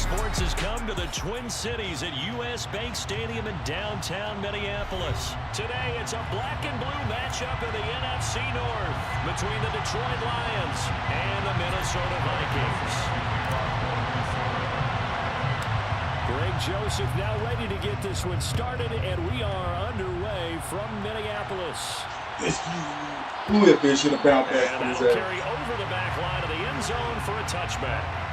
sports has come to the Twin Cities at U.S. Bank Stadium in downtown Minneapolis. Today, it's a black and blue matchup in the NFC North between the Detroit Lions and the Minnesota Vikings. Greg Joseph now ready to get this one started, and we are underway from Minneapolis. Who had been shit about that? And that'll carry over the back line of the end zone for a touchback.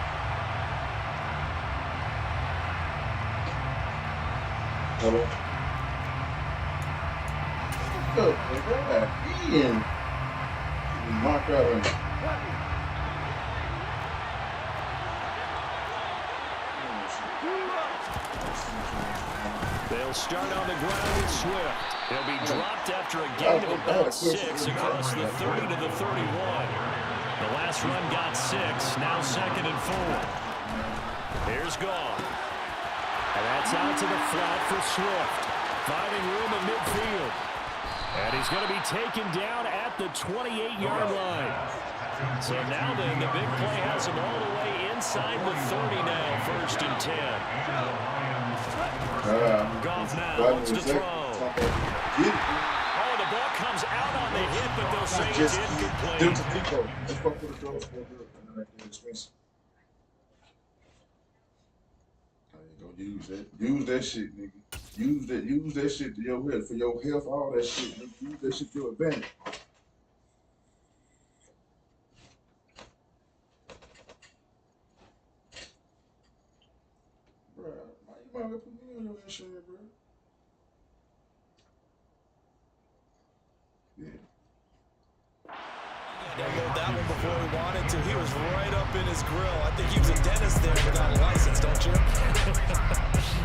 Hello. Go back in. Mark out on you. They'll start on the ground with Swift. He'll be dropped after a gain of about 6 across the 30 to the 31. The last run got 6, now 2nd and 4. Here's Goff. And that's out to the flat for Swift. Finding room in midfield. And he's going to be taken down at the 28-yard line. So now then, the big play has him all the way inside the 30 now, 1st and 10. Goff now wants to throw. Oh, the ball comes out on the hit, but they'll say it's incomplete. Use that shit, nigga. Use that shit to your health, for your health, all that shit, nigga. Use that shit to your advantage. Bro, why you might put me on your insurance, bro? Yeah. Download that one before he wanted to. He was right up in his grill. I think he was a dentist there without a license, don't you?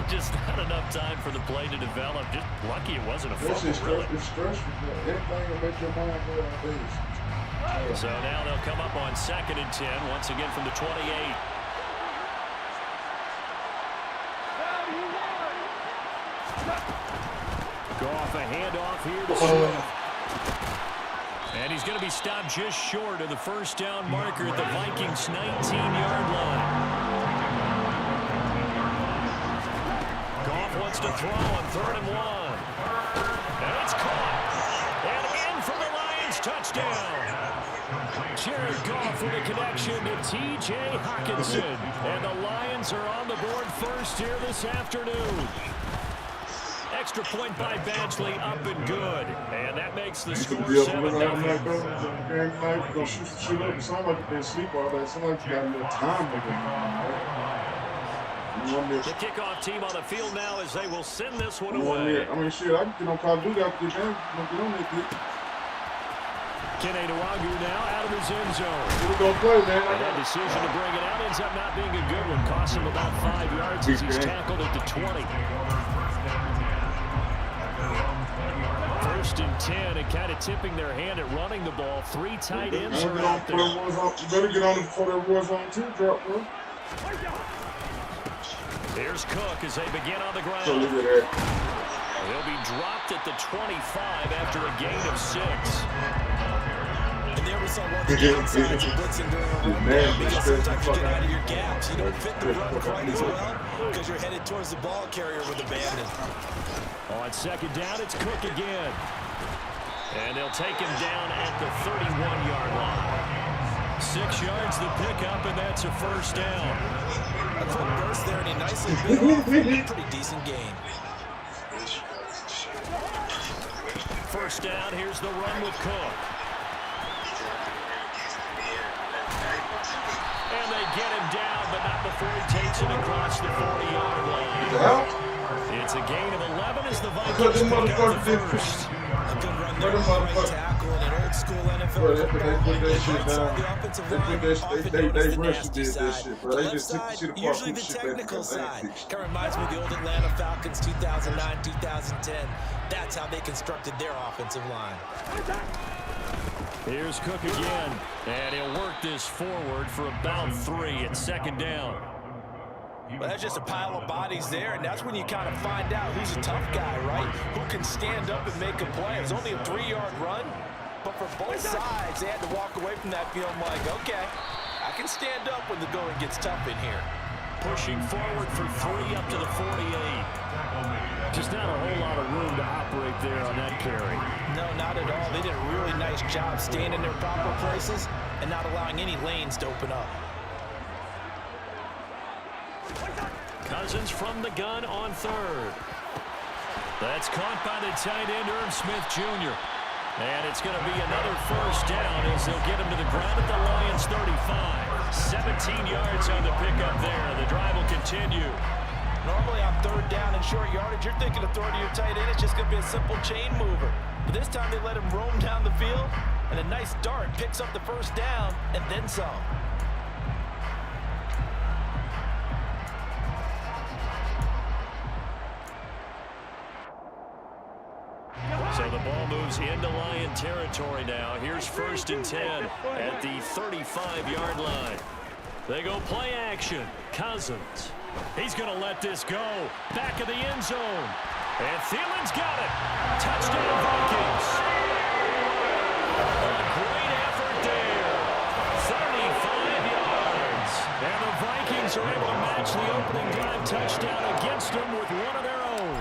Just not enough time for the play to develop. Just lucky it wasn't a fumble, really. It's stressful. Anything will make your mind go on base. So now they'll come up on 2nd and 10, once again from the 28. Goff, a handoff here to Swift. And he's going to be stopped just short of the first down marker at the Vikings' 19-yard line. Goff wants to throw on 3rd and 1. And it's caught. And in for the Lions touchdown. Jared Goff with a connection to T.J. Hockenson. And the Lions are on the board first here this afternoon. Extra point by Badgley, up and good. And that makes the score 7-0. Shoot up. It sounds like you've been asleep all day. It sounds like you got a little time with it. The kickoff team on the field now as they will send this one away. I mean, shit, I can get on Call of Duty after the game. Get on that bitch. Kenny Nwagu now out of his end zone. Here we go play, man. And that decision to bring it out ends up not being a good one. Costs him about 5 yards as he's tackled at the 20. 1st and 10, and kind of tipping their hand at running the ball. 3 tight ends are out there. You better get on it before that Warzone 2 drop, bro. Here's Cook as they begin on the ground. So look at that. He'll be dropped at the 25 after a gain of 6. And there we saw one of the downsides of blitzing during a run down, because sometimes you get out of your gaps. You don't fit the run quite as well because you're headed towards the ball carrier with abandon. On 2nd down, it's Cook again. And they'll take him down at the 31-yard line. 6 yards the pickup, and that's a 1st down. A quick burst there, and he nicely bit off a pretty decent gain. 1st down, here's the run with Cook. And they get him down, but not before he takes it across the 40-yard line. It's a gain of 11 as the Vikings pick up the 1st. A good run there, right tackle, and an old-school NFL quarterback. Right side, the offensive line, often known as the nasty side. The left side, usually the technical side. Kind of reminds me of the old Atlanta Falcons 2009, 2010. That's how they constructed their offensive line. Here's Cook again, and he'll work this forward for about 3 at 2nd down. Well, that's just a pile of bodies there, and that's when you kind of find out who's a tough guy, right? Who can stand up and make a play. It was only a 3-yard run, but for both sides, they had to walk away from that feeling like, okay, I can stand up when the going gets tough in here. pushing forward for 3 up to the 48. Just not a whole lot of room to operate there on that carry. No, not at all. They did a really nice job staying in their proper places and not allowing any lanes to open up. Cousins from the gun on third. That's caught by the tight end, Irv Smith Jr. And it's going to be another first down as they'll get him to the ground at the Lions 35. 17 yards on the pickup there. The drive will continue. Normally on third down and short yardage, you're thinking of throwing to your tight end. It's just going to be a simple chain mover. But this time they let him roam down the field, and a nice dart picks up the first down and then some. So the ball moves into Lion territory now. Here's 1st and 10 at the 35-yard line. They go play action. Cousins. He's going to let this go. Back of the end zone. And Thielen's got it. Touchdown, Vikings. A great effort there. 35 yards. And the Vikings are able to match the opening drive touchdown against them with one of their own.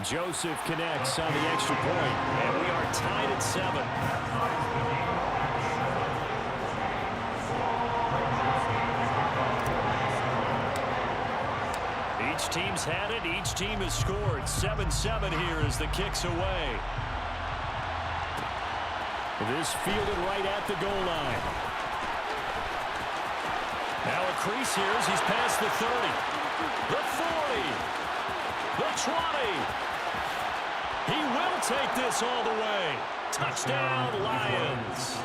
Joseph connects on the extra point, and we are tied at 7. Each team's had it. Each team has scored. 7-7 here as the kick's away. This fielded right at the goal line. Now a crease here as he's past the 30. The 40. The 20. He will take this all the way. Touchdown, Lions.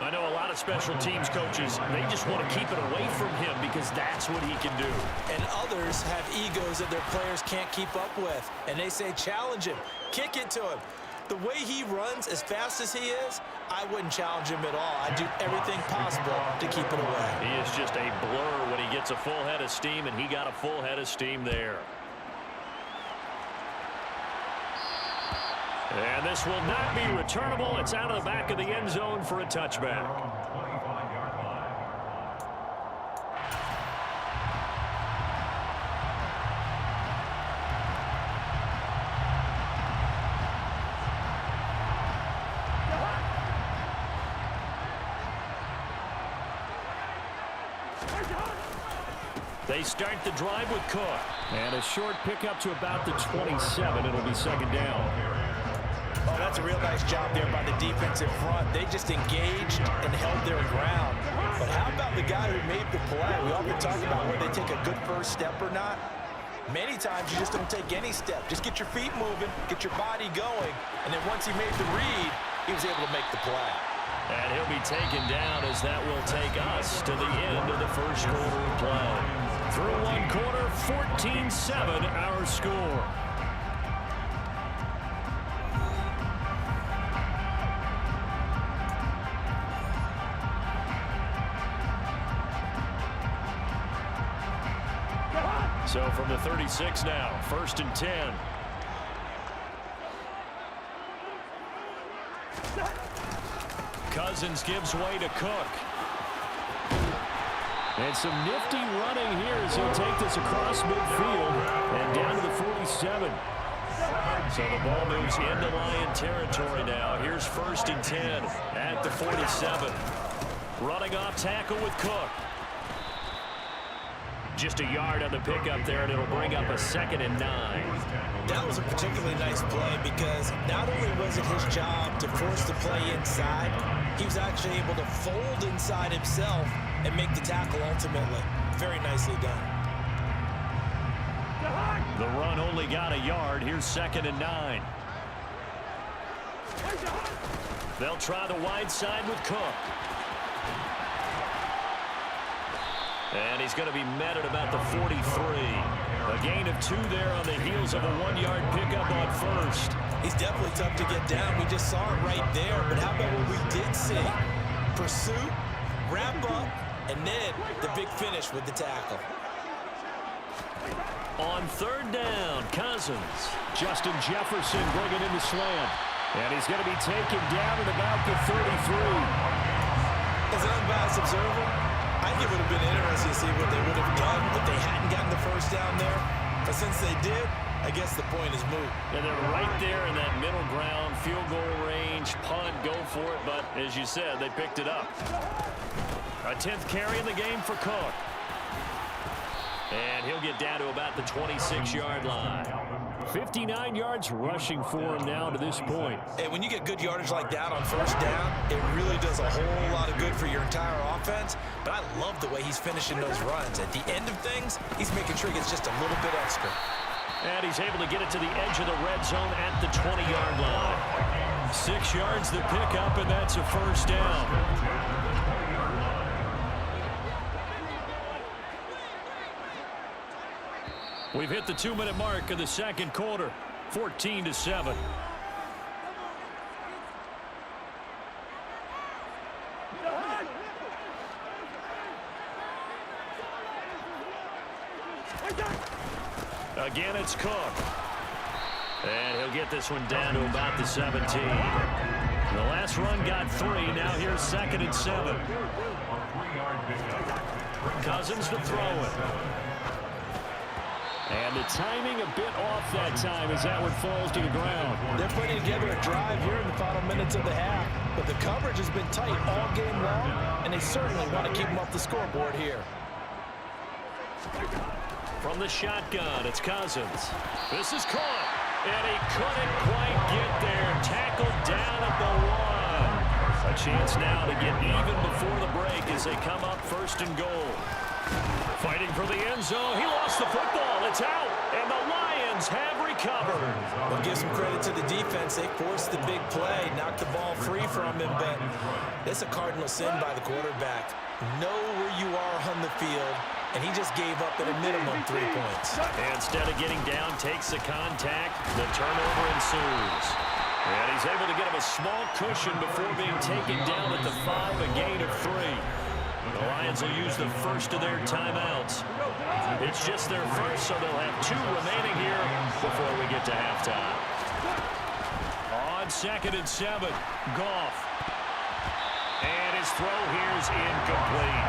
I know a lot of special teams coaches, they just want to keep it away from him because that's what he can do. And others have egos that their players can't keep up with. And they say, challenge him, kick it to him. The way he runs as fast as he is, I wouldn't challenge him at all. I'd do everything possible to keep it away. He is just a blur when he gets a full head of steam, and he got a full head of steam there. And this will not be returnable. It's out of the back of the end zone for a touchback. They start the drive with Cook. And a short pickup to about the 27. It'll be 2nd down. Oh, that's a real nice job there by the defensive front. They just engaged and held their ground. But how about the guy who made the play? We often talk about whether they take a good first step or not. Many times you just don't take any step. Just get your feet moving, get your body going, and then once he made the read, he was able to make the play. And he'll be taken down as that will take us to the end of the first quarter of play. Through one quarter, 14-7 our score. So from the 36 now, 1st and 10. Cousins gives way to Cook. And some nifty running here as he'll take this across midfield and down to the 47. So the ball moves into Lion territory now. Here's 1st and 10 at the 47. Running off tackle with Cook. Just a yard on the pickup there, and it'll bring up a 2nd and 9. That was a particularly nice play because not only was it his job to force the play inside, he was actually able to fold inside himself and make the tackle ultimately. Very nicely done. The run only got a yard. Here's 2nd and 9. They'll try the wide side with Cook. And he's going to be met at about the 43. A gain of 2 there on the heels of a 1-yard pickup on 1st. He's definitely tough to get down. We just saw it right there. But how about what we did see? Pursuit, wrap up, and then the big finish with the tackle. On 3rd down, Cousins. Justin Jefferson bringing in the slant. And he's going to be taken down at about the 33. As an unbiased observer, I think it would have been interesting to see what they would have done if they hadn't gotten the first down there. But since they did, I guess the point is moot. And they're right there in that middle ground, field goal range, punt, go for it. But as you said, they picked it up. A 10th carry in the game for Cook. And he'll get down to about the 26-yard line. 59 yards rushing for him now to this point. And when you get good yardage like that on first down, it really does a whole lot of good for your entire offense. But I love the way he's finishing those runs. At the end of things, he's making sure he gets just a little bit extra. And he's able to get it to the edge of the red zone at the 20-yard line. 6 yards the pickup, and that's a first down. We've hit the 2-minute mark of the second quarter, 14-7. Again, it's Cook. And he'll get this one down to about the 17. The last run got 3. Now here's 2nd and 7. Cousins to throw it. And the timing a bit off that time as that one falls to the ground. They're putting together a drive here in the final minutes of the half, but the coverage has been tight all game long, and they certainly want to keep them off the scoreboard here. From the shotgun, it's Cousins. This is caught, and he couldn't quite get there. Tackled down at the 1. A chance now to get even before the break as they come up 1st and goal. Fighting for the end zone. He lost the football. It's out, and the Lions have recovered. We'll give some credit to the defense. They forced the big play, knocked the ball free from him, but it's a cardinal sin by the quarterback. Know where you are on the field, and he just gave up at a minimum 3 points. Instead of getting down, takes the contact. The turnover ensues. And he's able to get him a small cushion before being taken down at the 5, a gain of 3. The Lions will use the first of their timeouts. It's just their first, so they'll have 2 remaining here before we get to halftime. On 2nd and 7, Goff. And his throw here is incomplete.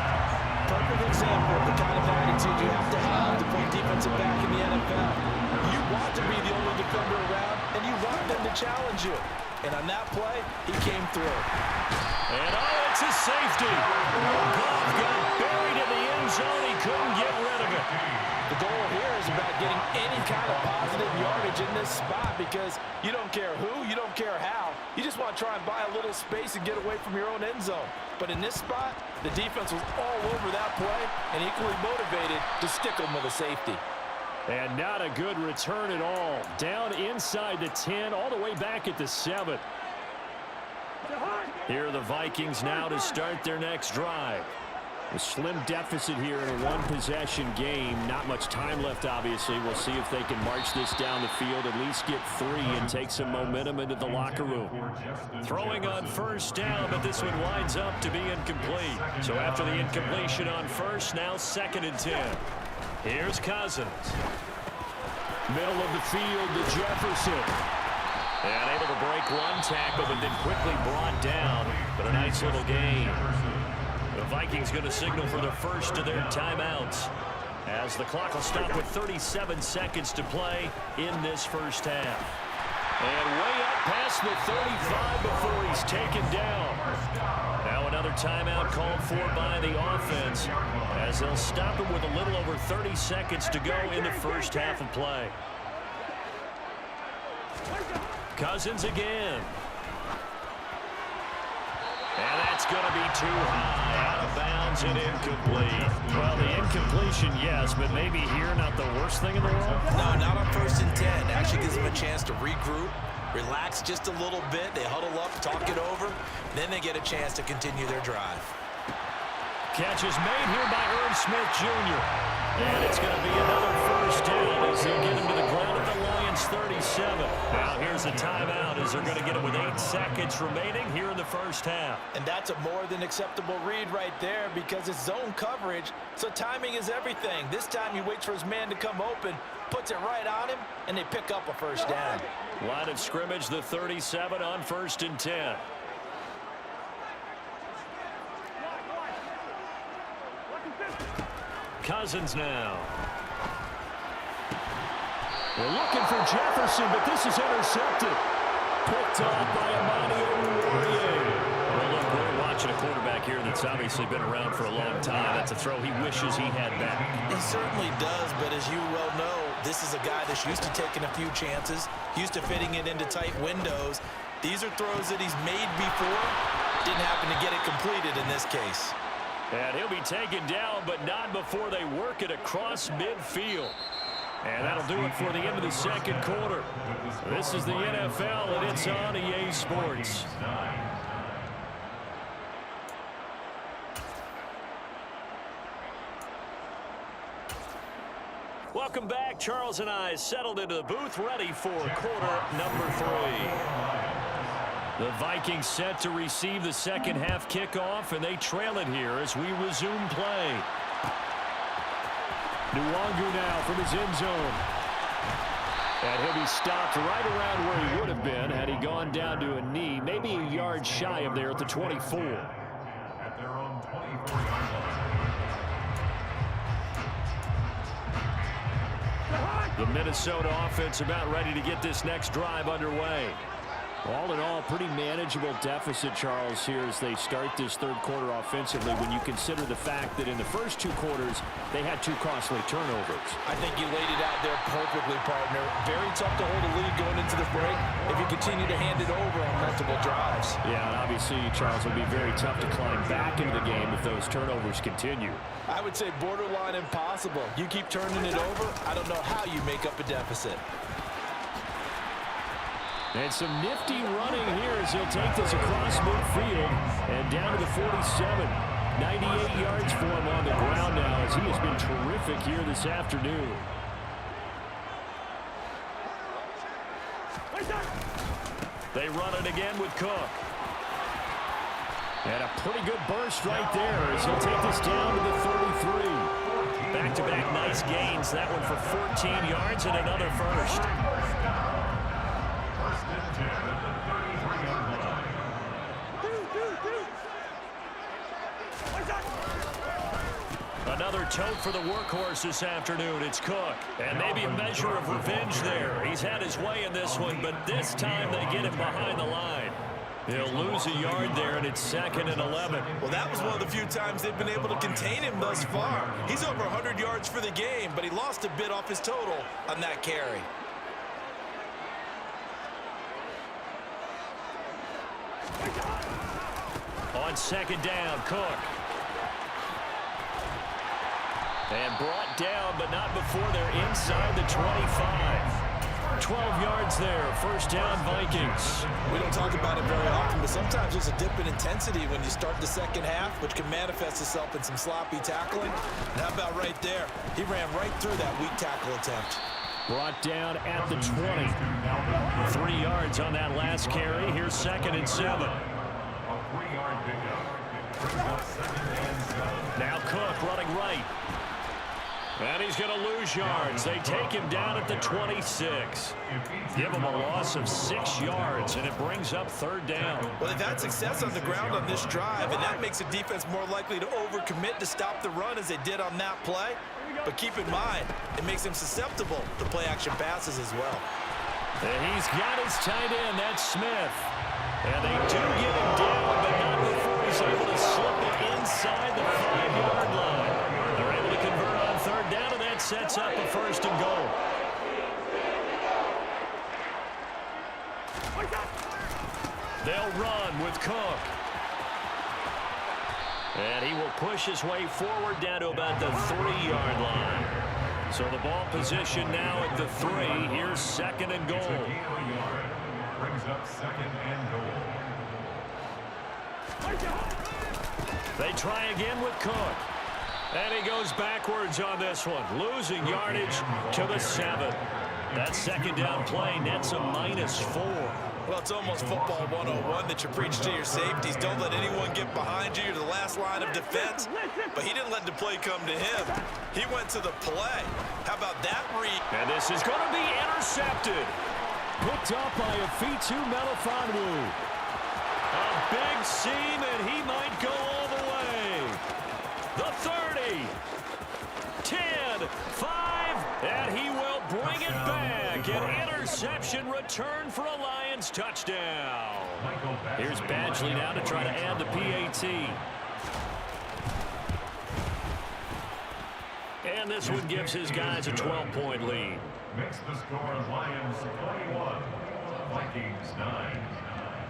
Perfect example of the kind of attitude you have to play defensive back in the NFL. You want to be the only defender around, and you want them to challenge you. And on that play, he came through. And it's a safety. Goff got buried in the end zone. He couldn't get rid of it. The goal here is about getting any kind of positive yardage in this spot because you don't care who, you don't care how. You just want to try and buy a little space and get away from your own end zone. But in this spot, the defense was all over that play and equally motivated to stick them with a safety. And not a good return at all. Down inside the 10, all the way back at the 7. Here are the Vikings now to start their next drive. A slim deficit here in a 1-possession game. Not much time left, obviously. We'll see if they can march this down the field, at least get 3 and take some momentum into the locker room. Throwing on first down, but this one winds up to be incomplete. So after the incompletion on first, now 2nd and 10. Here's Cousins. Middle of the field to Jefferson. And able to break one tackle, but then quickly brought down. But a nice little gain. The Vikings going to signal for the first of their timeouts, as the clock will stop with 37 seconds to play in this first half. And way up past the 35 before he's taken down. Now another timeout called for by the offense, as they'll stop him with a little over 30 seconds to go in the first half of play. Cousins again. And that's going to be too high, out of bounds and incomplete. Well, the incompletion, yes, but maybe here not the worst thing in the world? No, not on 1st and 10. Actually gives them a chance to regroup, relax just a little bit. They huddle up, talk it over. Then they get a chance to continue their drive. Catch is made here by Irv Smith Jr. And it's going to be another first down as they'll get him to the ground at the Lions 37. Now here's a timeout as they're going to get it with 8 seconds remaining here in the first half. And that's a more than acceptable read right there because it's zone coverage, so timing is everything. This time he waits for his man to come open, puts it right on him, and they pick up a first down. Line of scrimmage, the 37 on 1st and 10. Cousins now. They're looking for Jefferson, but this is intercepted. Picked off by Emmanuel. Well, look, we're watching a quarterback here that's obviously been around for a long time. That's a throw he wishes he had back. He certainly does, but as you well know, this is a guy that's used to taking a few chances, used to fitting it into tight windows. These are throws that he's made before. Didn't happen to get it completed in this case. And he'll be taken down, but not before they work it across midfield. And that'll do it for the end of the second quarter. This is the NFL, and it's on EA Sports. Welcome back. Charles and I settled into the booth, ready for quarter number 3. The Vikings set to receive the second half kickoff, and they trail it here as we resume play. Nwangu now from his end zone. And he'll be stopped right around where he would have been had he gone down to a knee, maybe a yard shy of there at the 24. At their own 24-yard line. The Minnesota offense about ready to get this next drive underway. All in all, pretty manageable deficit, Charles, here as they start this third quarter offensively when you consider the fact that in the first 2 quarters, they had 2 costly turnovers. I think you laid it out there perfectly, partner. Very tough to hold a lead going into the break if you continue to hand it over on multiple drives. Yeah, and obviously, Charles, it'll be very tough to climb back into the game if those turnovers continue. I would say borderline impossible. You keep turning it over, I don't know how you make up a deficit. And some nifty running here as he'll take this across midfield and down to the 47. 98 yards for him on the ground now as he has been terrific here this afternoon. They run it again with Cook. And a pretty good burst right there as he'll take this down to the 33. Back-to-back nice gains. That one for 14 yards and another first. Another tote for the workhorse this afternoon. It's Cook. And maybe a measure of revenge there. He's had his way in this one, but this time they get him behind the line. He'll lose a yard there, and it's 2nd and 11. Well, that was one of the few times they've been able to contain him thus far. He's over 100 yards for the game, but he lost a bit off his total on that carry. On 2nd down, Cook. And brought down, but not before they're inside the 25. 12 yards there, first down Vikings. We don't talk about it very often, but sometimes there's a dip in intensity when you start the second half, which can manifest itself in some sloppy tackling. And how about right there? He ran right through that weak tackle attempt. Brought down at the 20. 3 yards on that last carry. Here's 2nd and 7. A 3-yard pickup. 2nd and 7. Now Cook running right. And he's going to lose yards. They take him down at the 26. Give him a loss of 6 yards, and it brings up 3rd down. Well, they've had success on the ground on this drive, and that makes the defense more likely to overcommit to stop the run as they did on that play. But keep in mind, it makes them susceptible to play-action passes as well. And he's got his tight end, that's Smith. And they do get him down, but not before he's able to slip it inside the 5-yard line. They're able to convert on 3rd down, and that sets up a 1st and goal. They'll run with Cook. And he will push his way forward down to about the 3-yard line. So the ball position now at the 3. Here's 2nd and goal. Brings up 2nd and goal. They try again with Cook. And he goes backwards on this one, losing yardage to the 7. That 2nd down play nets a -4. Well, it's almost football 101 that you preach to your safeties. Don't let anyone get behind you. You're the last line of defense. But he didn't let the play come to him. He went to the play. How about that read? And this is going to be intercepted. Picked up by Afitu Melifonwu. A big seam, and he might go all the way. The 30. 10, 5, and he will bring it back. An interception return for a Lions touchdown. Here's Badgley now to try to add the PAT. And this one gives his guys a 12-point lead. Makes the score Lions 21, Vikings 9.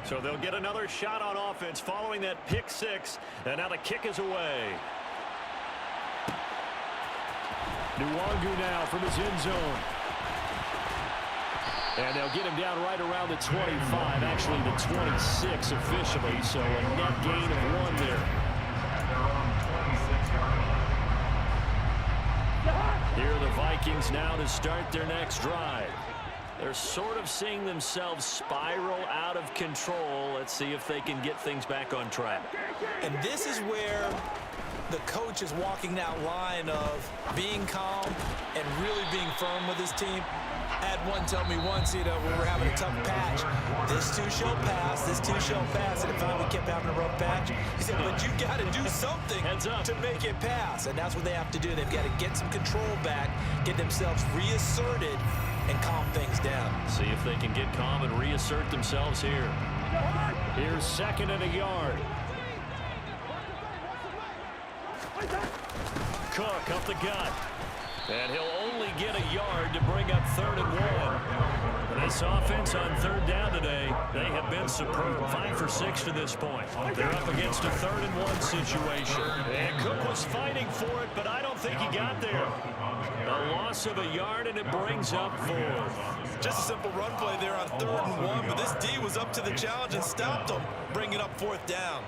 So they'll get another shot on offense following that pick six, and now the kick is away. Nwangu now from his end zone. And they'll get him down right around the 25, actually the 26 officially, so a net gain of 1 there. At their own 26-yard line. Here are the Vikings now to start their next drive. They're sort of seeing themselves spiral out of control. Let's see if they can get things back on track. And this is where the coach is walking that line of being calm and really being firm with his team. I had one tell me once, when we were having a tough patch, this too shall pass, this too shall pass, and it finally kept having a rough patch. He said, but you got to do something to make it pass, and that's what they have to do. They've got to get some control back, get themselves reasserted, and calm things down. See if they can get calm and reassert themselves here. Here's 2nd and a yard. Cook up the gut. And he'll only get a yard to bring up 3rd and 1. This offense on 3rd down today, they have been superb. 5 for 6 to this point. They're up against a 3rd and 1 situation. And Cook was fighting for it, but I don't think he got there. A loss of a yard, and it brings up 4th. Just a simple run play there on 3rd and 1, but this D was up to the challenge and stopped him, bringing up 4th down.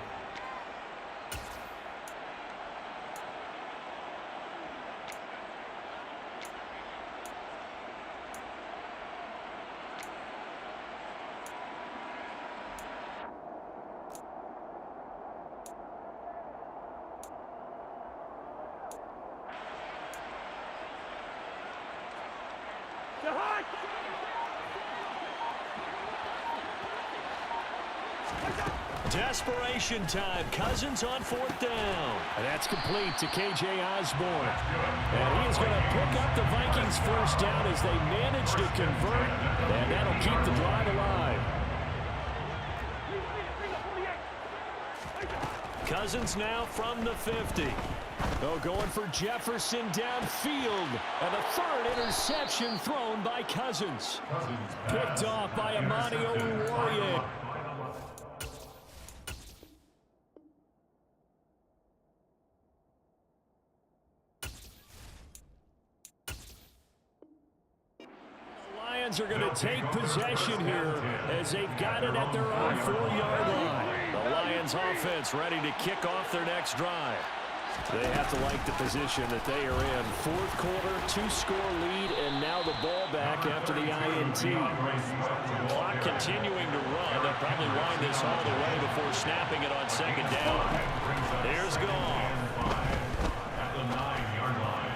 Desperation time. Cousins on 4th down. And that's complete to K.J. Osborne. And he is going to pick up the Vikings' 1st down as they manage to convert. And that'll keep the drive alive. Cousins now from the 50. Oh, going for Jefferson downfield. And the 3rd interception thrown by Cousins. Picked off by Amani Oruwariye. Are going to take possession here as they've got it at their own 4-yard line. The Lions offense ready to kick off their next drive. They have to like the position that they are in. 4th quarter, 2-score lead, and now the ball back after the INT. Clock continuing to run. They'll probably wind this all the way before snapping it on 2nd down. Here's Goff. At the 9-yard line.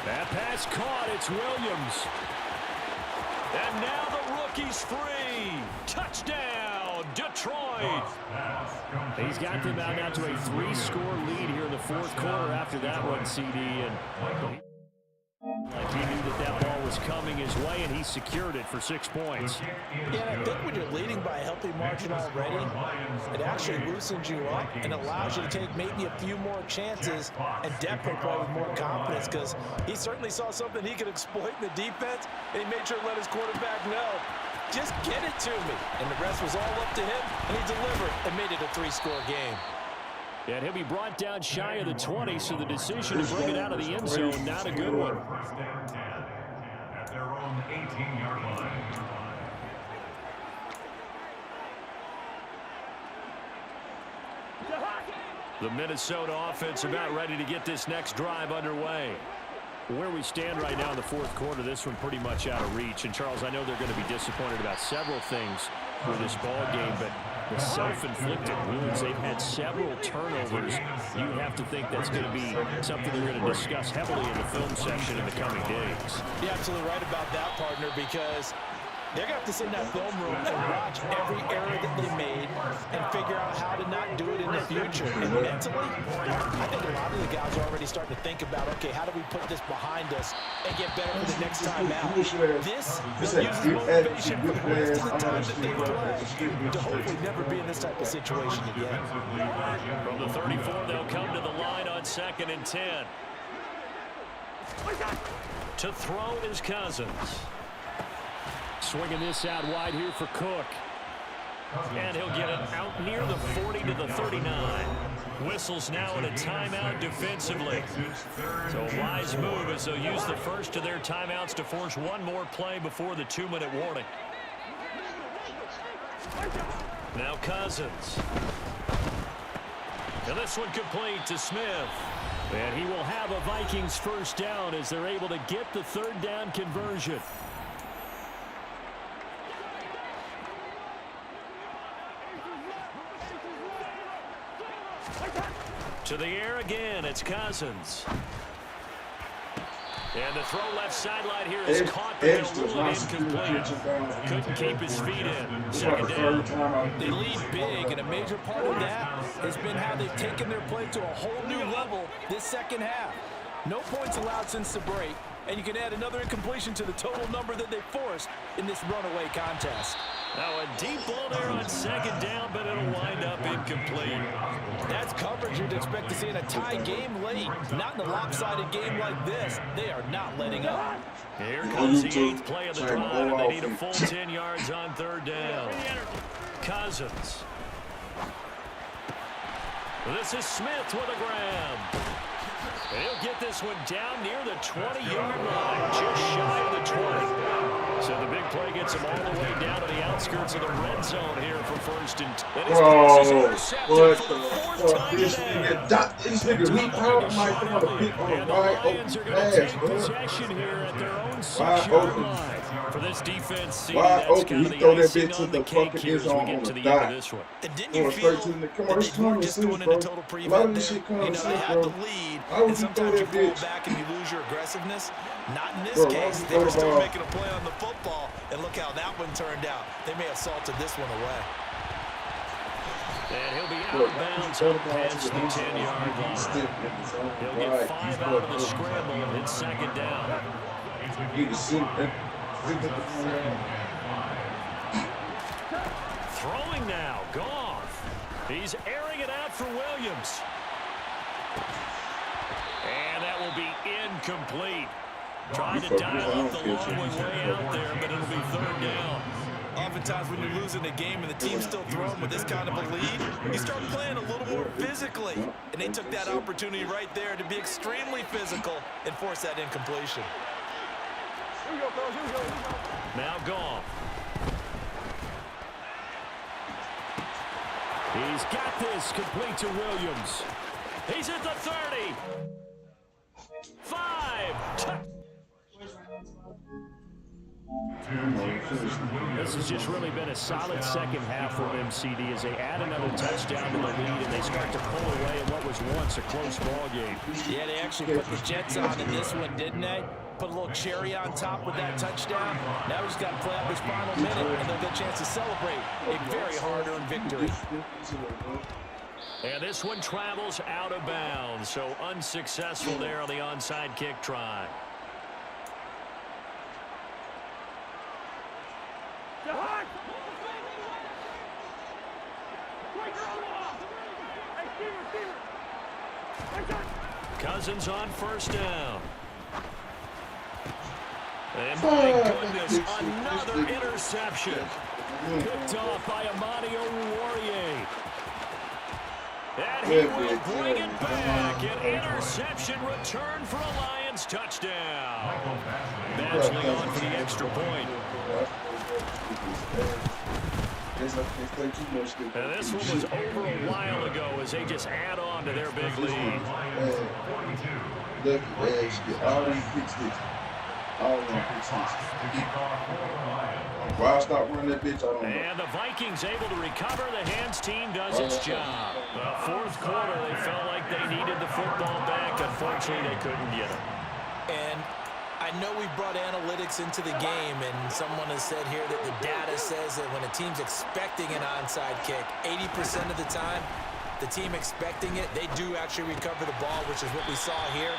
That pass caught. It's Williams. And now the rookie's free. Touchdown, Detroit. He's got them out now to a 3-score lead here in the 4th quarter after that one, CD. And like he knew that ball was coming his way, and he secured it for 6 points. Yeah, and I think when you're leading by a healthy margin already, it actually loosens you up and allows you to take maybe a few more chances and definitely play with more confidence, because he certainly saw something he could exploit in the defense, and he made sure to let his quarterback know, just get it to me. And the rest was all up to him, and he delivered and made it a 3-score game. And he'll be brought down shy of the 20, so the decision to bring it out of the end zone, not a good one. 1st and 10 at their own 18-yard line. The Minnesota offense about ready to get this next drive underway. Where we stand right now in the 4th quarter, this one pretty much out of reach. And, Charles, I know they're going to be disappointed about several things with this ball game, but the self-inflicted wounds, they've had several turnovers. You have to think that's going to be something they're going to discuss heavily in the film section in the coming days. You're absolutely right about that, partner, because They're going to have to sit in that film room and watch every error that they made and figure out how to not do it in the future. And mentally, I think a lot of the guys are already starting to think about, okay, how do we put this behind us and get better for the next time out? This uses motivation for the rest of the time that they play to hopefully never be in this type of situation again. From the 34, they'll come to the line on 2nd and 10. To throw is Cousins. Swinging this out wide here for Cook. And he'll get it out near the 40 to the 39. Whistles now in a timeout defensively. So a wise move as they'll use the first of their timeouts to force one more play before the 2-minute warning. Now Cousins. And this one complete to Smith. And he will have a Vikings first down as they're able to get the 3rd down conversion. To the air again, it's Cousins. And the throw left sideline here is caught, but they'll rule it incomplete. Couldn't keep his feet in. 2nd down. They lead big, and a major part of that has been how they've taken their play to a whole new level this second half. No points allowed since the break, and you can add another incompletion to the total number that they forced in this runaway contest. Now a deep ball there on 2nd down, but it'll wind up incomplete. That's coverage you'd expect to see in a tie game late. Not in a lopsided game like this. They are not letting up. Here comes the 8th play of the drive, and they need a full 10 yards on 3rd down. Cousins. This is Smith with a grab. And he'll get this one down near the 20-yard line, just shy of the 20. So the big play gets him all the way down to the outskirts of the red zone here for 1st and 10. What the fuck? This nigga leaped out. Might come on the pick on the wide open pass, bro. Possession here at their own 6-yard line. For this defense, see, wide that's open. kind of He the throw that icing bitch to on the the cake fucking here his as we on get to the the end of dot. this one. And didn't you feel that they weren't just going into total prevent there? You know, they had the lead, and sometimes you pull back and you lose your aggressiveness. Not in this case. They were still making a play on the football, and look how that one turned out. They may have salted this one away. And he'll be out of bounds up past the 10-yard line. He'll get 5 out of the scramble, and it's 2nd down. Throwing now, Goff. He's airing it out for Williams. And that will be incomplete. Trying to dial up the long way out there, but it'll be 3rd down. Oftentimes when you're losing a game and the team's still throwing with this kind of a lead, you start playing a little more physically. And they took that opportunity right there to be extremely physical and force that incompletion. Now Goff. He's got this complete to Williams. He's at the 30. 5. This has just really been a solid second half for MCD as they add another touchdown to the lead and they start to pull away in what was once a close ball game. Yeah, they actually put the Jets on in this one, didn't they? Put a little cherry on top with that touchdown. Now he's got to play out this final minute, and they'll get a chance to celebrate a very hard-earned victory. And this one travels out of bounds, so unsuccessful there on the onside kick try. Cousins on 1st down. And my goodness, another interception. Picked off by Amani Oruwariye. And he will bring it back. An interception return for a Lions touchdown. Badgley on for the extra point. And this one was over a while ago as they just add on to their big lead. Why I stop running that bitch? I don't know. And the Vikings able to recover. The hands team does its job. Well, 4th quarter, they felt like they needed the football back. Unfortunately, they couldn't get it. And I I know we brought analytics into the game, and someone has said here that the data says that when a team's expecting an onside kick, 80% of the time, the team expecting it, they do actually recover the ball, which is what we saw here.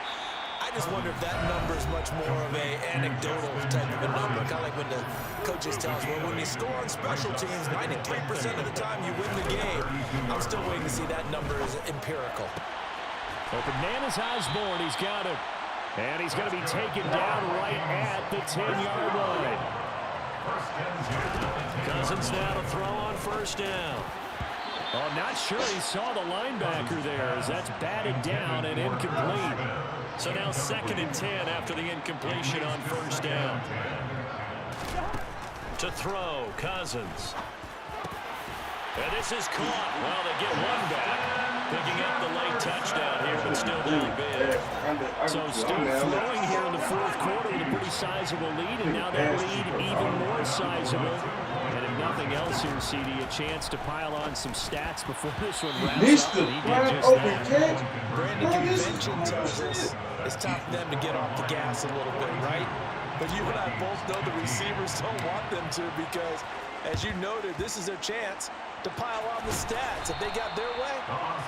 I just wonder if that number is much more of an anecdotal type of a number, kind of like when the coaches tell us, well, when you score on special teams, 93% of the time you win the game. I'm still waiting to see that number is empirical. Open man is Osborne. He's got it. And he's going to be taken down right at the 10-yard line. Cousins now to throw on first down. Oh, I'm not sure he saw the linebacker there as that's batted down and incomplete. So now 2nd and 10 after the incompletion on first down. To throw, Cousins. And this is caught. Well, they get one back. Picking up the late touchdown here, but still down big. So still throwing here in the 4th quarter with a pretty sizable lead, and now that lead even more sizable. And if nothing else here, CD, a chance to pile on some stats before this one wraps up. And he did just that. Brandon convention tells us it's time for them to get off the gas a little bit, right? But you and I both know the receivers don't want them to because, as you noted, this is their chance to pile on the stats. If they got their way,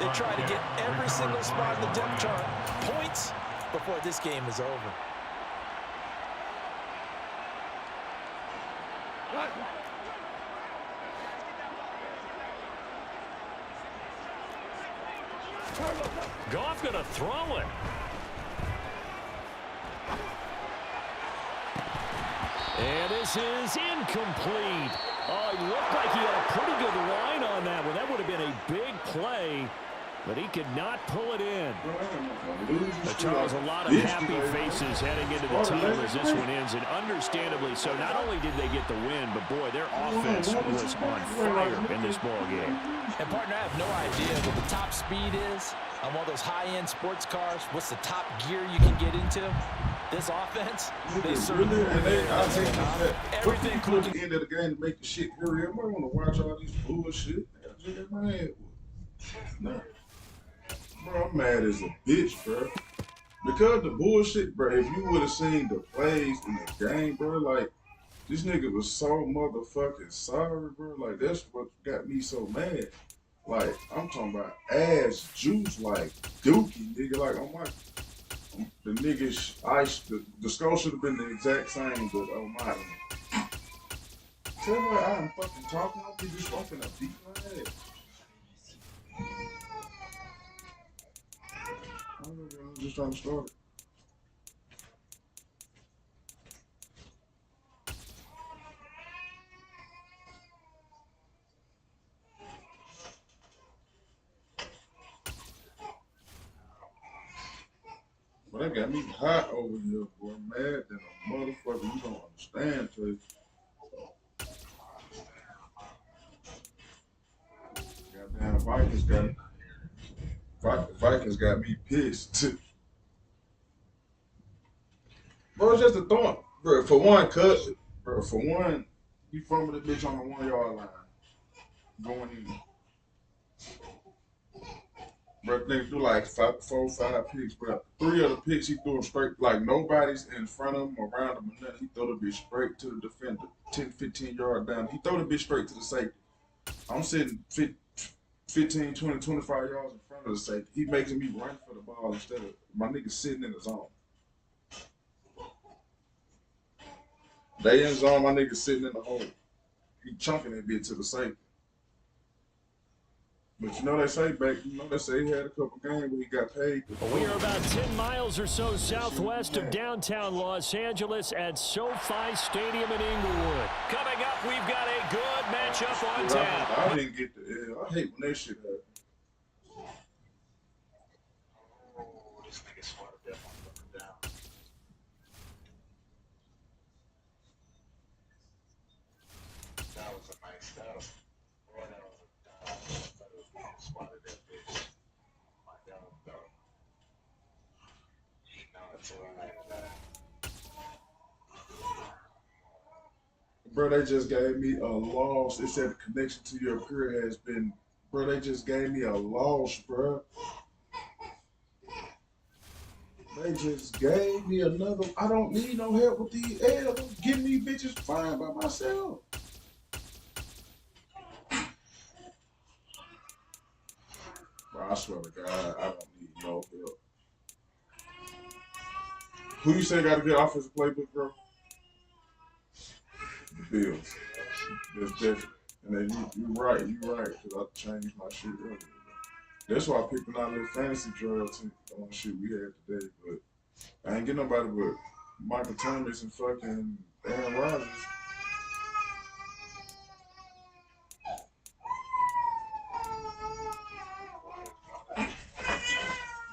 they try to get every single spot in the depth chart points before this game is over. Goff going to throw it. And this is incomplete. Oh, it looked like he had a pretty good line on that one. That would have been a big play, but he could not pull it in. But Charles, a lot of happy faces heading into the tunnel as this one ends, and understandably so. Not only did they get the win, but boy, their offense was on fire in this ball game. And partner, I have no idea what the top speed is on one of those high-end sports cars. What's the top gear you can get into? This offense, they certainly everything close to the end of the game to make the shit hurry up. I don't want to watch all this bullshit. Nah. Bro, I'm mad as a bitch, bro. Because the bullshit, bro, if you would have seen the plays in the game, bro, like, this nigga was so motherfucking sorry, bro. Like, that's what got me so mad. Like, I'm talking about ass juice, like, dookie, nigga. Like, I'm like, the nigga, the skull should have been the exact same, but oh my. Tell me I'm fucking talking, I'll be just fucking a beat my ass. I'm just trying to start it. But that got me hot over here, boy. Mad than a motherfucker. You don't understand, too. Goddamn Vikings got me pissed. Bro, it's just a thought. Bro, for one, you fumble the bitch on the 1 yard line. Going in. Bro, nigga threw like 4 or 5 picks, bro. 3 of the picks he threw them straight, like nobody's in front of him, around him, or nothing. He threw the bitch straight to the defender, 10, 15 yards down. He threw the bitch straight to the safety. I'm sitting 15, 20, 25 yards in front of the safety. He making me run for the ball instead of my nigga sitting in the zone. They in zone, my nigga sitting in the hole. He chunking that bitch to the safety. But you know they say he had a couple games where he got paid. We are about 10 miles or so southwest of downtown Los Angeles at SoFi Stadium in Inglewood. Coming up, we've got a good matchup on tap. I didn't get the I hate when that shit happens. This nigga swatted that motherfucker down. That was a nice stuff. Boy, that was a swatted that bitch. My God, though. No, it's alright. Bro, they just gave me a loss. It said the connection to your career has been. Bro, they just gave me a loss, bro. They just gave me another. I don't need no help with these L's. Give me bitches fine by myself. Bro, I swear to God, I don't need no help. Who you say got a good offensive playbook, bro? The Bills. That's different. And then you right, because I changed my shit earlier. That's why I picked another little fantasy drill team on shit we had today. But I ain't get nobody but Michael Thomas and fucking Aaron Rodgers.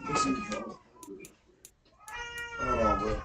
Let's see what's wrong. Hold on, bro.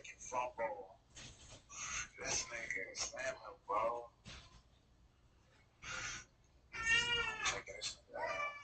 make you fumble. This nigga is slamming, bro. Check this out.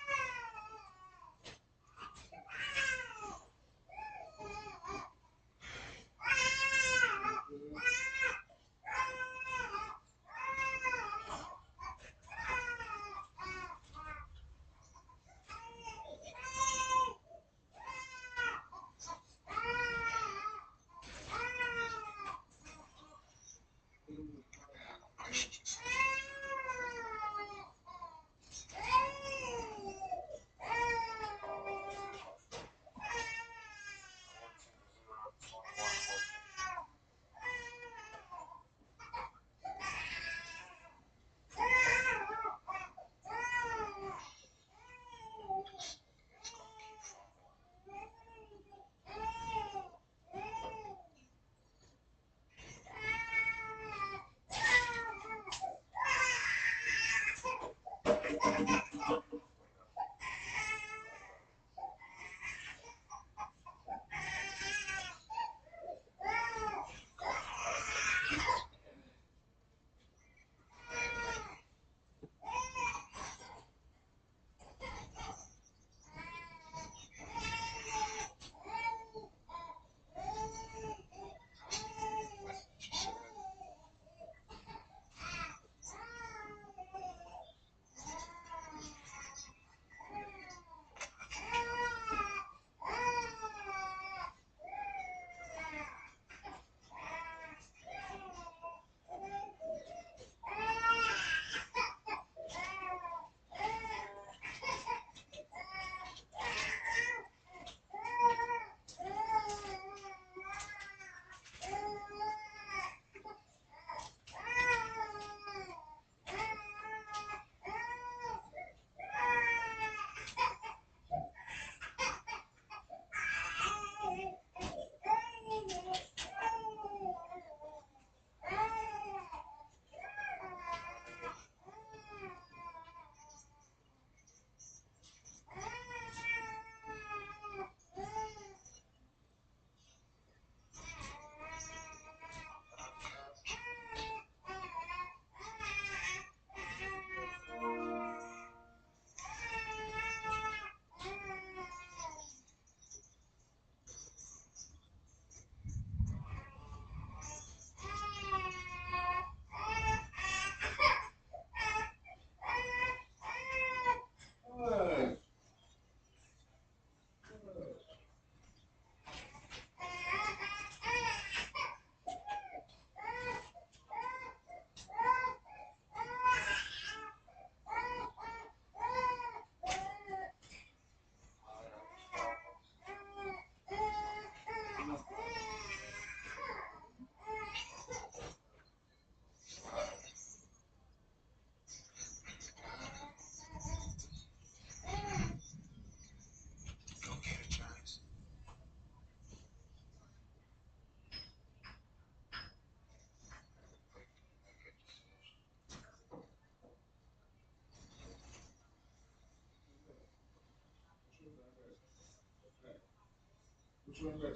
Which one got?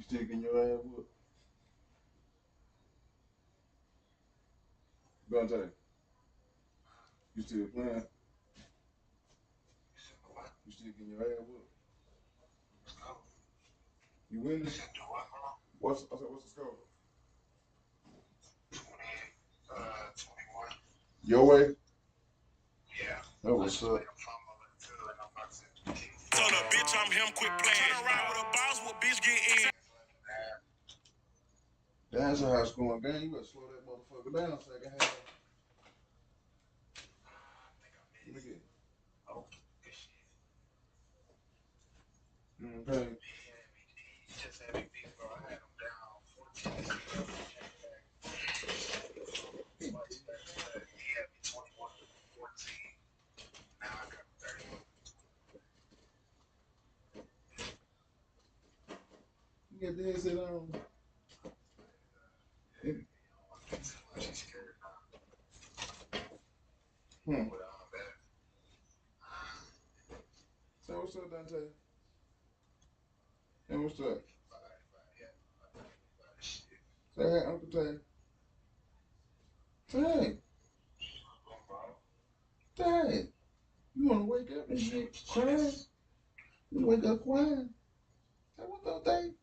still getting your ass whooped? Dante, you still playing? You still getting your ass whooped? You winning? What's the score? 21. Your way? Yeah. That was up. Tell a bitch I'm him, quit playing. Turn around with a boss, what bitch get in? That's a high scoring game. You better slow that motherfucker down second half. Look at it. Oh, good shit. Okay. He just had me beat, bro. I had him down 14. He had me 21 to 14. Now I got 30. You get the headset on. She's scared now. Hmm. But that. Say what's up, Dante? Hey, what's up? Say hey, Uncle Tay. Say hey. Say hey. You wanna wake up and shit crying? You wake up crying. Say what's up, Tay?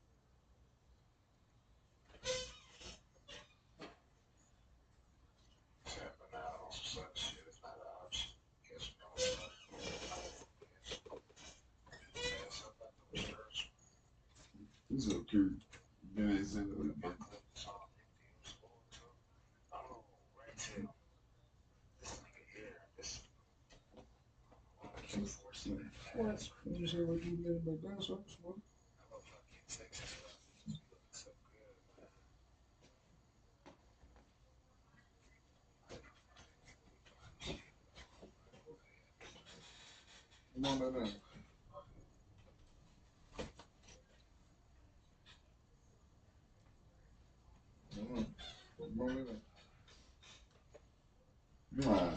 He's so cute. Yeah, he's in the bit. What? You say what you did back down, so what? Come on back down. Come on. Come on back down. Nah.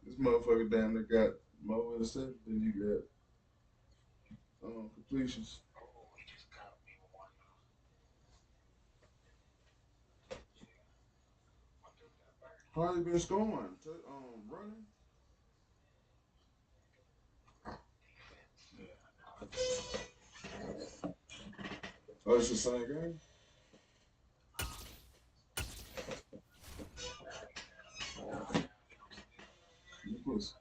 This motherfucker damn near got more interceptions than you got completions. How you been scoring? Running? Oh, it's the same game? You pussy.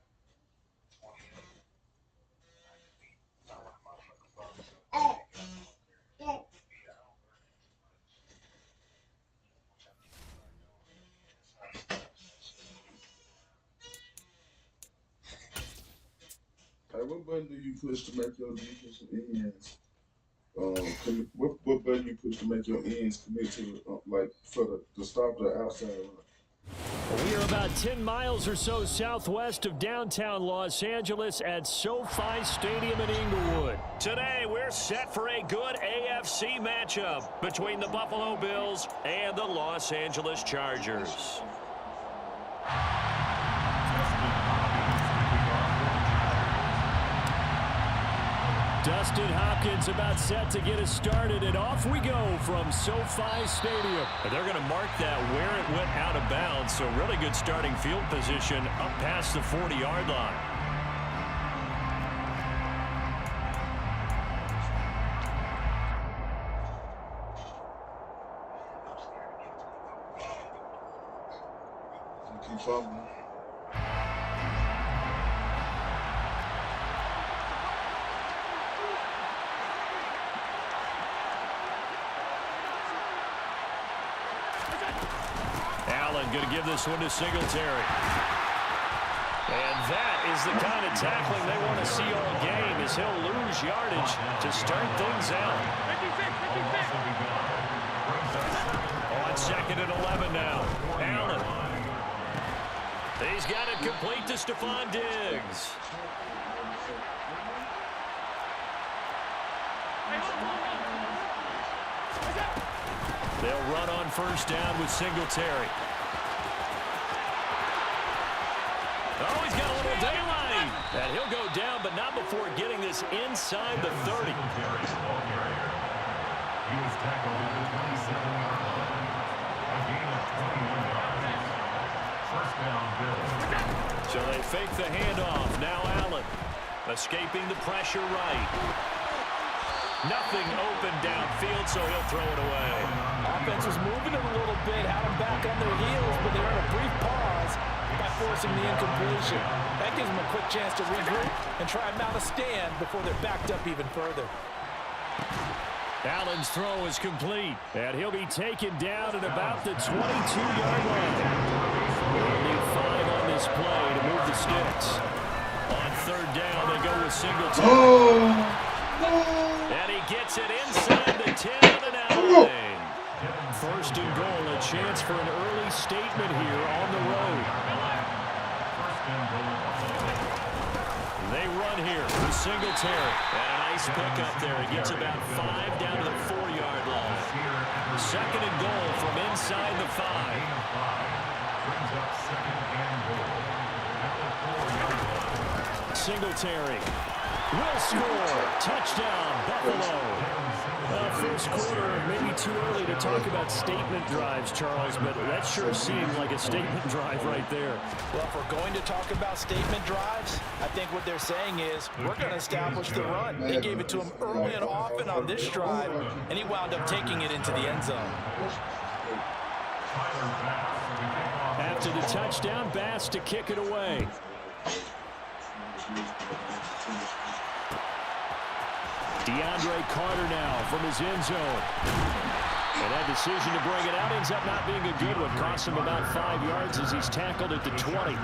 Hey, what button do you push to make your defensive ends? What button you push to make your ends commit to like for to stop the outside run? We are about 10 miles or so southwest of downtown Los Angeles at SoFi Stadium in Inglewood. Today, we're set for a good AFC matchup between the Buffalo Bills and the Los Angeles Chargers. Dustin Hopkins about set to get us started, and off we go from SoFi Stadium. And they're going to mark that where it went out of bounds, so really good starting field position up past the 40-yard line. You keep fumbling. Going to give this one to Singletary. And that is the kind of tackling they want to see all game, as he'll lose yardage to start things out. On 2nd and 11 now. Allen. He's got it complete to Stephon Diggs. They'll run on first down with Singletary. Oh, he's got a little daylight. And he'll inside the 30. He was tackled at the 27-yard line. A gain of 21 yards. First down, Bills. So they fake the handoff. Now Allen escaping the pressure right. Nothing open downfield, so he'll throw it away. Offense was moving it a little bit, had them back on their heels, but they earned a brief pause by forcing the incompletion. That gives them a quick chance to regroup and try and mount a stand before they're backed up even further. Allen's throw is complete, and he'll be taken down at about the 22-yard line. They'll need 5 on this play to move the sticks. On third down, they go with Singletary. And he gets it inside the 10 and an out lane. First and goal, a chance for an early statement here on the road. They run here with Singletary. And a nice pickup there. He gets about 5 down to the 4-yard line. Second and goal from inside the 5. Brings up second and goal at the 4-yard line. Singletary will score. Touchdown, Buffalo. First quarter, maybe too early to talk about statement drives, Charles, but that sure seemed like a statement drive right there. Well, if we're going to talk about statement drives, I think what they're saying is we're going to establish the run. They gave it to him early and often on this drive, and he wound up taking it into the end zone. After the touchdown, Bass to kick it away. DeAndre Carter now from his end zone. And that decision to bring it out ends up not being a good one. Costs him about 5 yards as he's tackled at the 20.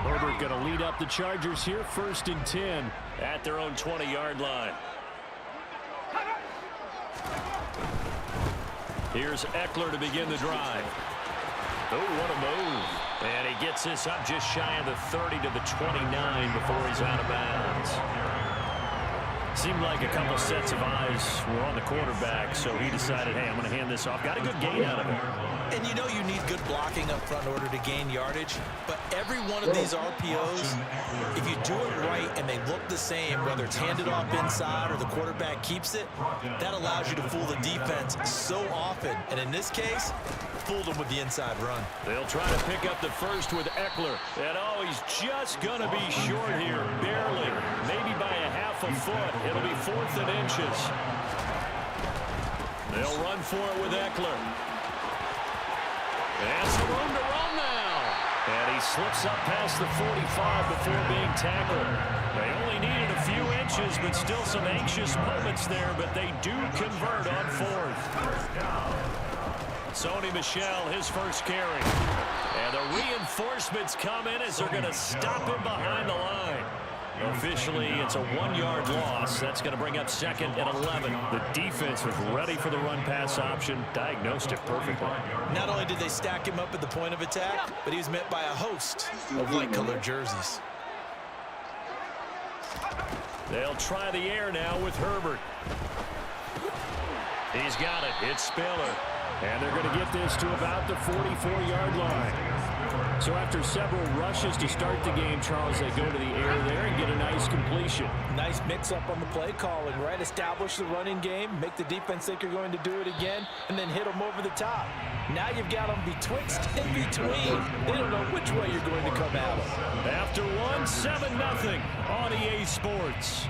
Herbert going to lead up the Chargers here, 1st and 10 at their own 20-yard line. Here's Eckler to begin the drive. Oh, what a move. And he gets this up just shy of the 30 to the 29 before he's out of bounds. Seemed like a couple sets of eyes were on the quarterback, so he decided, hey, I'm going to hand this off. Got a good gain out of it. And you know you need good blocking up front in order to gain yardage, but every one of these RPOs, if you do it right and they look the same, whether it's handed off inside or the quarterback keeps it, that allows you to fool the defense so often. And in this case, fooled them with the inside run. They'll try to pick up the first with Eckler. And oh, he's just going to be short here, barely, maybe by a half a foot. It'll be 4th and inches. They'll run for it with Eckler. And some room to run now. And he slips up past the 45 before being tackled. They only needed a few inches, but still some anxious moments there, but they do convert on 4th. Sony Michel, his first carry. And the reinforcements come in as they're going to stop him behind the line. Officially, it's a 1-yard loss. That's going to bring up 2nd and 11. The defense was ready for the run-pass option, diagnosed it perfectly. Not only did they stack him up at the point of attack, but he was met by a host of light-colored jerseys. They'll try the air now with Herbert. He's got it. It's Spiller. And they're going to get this to about the 44-yard line. So after several rushes to start the game, Charles, they go to the air there and get a nice completion. Nice mix-up on the play calling, right? Establish the running game, make the defense think you're going to do it again, and then hit them over the top. Now you've got them betwixt and between. They don't know which way you're going to come at them. After one, 7-0 on EA Sports.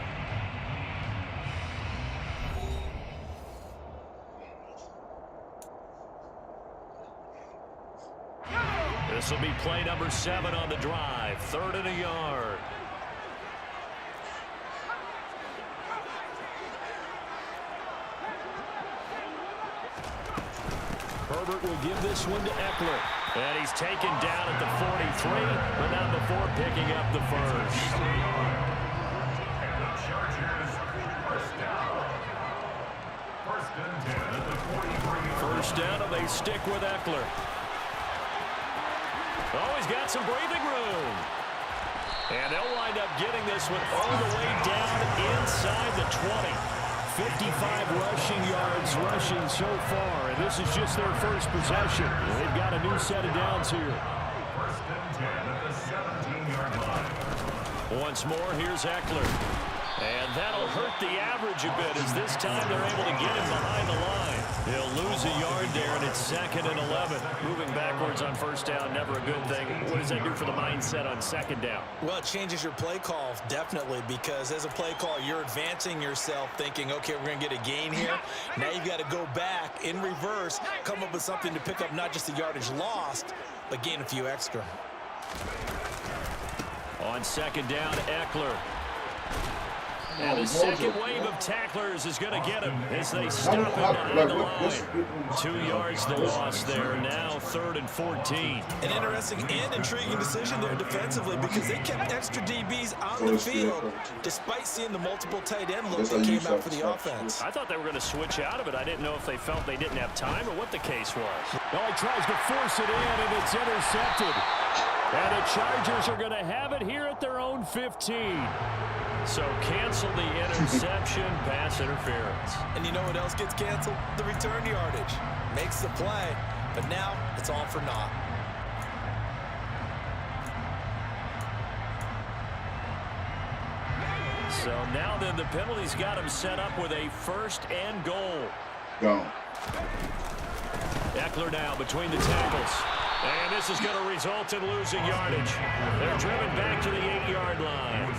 This will be play number 7 on the drive. 3rd and a yard. Herbert will give this one to Eckler. And he's taken down at the 43, but not before picking up the first. And the Chargers, first down. 1st and 10 at the 43. First down, and they stick with Eckler. Oh, he's got some breathing room. And they'll wind up getting this one all the way down inside the 20. 55 rushing yards rushing so far, and this is just their first possession. They've got a new set of downs here. First and 10 at the 17-yard line. Once more, here's Eckler. And that'll hurt the average a bit as this time they're able to get him behind the line. He'll lose a yard there, and it's 2nd and 11. Moving backwards on first down, never a good thing. What does that do for the mindset on 2nd down? Well, it changes your play call, definitely, because as a play call, you're advancing yourself thinking, okay, we're going to get a gain here. Now you've got to go back in reverse, come up with something to pick up not just the yardage lost, but gain a few extra. On 2nd down, Eckler. And the second wave of tacklers is going to get him as they stop him behind the line. 2 yards the loss there. Now 3rd and 14. An interesting and intriguing decision there defensively because they kept extra DBs on the field despite seeing the multiple tight end looks that came out for the offense. I thought they were going to switch out of it. I didn't know if they felt they didn't have time or what the case was. Well, he tries to force it in, and it's intercepted. And the Chargers are going to have it here at their own 15. So cancel the interception, pass interference. And you know what else gets canceled? The return yardage. Makes the play, but now it's all for naught. So now then the penalty's got him set up with a 1st and goal. Gone. Eckler now between the tackles. And this is going to result in losing yardage. They're driven back to the 8-yard line.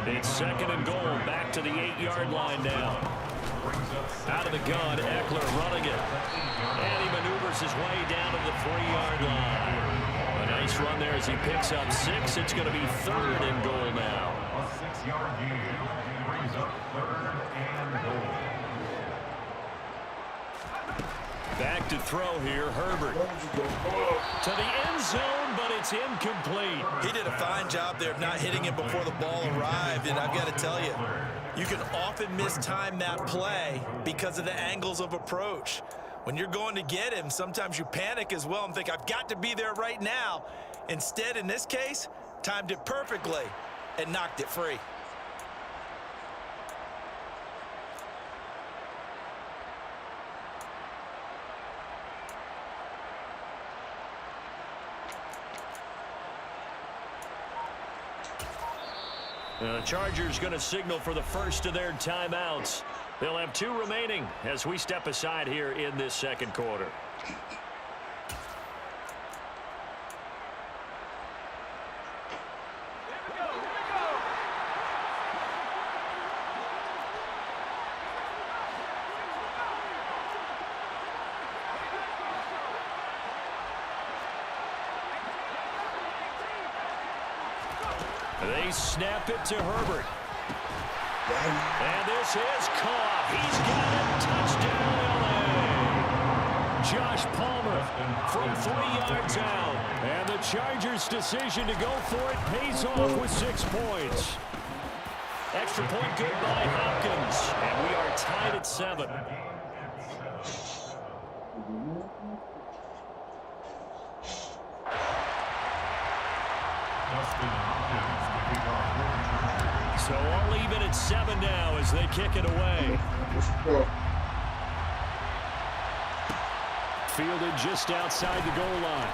It's 2nd and goal, back to the 8-yard line now. Out of the gun, Eckler running it. And he maneuvers his way down to the 3-yard line. A nice run there as he picks up 6. It's going to be 3rd and goal now. A 6-yard gain brings up 3rd and goal. Back to throw here, Herbert. To the end zone, but it's incomplete. He did a fine job there of not hitting him before the ball arrived, and I've got to tell you, you can often mistime that play because of the angles of approach. When you're going to get him, sometimes you panic as well and think, I've got to be there right now. Instead, in this case, timed it perfectly and knocked it free. The Chargers going to signal for the first of their timeouts. They'll have 2 remaining as we step aside here in this 2nd quarter. They snap it to Herbert. And this is caught. He's got it. Touchdown, LA. Josh Palmer from 3 yards out. And the Chargers' decision to go for it pays off with 6 points. Extra point good by Hopkins. And we are tied at 7. So all even at 7 now as they kick it away. Fielded just outside the goal line.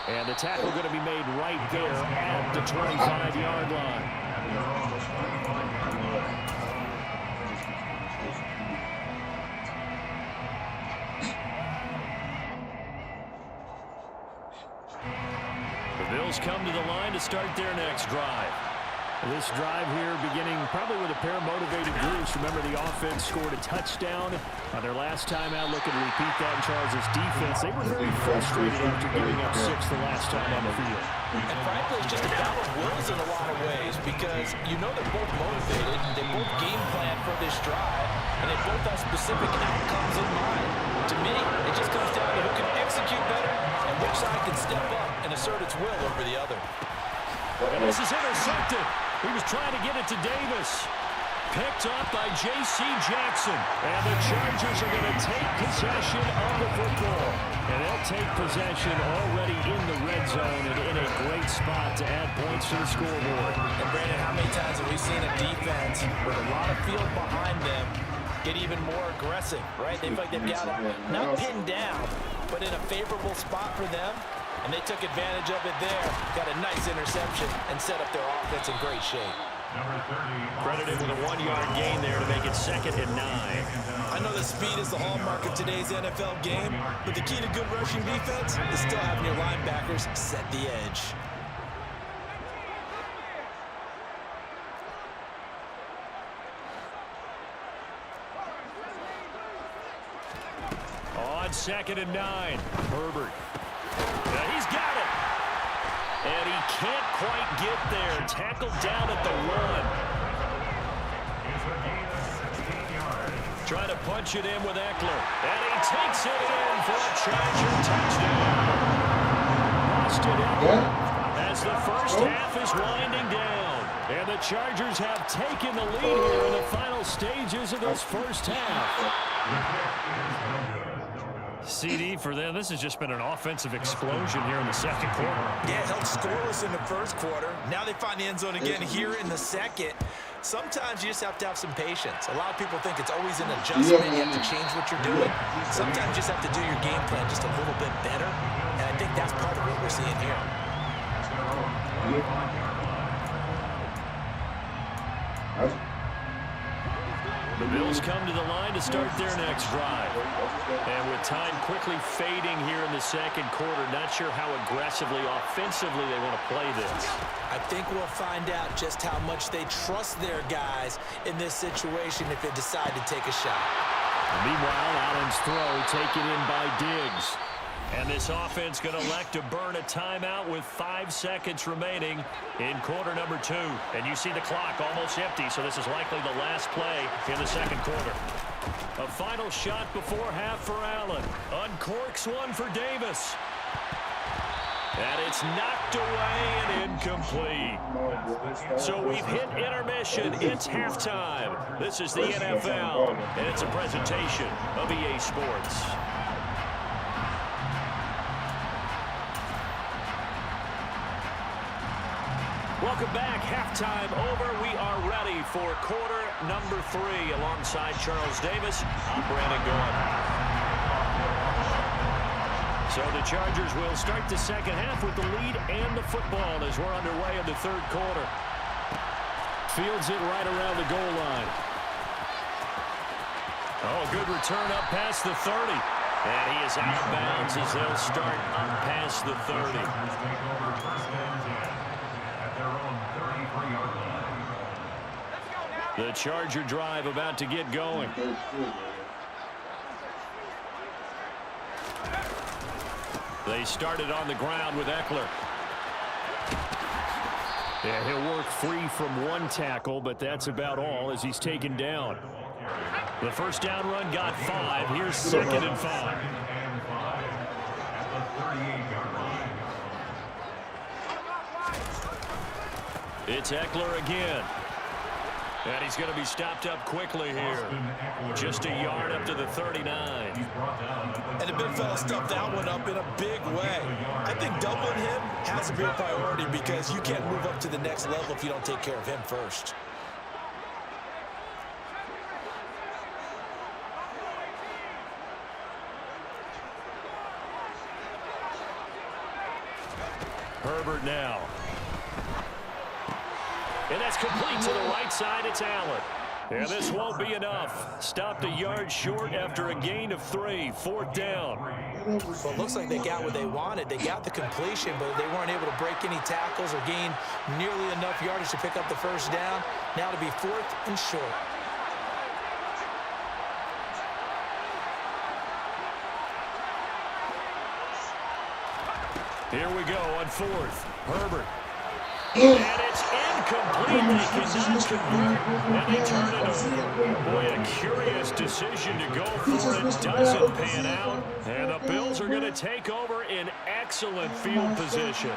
And the tackle going to be made right there at the 25-yard line. The Bills come to the line to start their next drive. This drive here beginning probably with a pair of motivated groups. Remember, the offense scored a touchdown on their last time out. Looking to repeat that in Charles' defense. They were very frustrated after giving up 6 the last time on the field. And frankly, it's just a battle of wills in a lot of ways because you know they're both motivated. They both game plan for this drive, and they both have specific outcomes in mind. To me, it just comes down to who can execute better and which side can step up and assert its will over the other. And this is intercepted. He was trying to get it to Davis. picked up by J.C. Jackson. And the Chargers are going to take possession of the football. And they'll take possession already in the red zone and in a great spot to add points to the scoreboard. And Brandon, how many times have we seen a defense with a lot of field behind them get even more aggressive, right? They feel like they've got it not pinned down, but in a favorable spot for them. And they took advantage of it there. Got a nice interception and set up their offense in great shape. Credited with a 1-yard gain there to make it 2nd and 9. I know that speed is the hallmark of today's NFL game, but the key to good rushing defense is still having your linebackers set the edge. On 2nd and 9, Herbert. He's got it. And he can't quite get there. Tackled down at the 1. Trying to punch it in with Eckler. And he takes it in for a Charger touchdown. Austin Eckler as the first half is winding down. And the Chargers have taken the lead here in the final stages of this first half. CD for them, this has just been an offensive explosion here in the second quarter. Yeah, held scoreless in the first quarter. Now they find the end zone again here in the second. Sometimes you just have to have some patience. A lot of people think it's always an adjustment. You have to change what you're doing. Sometimes you just have to do your game plan just a little bit better. And I think that's part of what we're seeing here. The Bills come to the line to start their next drive. And with time quickly fading here in the second quarter, not sure how aggressively, offensively they want to play this. I think we'll find out just how much they trust their guys in this situation if they decide to take a shot. Meanwhile, Allen's throw taken in by Diggs. And this offense going to elect to burn a timeout with 5 seconds remaining in quarter number 2. And you see the clock almost empty, so this is likely the last play in the second quarter. A final shot before half for Allen. Uncorks one for Davis. And it's knocked away and incomplete. So we've hit intermission. It's halftime. This is the NFL, and it's a presentation of EA Sports. Welcome back. Halftime over. We are ready for quarter number 3. Alongside Charles Davis, I'm Brandon Gordon. So the Chargers will start the second half with the lead and the football as we're underway in the third quarter. Fields it right around the goal line. Oh, good return up past the 30. And he is out of bounds as they'll start up past the 30. The Charger drive about to get going. They started on the ground with Eckler. Yeah, he'll work free from one tackle, but that's about all as he's taken down. The first down run got 5. Here's 2nd and 5. It's Eckler again. And he's going to be stopped up quickly here. Just a yard up to the 39. And the big fella stuffed that one up in a big way. I think doubling him has to be a priority because you can't move up to the next level if you don't take care of him first. Herbert now. And that's complete to the right side. It's Allen. And this won't be enough. Stopped a yard short after a gain of 3. 4th down. Well, it looks like they got what they wanted. They got the completion, but they weren't able to break any tackles or gain nearly enough yardage to pick up the first down. Now to be 4th and short. Here we go on 4th. Herbert. And it's incomplete. They cannot convert, and they turn it over. Boy, a curious decision to go for it. Doesn't pan out. And the Bills are going to take over in excellent field position.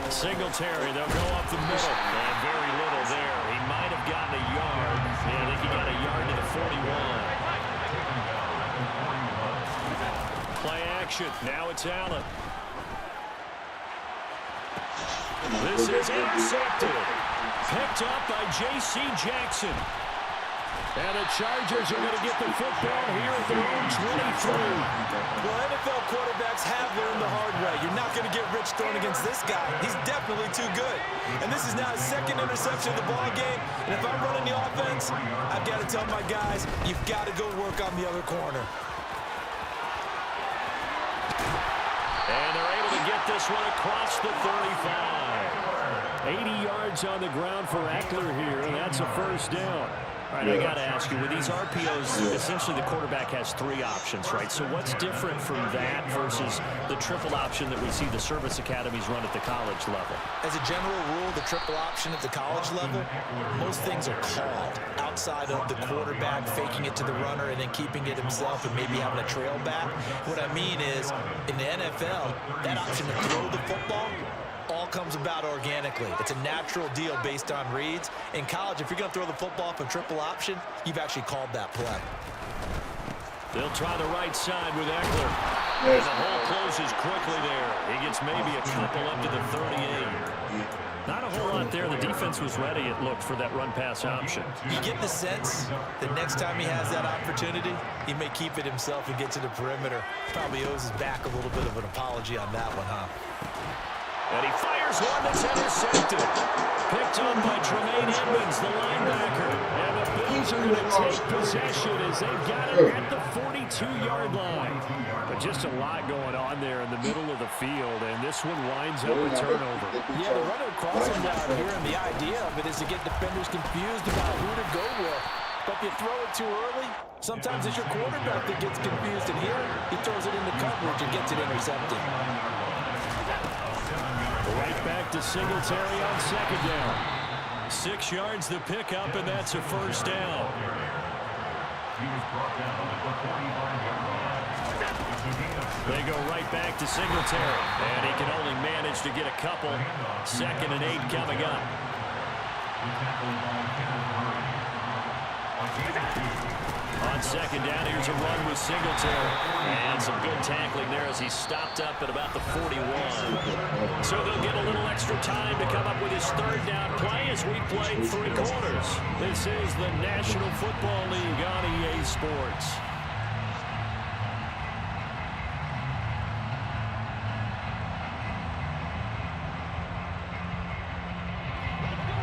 Singletary, they'll go up the middle. And very little there. He might have gotten a yard. Yeah, I think he got a yard to the 41. Play action. Now it's Allen. This is intercepted. Picked up by J.C. Jackson. And the Chargers are going to get the football here at their own 23. Well, NFL quarterbacks have learned the hard way. You're not going to get rich throwing against this guy. He's definitely too good. And this is now his second interception of the ball game. And if I'm running the offense, I've got to tell my guys, you've got to go work on the other corner. And they're able to get this one across the 35. 80 yards on the ground for Eckler here, and that's a first down. All right, I got to ask you, with these RPOs, essentially the quarterback has three options, right? So what's different from that versus the triple option that we see the service academies run at the college level? As a general rule, the triple option at the college level, most things are called outside of the quarterback faking it to the runner and then keeping it himself and maybe having a trail back. What I mean is, in the NFL, that option to throw the football all comes about organically. It's a natural deal based on reads. In college, if you're going to throw the football from triple option, you've actually called that play. They'll try the right side with Eckler. And the hole closes quickly there. He gets maybe a couple up to the 38. Not a whole lot there. The defense was ready, it looked, for that run-pass option. You get the sense that next time he has that opportunity, he may keep it himself and get to the perimeter. Probably owes his back a little bit of an apology on that one, huh? And he fires one that's intercepted. Picked up by Tremaine Edmonds, the linebacker. And the Bills are going to take possession as they've got it at the 42-yard line. But just a lot going on there in the middle of the field, and this one winds up a turnover. Yeah, the running crossing down here, and the idea of it is to get defenders confused about who to go with. But if you throw it too early, sometimes it's your quarterback that gets confused, and here he throws it into coverage and gets it intercepted. Right back to Singletary on second down. 6 yards the pickup, and that's a first down. They go right back to Singletary, and he can only manage to get a couple. 2nd and 8 coming up. On second down, here's a run with Singletary. And some good tackling there as he stopped up at about the 41. So they'll get a little extra time to come up with his third down play as we play 3 quarters. This is the National Football League on EA Sports.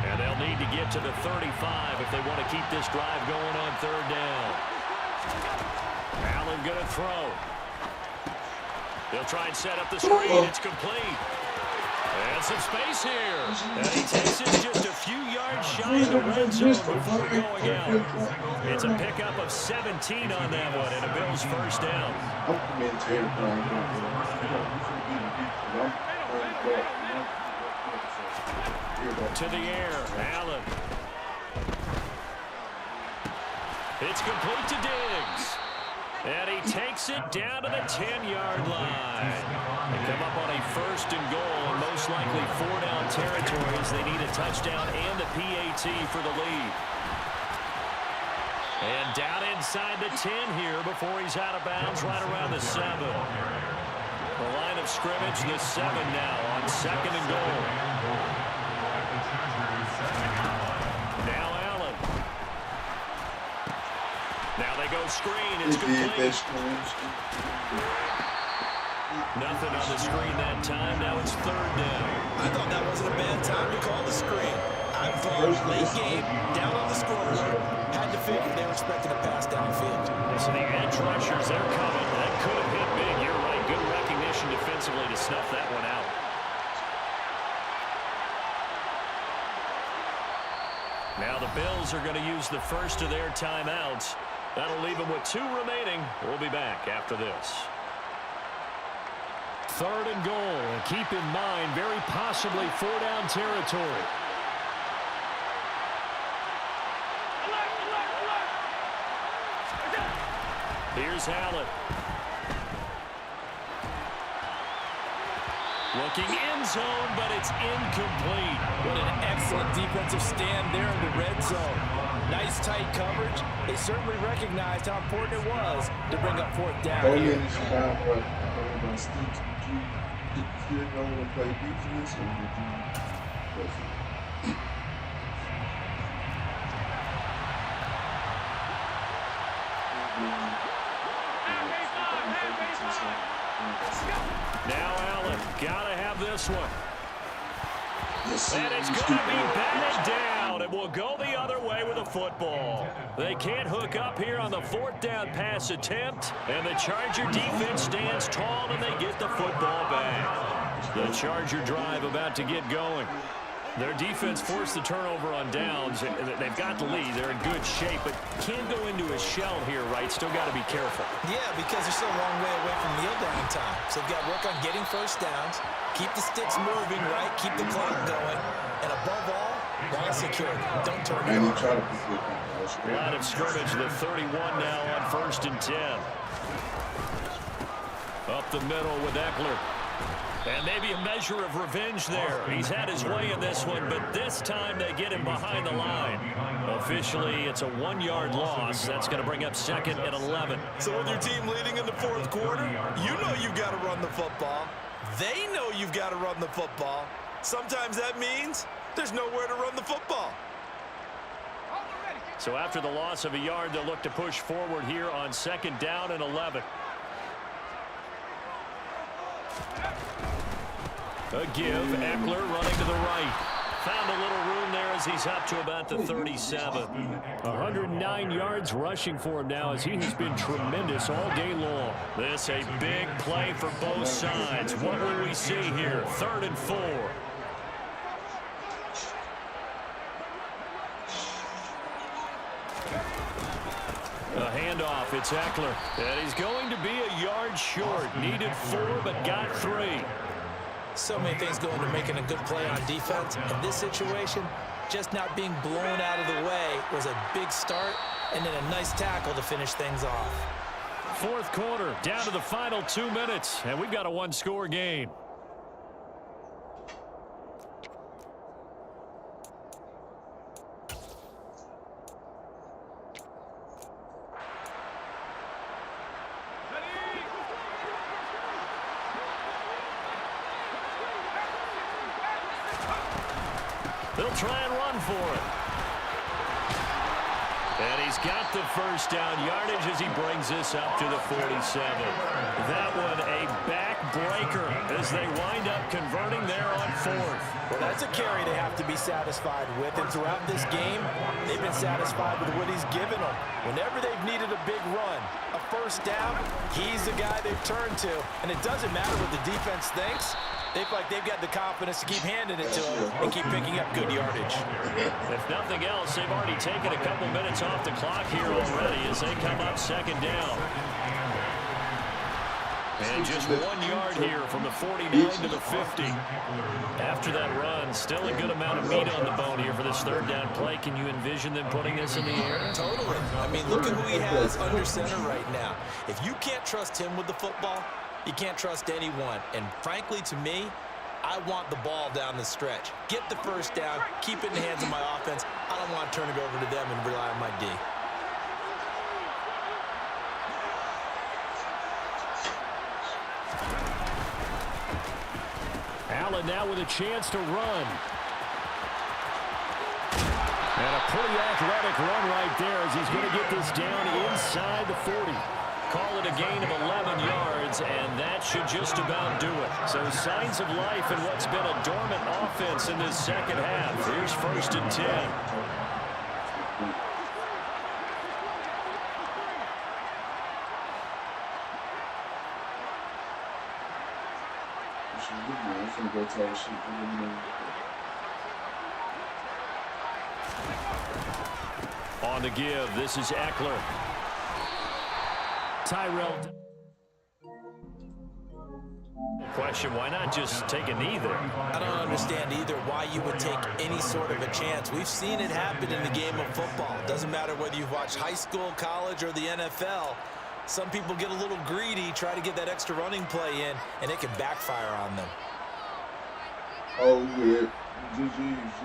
And they'll need to get to the 35 if they want to keep this drive going on third down. Allen going to throw. He'll try and set up the screen. It's complete. And some space here. And he takes it just a few yards shy of the red zone before going out. It's a pickup of 17 on that one, and a Bills first down. To the air, Allen. It's complete to Diggs. And he takes it down to the 10-yard line. They come up on a 1st and goal, and most likely 4-down territories. They need a touchdown and a PAT for the lead. And down inside the 10 here before he's out of bounds right around the 7. The line of scrimmage, the 7 now on 2nd and goal. Now Allen. Now they go screen. It's complete. Nothing on the screen that time. Now it's 3rd down. I thought that wasn't a bad time to call the screen. I thought late game, down on the scoreboard, had to figure they were expecting a pass downfield. So the edge rushers, they're coming. That could have hit big. You're right. Good recognition defensively to snuff that one out. Now the Bills are going to use the first of their timeouts. That'll leave them with 2 remaining. We'll be back after this. 3rd and goal. And keep in mind, very possibly 4-down territory. Here's Allen. Looking end zone, but it's incomplete. What an excellent defensive stand there in the red zone. Nice tight coverage. They certainly recognized how important it was to bring up fourth down here. Now Allen, gotta have this one. And it's going to be batted down, and we'll go the other way with a football. They can't hook up here on the fourth down pass attempt, and the Charger defense stands tall, and they get the football back. The Charger drive about to get going. Their defense forced the turnover on downs. They've got the lead. They're in good shape, but can't go into a shell here, right? Still got to be careful. Yeah, because they're still a long way away from kneel down time. So they've got to work on getting first downs, keep the sticks moving, right? Keep the clock going. And above all, ball security. Don't turn it over. Line of scrimmage, the 31 now on 1st and 10. Up the middle with Eckler. And maybe a measure of revenge there. He's had his way in this one, but this time they get him behind the line. Officially, it's a 1-yard loss. That's going to bring up 2nd and 11. So with your team leading in the fourth quarter, you know you've got to run the football. They know you've got to run the football. Sometimes that means there's nowhere to run the football. So after the loss of a yard, they'll look to push forward here on 2nd down and 11. A give, Eckler running to the right. Found a little room there as he's up to about the 37. 109 yards rushing for him now as he has been tremendous all day long. This a big play for both sides. What will we see here? 3rd and 4. A handoff, it's Eckler. And he's going to be a yard short. Needed 4, but got 3. So many things go into making a good play on defense. In this situation, just not being blown out of the way was a big start, and then a nice tackle to finish things off. 4th quarter, down to the final 2 minutes, and we've got a 1-score game. They'll try and run for it. And he's got the first down yardage as he brings this up to the 47. That one a backbreaker as they wind up converting there on 4th. Well, that's a carry they have to be satisfied with. And throughout this game, they've been satisfied with what he's given them. Whenever they've needed a big run, a first down, he's the guy they've turned to. And it doesn't matter what the defense thinks. They feel like they've got the confidence to keep handing it to him and keep picking up good yardage. If nothing else, they've already taken a couple minutes off the clock here already as they come up 2nd down. And just 1 yard here from the 49 to the 50. After that run, still a good amount of meat on the bone here for this 3rd down play. Can you envision them putting this in the air? Totally. I mean, look at who he has under center right now. If you can't trust him with the football, you can't trust anyone. And frankly, to me, I want the ball down the stretch. Get the first down, keep it in the hands of my offense. I don't want to turn it over to them and rely on my D. Allen now with a chance to run. And a pretty athletic run right there as he's going to get this down inside the 40. Call it a gain of 11 yards, and that should just about do it. So signs of life in what's been a dormant offense in this 2nd half. Here's 1st and 10. On the give, this is Eckler. Tyrell. Question, why not just take a knee there? I don't understand either why you would take any sort of a chance. We've seen it happen in the game of football. Doesn't matter whether you've watched high school, college, or the NFL. Some people get a little greedy, try to get that extra running play in, and it can backfire on them. Oh, yeah. GG's.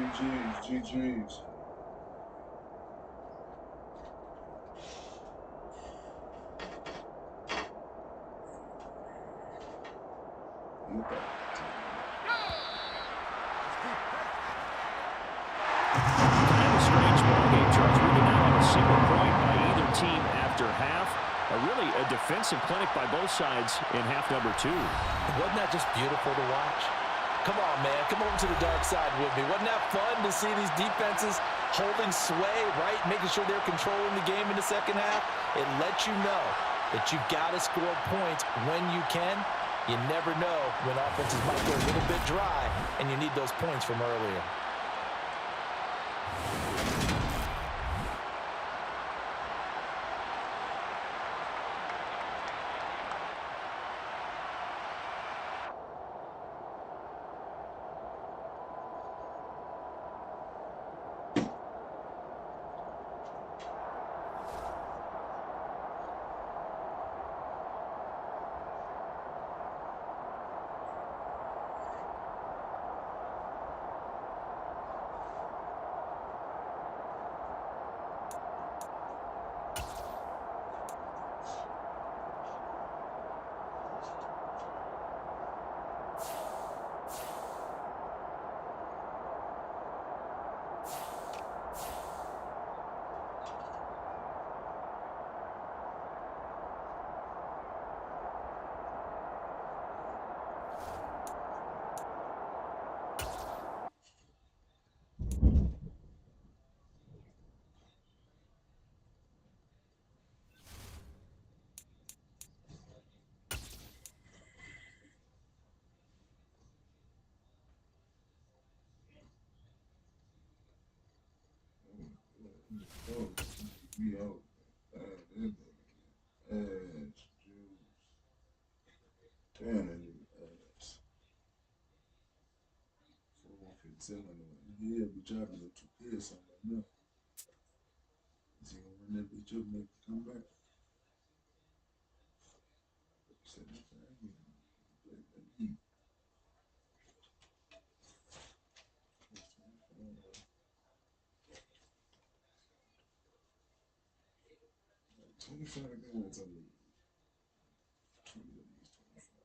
Kind of a strange ballgame, Charles. We did not have a single point by either team after half. Really a defensive clinic by both sides in half number 2. Wasn't that just beautiful to watch? Come on, man. Come over to the dark side with me. Wasn't that fun to see these defenses holding sway, right? Making sure they're controlling the game in the second half? It lets you know that you got to score points when you can. You never know when offenses might go a little bit dry, and you need those points from earlier. We out. Ass juice. Damn, that nigga ass. 457 anyway. Yeah, be dropping up 2K or something like that. Is he gonna run that bitch up and make it come back? Said that thing. Play that heat. 25 guys on the 20 of these 25.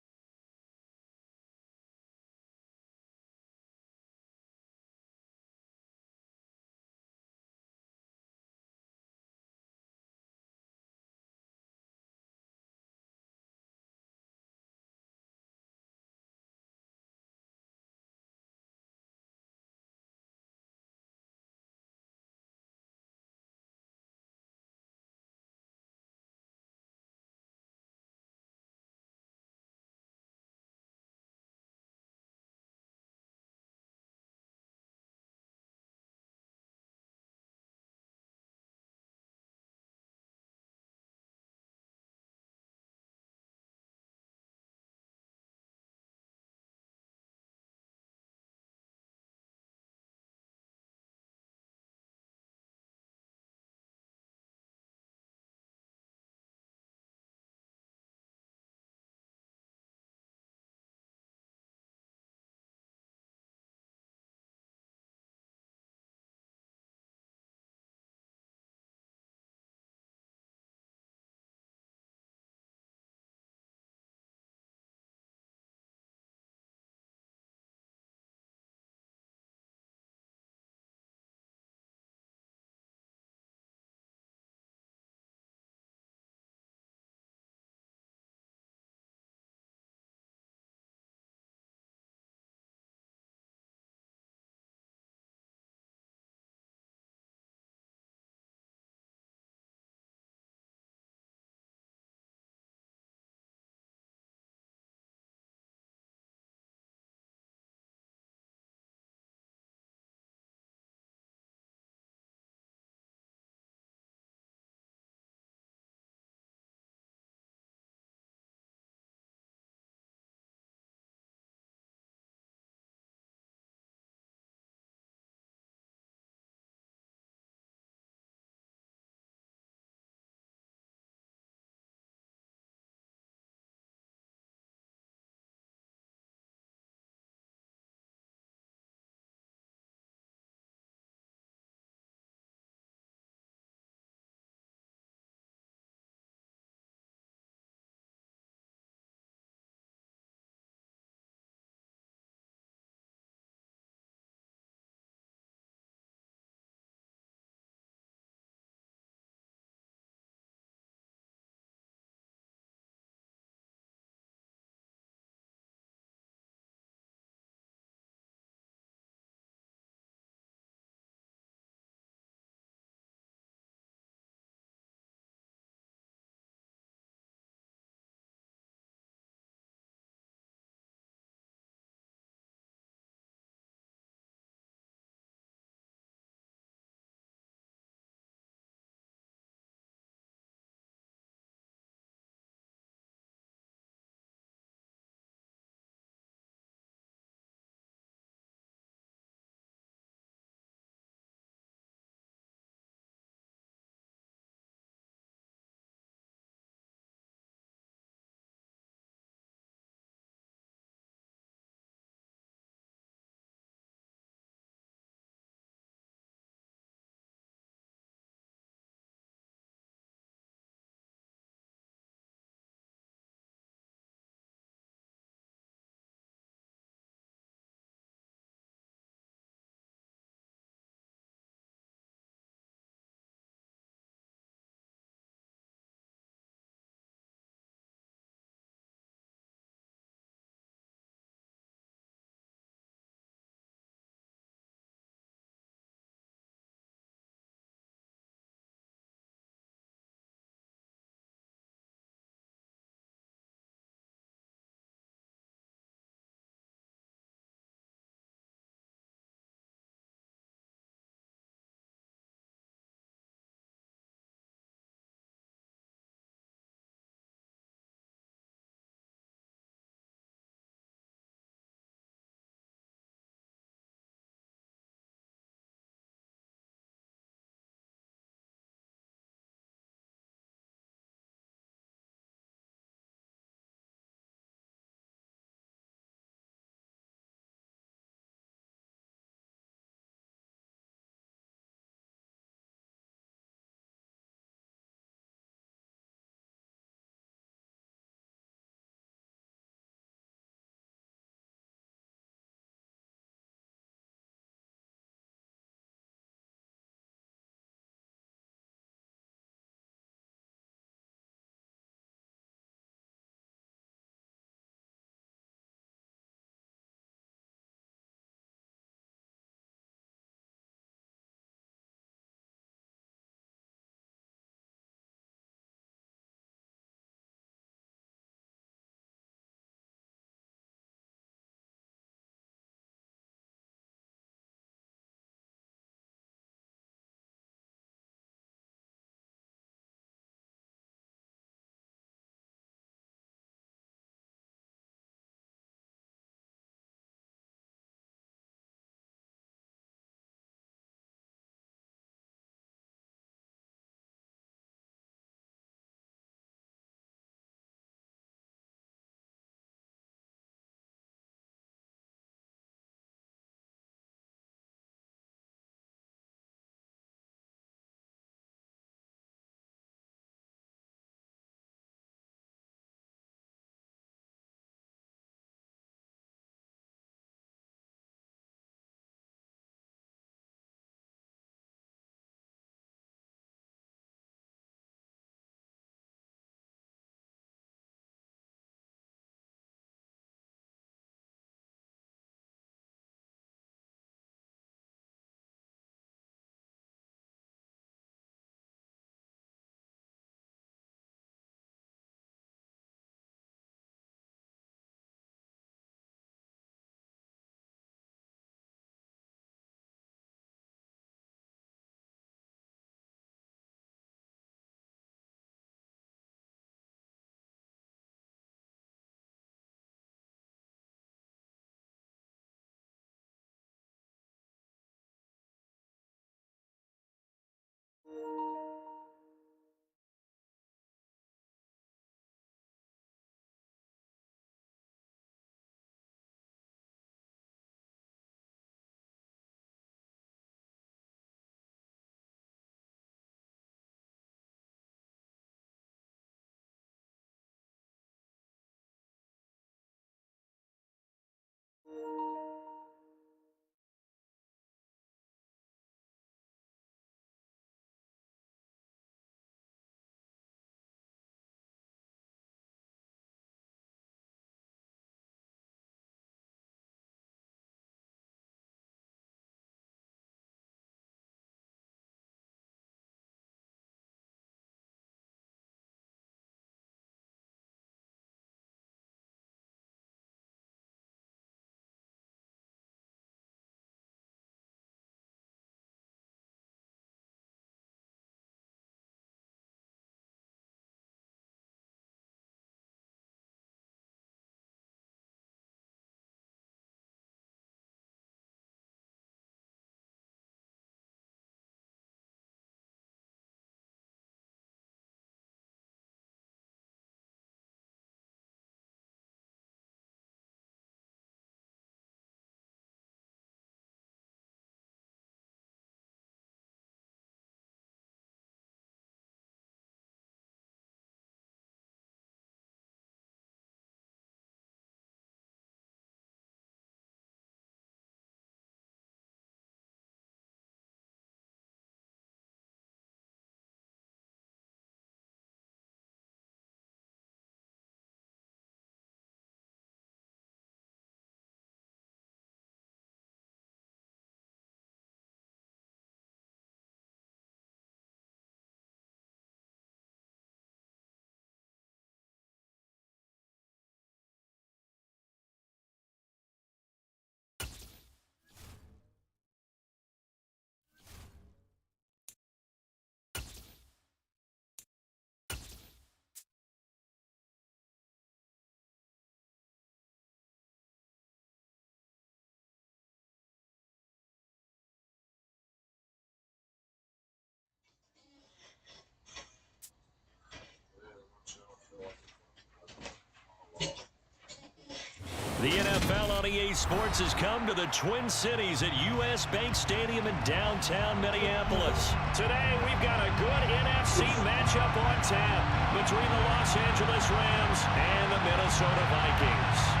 The NFL on EA Sports has come to the Twin Cities at U.S. Bank Stadium in downtown Minneapolis. Today, we've got a good NFC matchup on tap between the Los Angeles Rams and the Minnesota Vikings.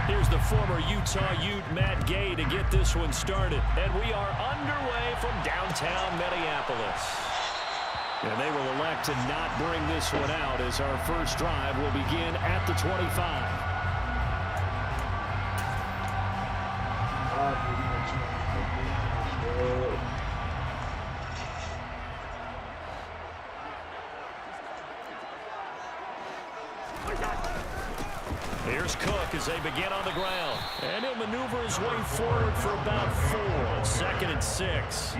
Here's the former Utah Ute Matt Gay to get this one started. And we are underway from downtown Minneapolis. And they will elect to not bring this one out as our first drive will begin at the 25. Here's Cook as they begin on the ground. And he'll maneuver his way forward for about 4. 2nd and 6.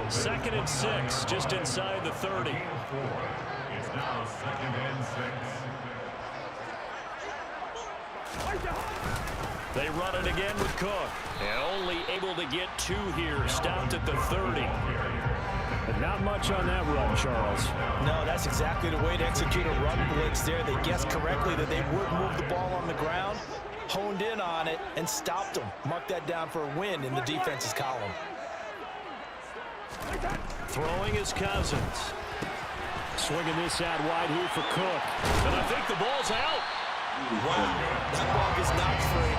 2nd and 6, just inside the 30. It's now 2nd and 6. They run it again with Cook. And only able to get 2 here, stopped at the 30. But not much on that run, Charles. No, that's exactly the way to execute a run blitz there. They guessed correctly that they would move the ball on the ground, honed in on it, and stopped them. Mark that down for a win in the defense's column. Throwing his Cousins. Swinging this out wide here for Cook. And I think the ball's out. Wow, that ball gets knocked free,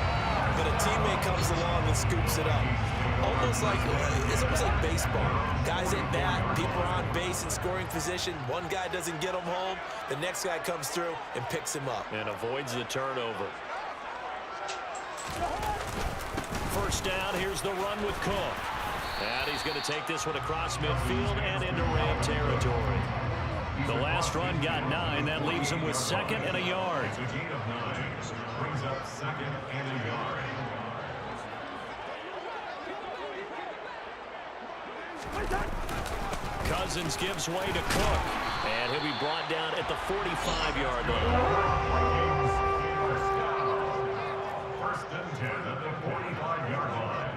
but a teammate comes along and scoops it up. It's almost like baseball. Guys at bat, people are on base in scoring position. One guy doesn't get him home. The next guy comes through and picks him up. And avoids the turnover. First down, here's the run with Cook. And he's going to take this one across midfield and into Ram territory. The last run got 9. That leaves him with 2nd and a yard. It's a gain of 9. Brings up 2nd and a yard. Cousins gives way to Cook. And he'll be brought down at the 45-yard line. First and 10 at the 45-yard line.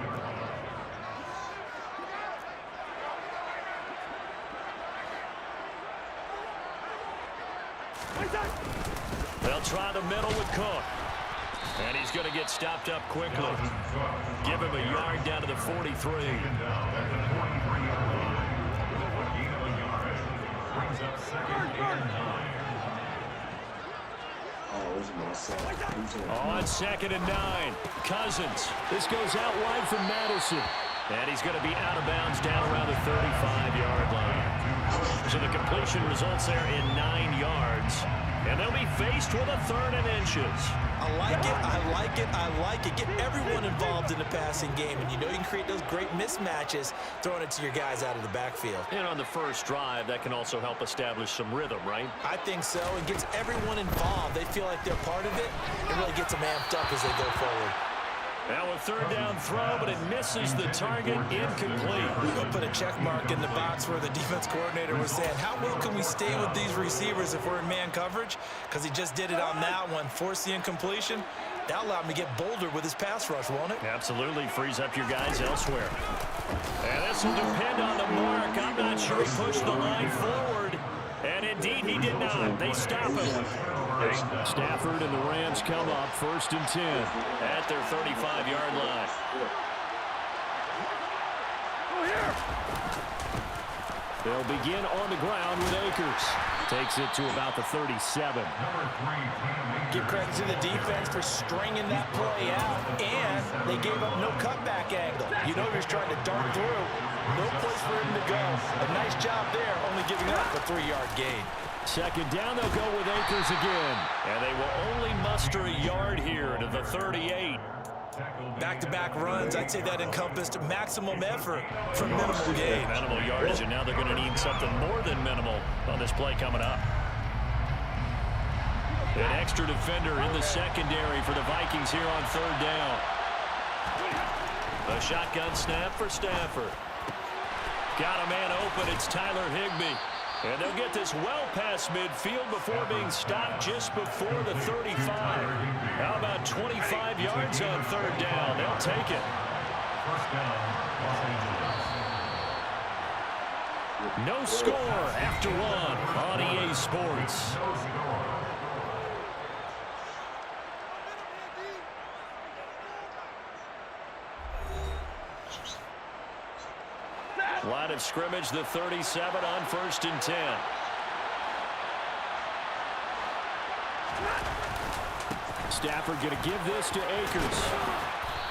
They'll try the middle with Cook. And he's going to get stopped up quickly. Give him a yard down to the 43. On 2nd and 9. Cousins. This goes out wide from Madison. And he's going to be out of bounds down around the 35-yard line. So the completion results there in 9 yards. And they'll be faced with a 3rd and inches. I like it, I like it, I like it. Get everyone involved in the passing game, and you know you can create those great mismatches throwing it to your guys out of the backfield. And on the first drive, that can also help establish some rhythm, right? I think so. It gets everyone involved. They feel like they're part of it. It really gets them amped up as they go forward. Now a 3rd down throw, but it misses the target, incomplete. We'll put a check mark in the box where the defense coordinator was saying, how well can we stay with these receivers if we're in man coverage? Because he just did it on that one, forced the incompletion. That allowed him to get bolder with his pass rush, won't it? Absolutely, frees up your guys elsewhere. And this will depend on the mark. I'm not sure he pushed the line forward. And indeed, he did not. They stop him. Stafford and the Rams come up 1st and 10 at their 35-yard line. They'll begin on the ground with Akers. Takes it to about the 37. Give credit to the defense for stringing that play out, and they gave up no cutback angle. You know he was trying to dart through. No place for him to go. A nice job there, only giving up a 3-yard gain. 2nd down, they'll go with Akers again. And they will only muster a yard here to the 38. Back-to-back runs, I'd say that encompassed maximum effort for minimal gain. Minimal yardage, and now they're going to need something more than minimal on this play coming up. An extra defender in the secondary for the Vikings here on 3rd down. A shotgun snap for Stafford. Got a man open, it's Tyler Higbee. And they'll get this well past midfield before being stopped just before the 35. How about 25 yards on third down? They'll take it. First down, Los Angeles. No score after one on EA Sports. No score. Line of scrimmage, the 37 on 1st and 10. Stafford going to give this to Akers.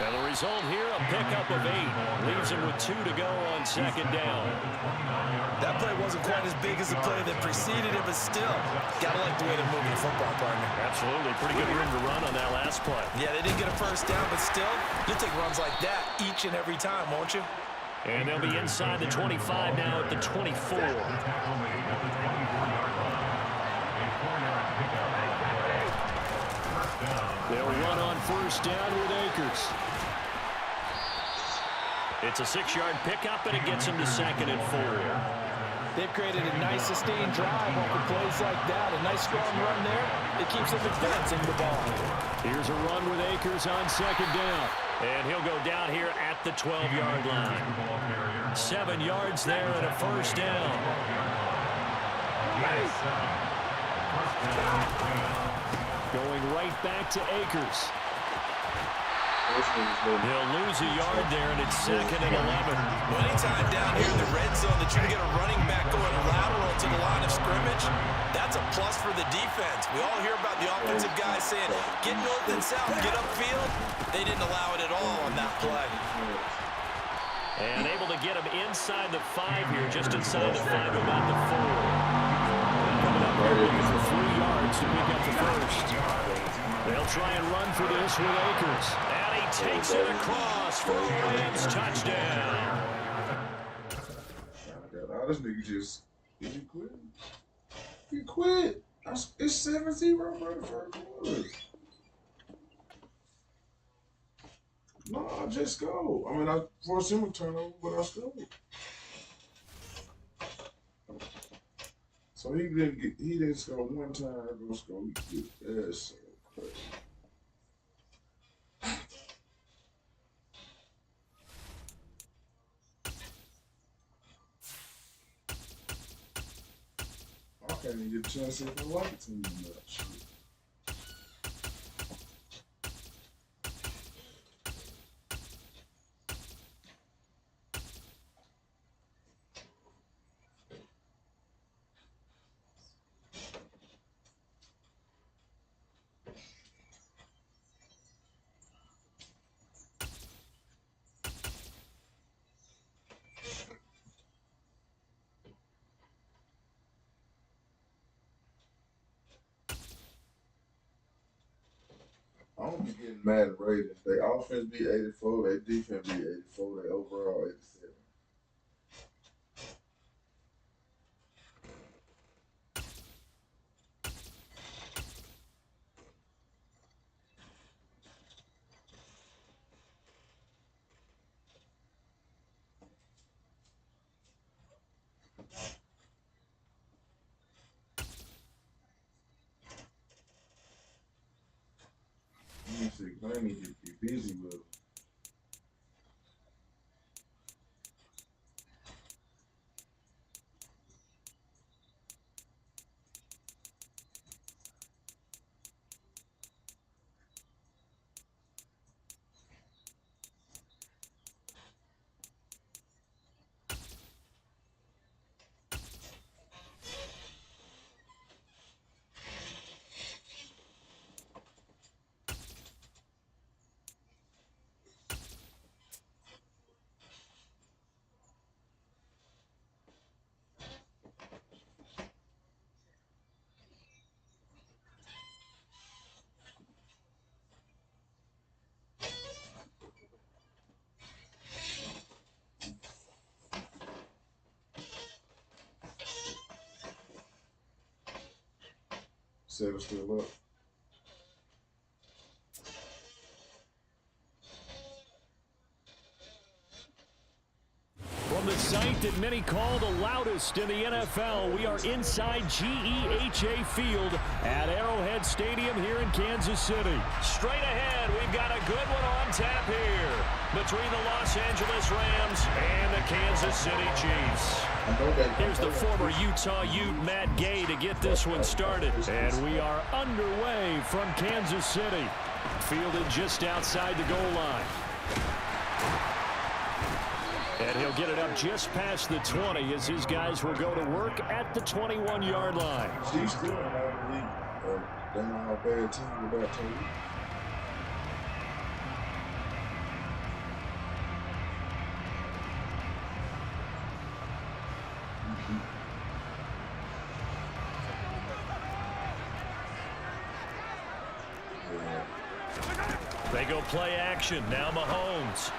And the result here, a pickup of 8. Leaves him with 2 to go on 2nd down. That play wasn't quite as big as the play that preceded it, but still, gotta like the way they're moving the football, partner. Absolutely. Pretty good room to run on that last play. Yeah, they didn't get a first down, but still, you'll take runs like that each and every time, won't you? And they'll be inside the 25 now at the 24. Tackle made at the 24-yard line. A 4-yard pickup. First down. They'll run on 1st down with Akers. It's a 6-yard pickup, and it gets him to 2nd and 4. They've created a nice sustained drive off of plays like that. A nice strong run there. It keeps them advancing the ball. Here's a run with Akers on 2nd down. And he'll go down here at the 12-yard line. 7 yards there and a 1st down. Going right back to Akers. They'll lose a yard there, and it's 2nd and 11. Well, anytime down here in the red zone that you can get a running back going lateral to the line of scrimmage, that's a plus for the defense. We all hear about the offensive guys saying, get north and south, get upfield. They didn't allow it at all on that play. And able to get him inside the 5 here, just inside the 5, about the 4. Coming up here, looking for 3 yards to pick up the 1st. They'll try and run for this with Akers. And he takes it across for a Rams touchdown. God, this nigga just, did he quit? He quit. It's 7-0 for the first quarter. No, just go. I mean, I forced him a turnover, but I scored. So he didn't score one time. I'm gonna score. That's so crazy. I can't even get a chance to see if I like it too much. I don't be getting mad at Raiders. They offense be 84, they defense be 84, they overall 87. I need to be busy with it. Seven still up. From the sight that many call the loudest in the NFL. We are inside GEHA Field at Arrowhead Stadium here in Kansas City. Straight ahead, we've got a good one on tap here between the Los Angeles Rams and the Kansas City Chiefs. Here's the former Utah Ute, Matt Gay, to get this one started. And we are underway from Kansas City. Fielded just outside the goal line. And he'll get it up just past the 20 as his guys will go to work at the 21-yard line. She's still in our league. They know how bad team without Toby. They go play action. Now Mahomes.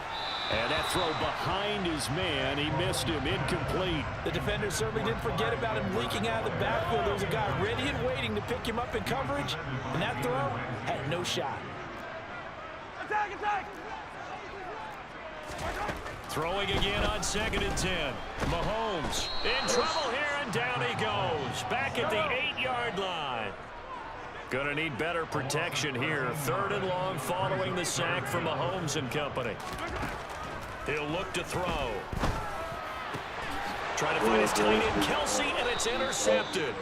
And that throw behind his man. He missed him. Incomplete. The defender certainly didn't forget about him leaking out of the backfield. There was a guy ready and waiting to pick him up in coverage. And that throw had no shot. Attack! Throwing again on 2nd and 10. Mahomes in trouble here, and down he goes. Back at the 8-yard line. Going to need better protection here. 3rd and long following the sack from Mahomes and company. He'll look to throw. Trying to find his tight end, Kelsey, and it's intercepted.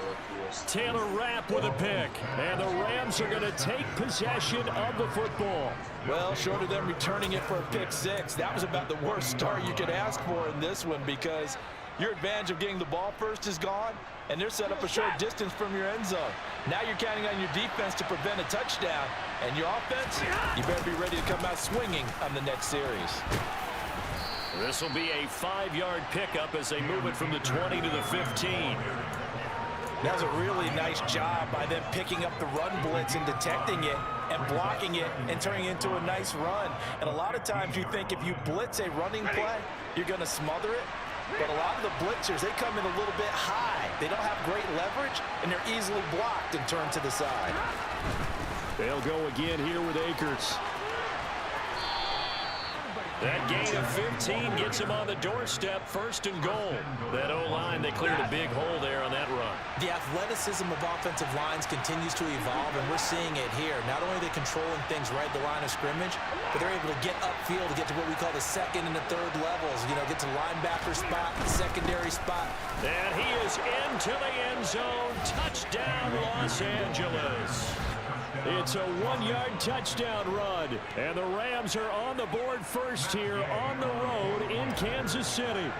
Taylor Rapp with a pick. And the Rams are going to take possession of the football. Well, short of them returning it for a pick 6, that was about the worst start you could ask for in this one, because your advantage of getting the ball first is gone, and they're set up a short distance from your end zone. Now you're counting on your defense to prevent a touchdown, and your offense, you better be ready to come out swinging on the next series. This will be a 5-yard pickup as they move it from the 20 to the 15. That was a really nice job by them picking up the run blitz and detecting it and blocking it and turning it into a nice run. And a lot of times you think if you blitz a running play, you're going to smother it. But a lot of the blitzers, they come in a little bit high. They don't have great leverage, and they're easily blocked and turned to the side. They'll go again here with Akers. That gain of 15 gets him on the doorstep, 1st and goal. That O-line, they cleared a big hole there on that run. The athleticism of offensive lines continues to evolve, and we're seeing it here. Not only are they controlling things right at the line of scrimmage, but they're able to get upfield to get to what we call the 2nd and the 3rd levels. You know, get to linebacker spot, secondary spot. And he is into the end zone. Touchdown, Los Angeles. It's a 1-yard touchdown run, and the Rams are on the board first here on the road in Kansas City.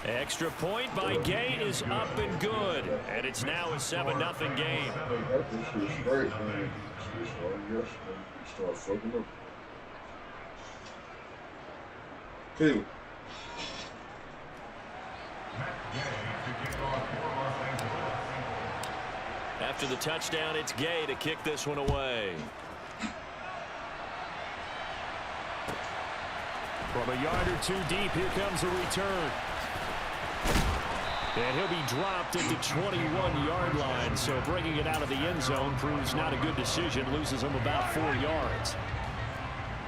Extra point by Gay is up and good, and it's now a 7-0 game. Caleb. After the touchdown, it's Gay to kick this one away. From a yard or two deep, here comes a return. And he'll be dropped at the 21-yard line, so bringing it out of the end zone proves not a good decision, loses him about 4 yards.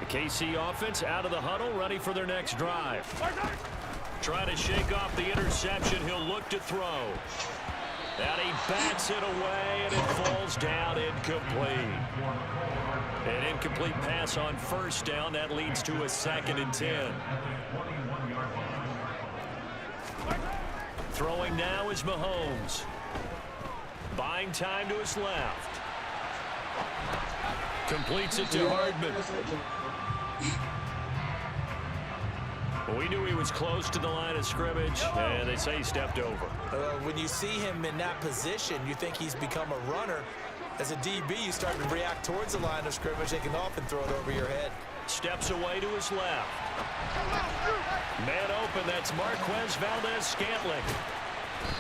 The KC offense out of the huddle, ready for their next drive. Trying to shake off the interception, he'll look to throw. And he bats it away, and it falls down incomplete. An incomplete pass on 1st down. That leads to a 2nd and 10. Throwing now is Mahomes. Buying time to his left. Completes it to Hardman. We knew he was close to the line of scrimmage, and they say he stepped over. When you see him in that position, you think he's become a runner. As a DB, you start to react towards the line of scrimmage. They can often throw it over your head. Steps away to his left. Man open, that's Marquez Valdez-Scantling.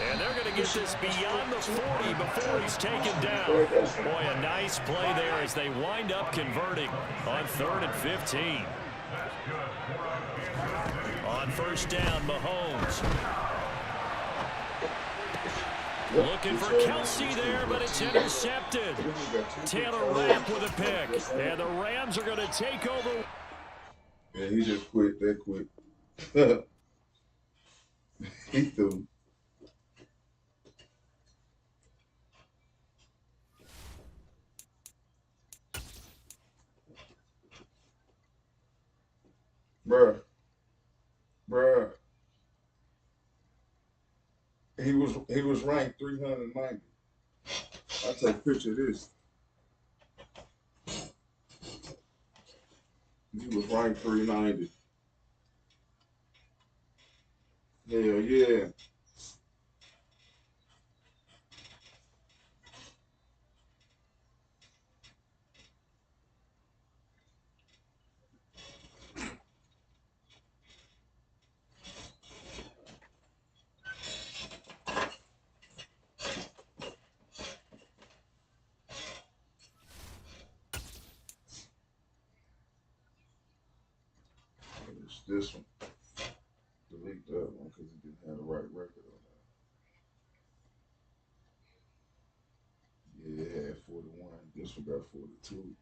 And they're going to get this beyond the 40 before he's taken down. Boy, a nice play there as they wind up converting on 3rd and 15. On 1st down, Mahomes. Looking for Kelsey there, but it's intercepted. Taylor Rapp with a pick. And the Rams are going to take over. Yeah, he just quit that quick. He threw. Bruh, bruh. He was ranked 390. I'll take a picture of this. He was ranked 390. Hell yeah. It's this one. Delete that one because he didn't have the right record on that. Yeah, it had 41. This one got 42.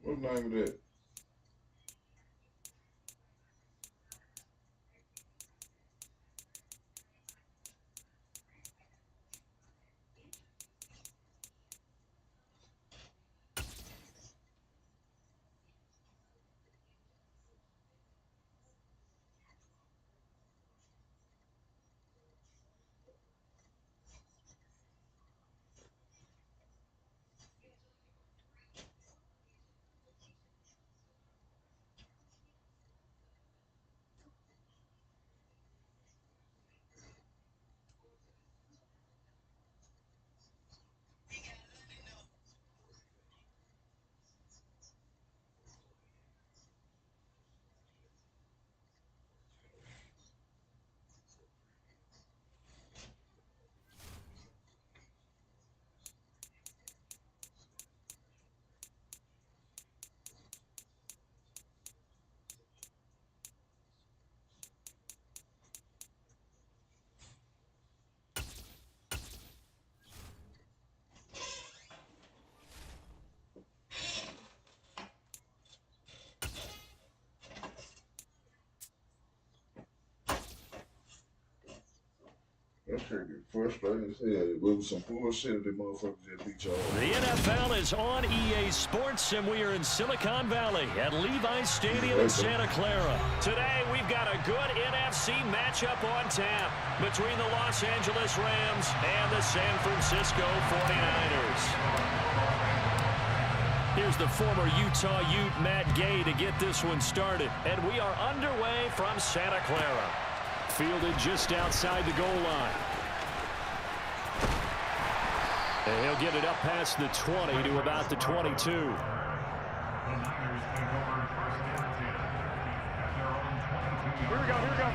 What's the name of that? That shit get frustrating as hell. It was some bullshit that motherfuckers just beat y'all. The NFL is on EA Sports, and we are in Silicon Valley at Levi's Stadium in Santa Clara. Today, we've got a good NFC matchup on tap between the Los Angeles Rams and the San Francisco 49ers. Here's the former Utah Ute Matt Gay to get this one started, and we are underway from Santa Clara. Fielded just outside the goal line. And he'll get it up past the 20 to about the 22. The Niners take over first and 10 at their own 22. Here we go, here we go.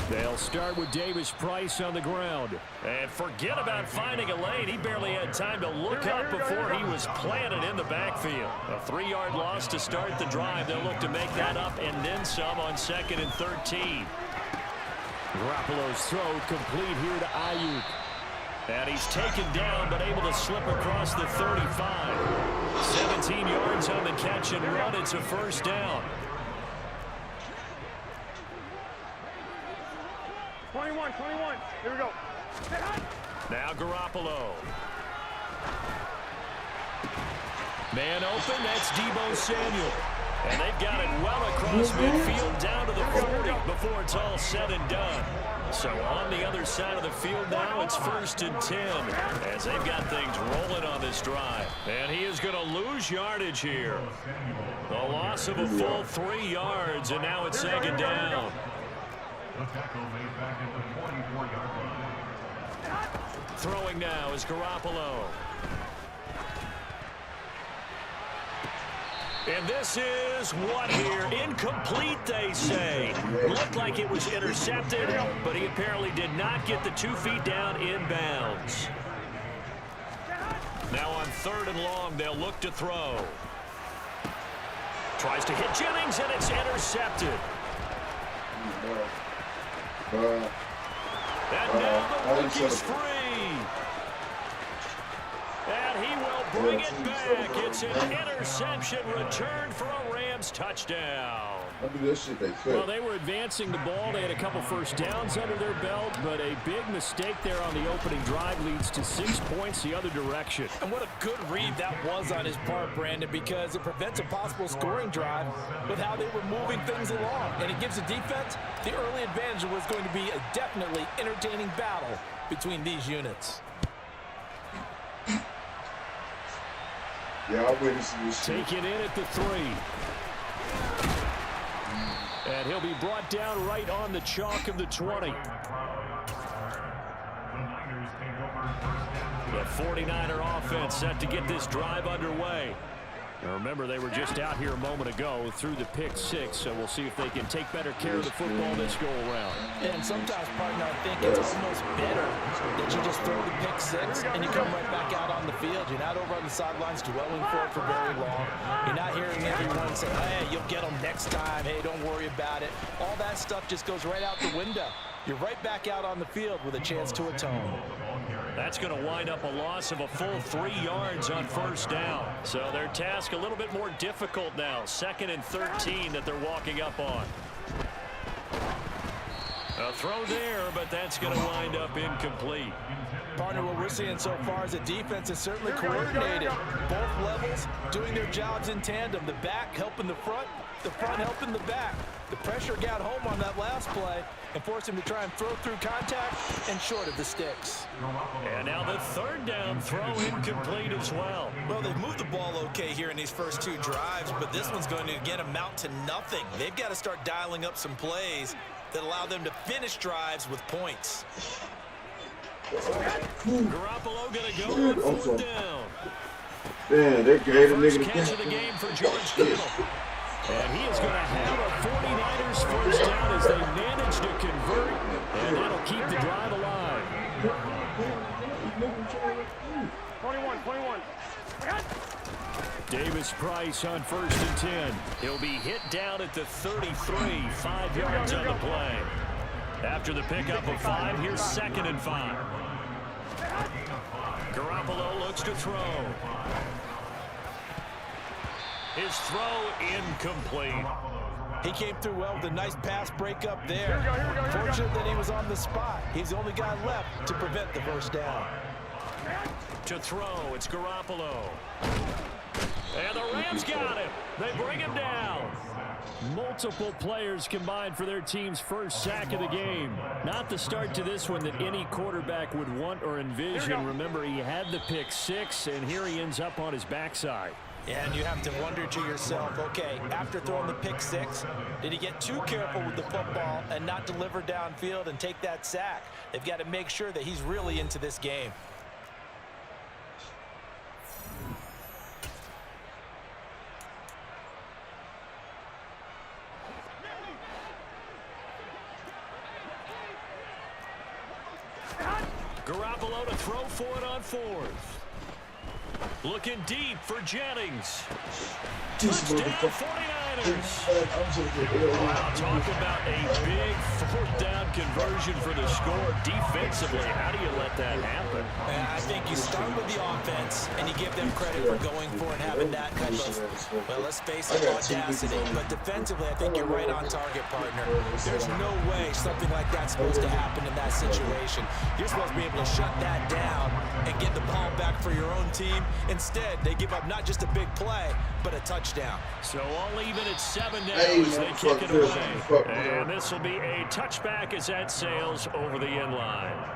They'll start with Davis Price on the ground. And forget about finding a lane. He barely had time to look up before he was planted in the backfield. A 3-yard loss to start the drive. They'll look to make that up and then some on 2nd and 13. Garoppolo's throw complete here to Ayuk. And he's taken down, but able to slip across the 35. 17 yards on the catch and run. It's a first down. 21. Here we go. Now Garoppolo. Man open, that's Deebo Samuel. And they've got it well across midfield down to the 40 before it's all said and done. So on the other side of the field now, it's 1st and 10 as they've got things rolling on this drive. And he is going to lose yardage here. The loss of a full 3 yards, and now it's 2nd down. The tackle made back at the 44-yard line. Throwing now is Garoppolo. And this is what here? Incomplete, they say. Looked like it was intercepted, but he apparently did not get the 2 feet down inbounds. Now on 3rd and long, they'll look to throw. Tries to hit Jennings, and it's intercepted. And now the rookie's free. And he will bring it back. It's an interception return for a Rams touchdown. Well, they were advancing the ball. They had a couple first downs under their belt, but a big mistake there on the opening drive leads to 6 points the other direction. And what a good read that was on his part, Brandon, because it prevents a possible scoring drive with how they were moving things along. And it gives the defense the early advantage. Was going to be a definitely entertaining battle between these units. Yeah, I witnessed this shit. Taken in at the 3. And he'll be brought down right on the chalk of the 20. The 49er offense set to get this drive underway. Now remember, they were just out here a moment ago through the pick 6, so we'll see if they can take better care of the football this go-around. And sometimes, partner, I think it's almost better that you just throw the pick 6 and you come right back out on the field. You're not over on the sidelines dwelling for it for very long. You're not hearing everyone say, hey, you'll get them next time. Hey, don't worry about it. All that stuff just goes right out the window. You're right back out on the field with a chance to atone. That's going to wind up a loss of a full 3 yards on 1st down. So their task a little bit more difficult now. 2nd and 13 that they're walking up on. A throw there, but that's going to wind up incomplete. Partner, what we're seeing so far is the defense is certainly coordinated. Both levels doing their jobs in tandem. The back helping the front helping the back. The pressure got home on that last play and forced him to try and throw through contact and short of the sticks. And now the 3rd down throw incomplete as well. Well, they've moved the ball okay here in these first 2 drives, but this one's going to again amount to nothing. They've got to start dialing up some plays that allow them to finish drives with points. Garoppolo going to go on 4th down. Man, they gave the First nigga catch of the game for George Kittle. And he is going to have a 49ers first down as they manage to convert, and that'll keep the drive alive. 21. Davis Price on 1st and 10. He'll be hit down at the 33, 5 yards on the play. After the pickup of 5, here's 2nd and 5. Garoppolo looks to throw. His throw incomplete. He came through well with a nice pass breakup there. Fortunate that he was on the spot. He's the only guy left to prevent the first down. To throw, it's Garoppolo. And the Rams got him. They bring him down. Multiple players combined for their team's first sack of the game. Not the start to this one that any quarterback would want or envision. Remember, he had the pick 6, and here he ends up on his backside. And you have to wonder to yourself, okay, after throwing the pick 6, did he get too careful with the football and not deliver downfield and take that sack? They've got to make sure that he's really into this game. Garoppolo to throw for it on 4th. Looking deep for Jennings. This Touchdown, motherfucker. 49ers. Wow, talk about a big fourth down conversion for the score. Defensively, how do you let that happen? I think you start with the offense, and you give them credit for going for it, having that type of, well, let's face it, audacity. But defensively, I think you're right on target, partner. There's no way something like that's supposed to happen in that situation. You're supposed to be able to shut that down and get the ball back for your own team. Instead, they give up not just a big play, but a touchdown. So all even at 7 now as they kick it away. And this will be a touchback as that sails over the end line.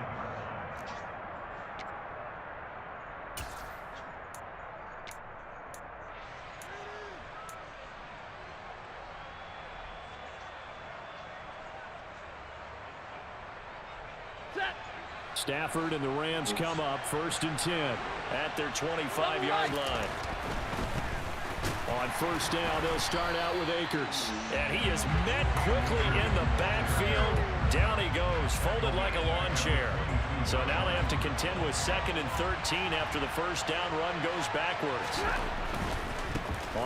Stafford and the Rams come up 1st and 10 at their 25-yard line. On 1st down, they'll start out with Akers. And he is met quickly in the backfield. Down he goes, folded like a lawn chair. So now they have to contend with 2nd and 13 after the 1st down run goes backwards.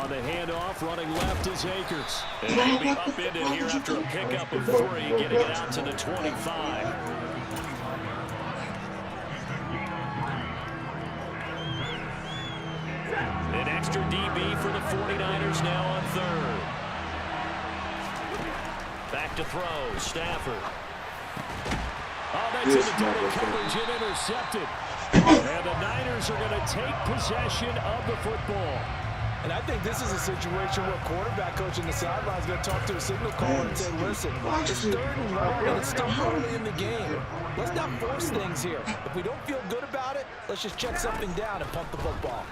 On the handoff, running left is Akers. And he'll be upended here after a pickup of 3, getting it out to the 25. An extra DB for the 49ers now on 3rd. Back to throw, Stafford. Oh, that's in the double coverage and intercepted. And the Niners are going to take possession of the football. And I think this is a situation where quarterback coach in the sideline is going to talk to a signal caller and say, listen, it's 3rd and long, and it's still early in the game. Let's not force things here. If we don't feel good about it, let's just check something down and pump the football.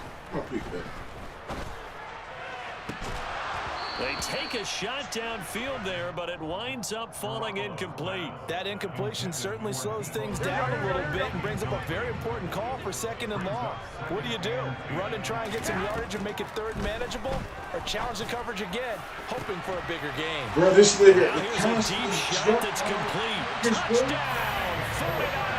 They take a shot downfield there, but it winds up falling incomplete. That incompletion certainly slows things down a little bit and brings up a very important call for 2nd and long. What do? Run and try and get some yardage and make it 3rd manageable? Or challenge the coverage again, hoping for a bigger gain? Bro, this nigga. Now here's a deep shot that's complete. Touchdown, 49ers!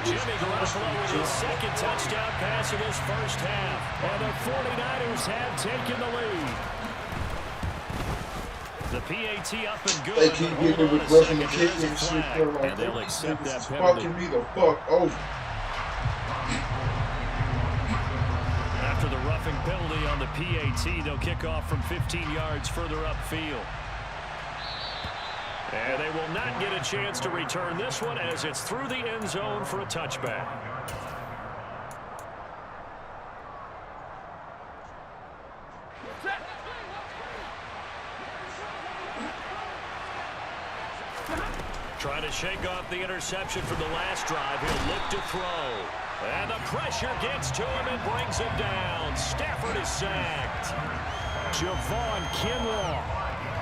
Jimmy Garoppolo with his 2nd touchdown pass of his 1st half. And the 49ers have taken the lead. The PAT up and good. They keep getting with rushing and kicking and shit. And they'll accept that penalty. Fucking me the fuck over. After the roughing penalty on the PAT, they'll kick off from 15 yards further upfield. And they will not get a chance to return this one as it's through the end zone for a touchback. Trying to shake off the interception from the last drive. He'll look to throw. And the pressure gets to him and brings him down. Stafford is sacked. Javon Kinlaw,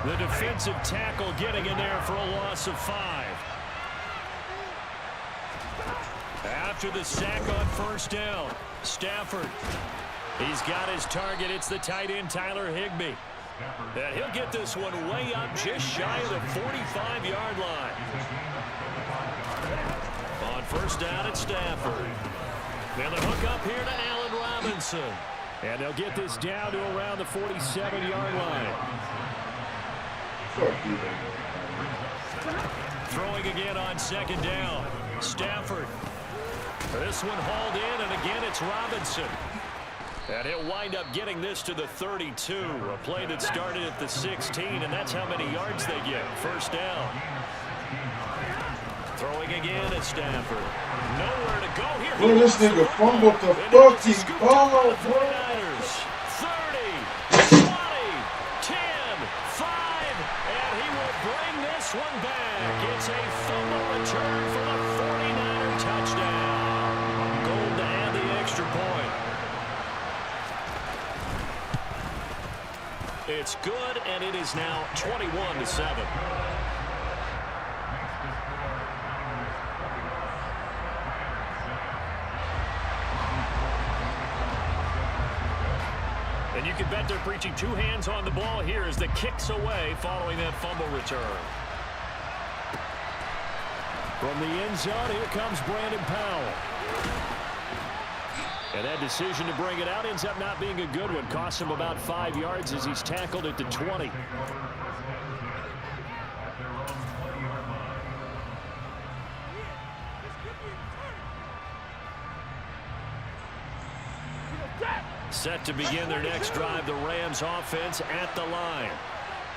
the defensive tackle, getting in there for a loss of 5. After the sack on 1st down, Stafford, he's got his target. It's the tight end, Tyler Higbee. And he'll get this one way up just shy of the 45-yard line. On 1st down, it's Stafford. Now the hook up here to Allen Robinson. And they'll get this down to around the 47-yard line. Throwing again on 2nd down. Stafford. This one hauled in, and again it's Robinson. And he'll wind up getting this to the 32. A play that started at the 16, and that's how many yards they get. 1st down. Throwing again at Stafford. Nowhere to go here. Bro, this nigga fumbled the fucking ball, bro. 30, 20, 10, 5, and he will bring this one back. It's a fumble return for the 49er touchdown. Gold to add the extra point. It's good, and it is now 21-7. And you can bet they're preaching 2 hands on the ball here as the kick's away following that fumble return. From the end zone, here comes Brandon Powell. And that decision to bring it out ends up not being a good one. Costs him about 5 yards as he's tackled at the 20. Set to begin their next drive, the Rams offense at the line.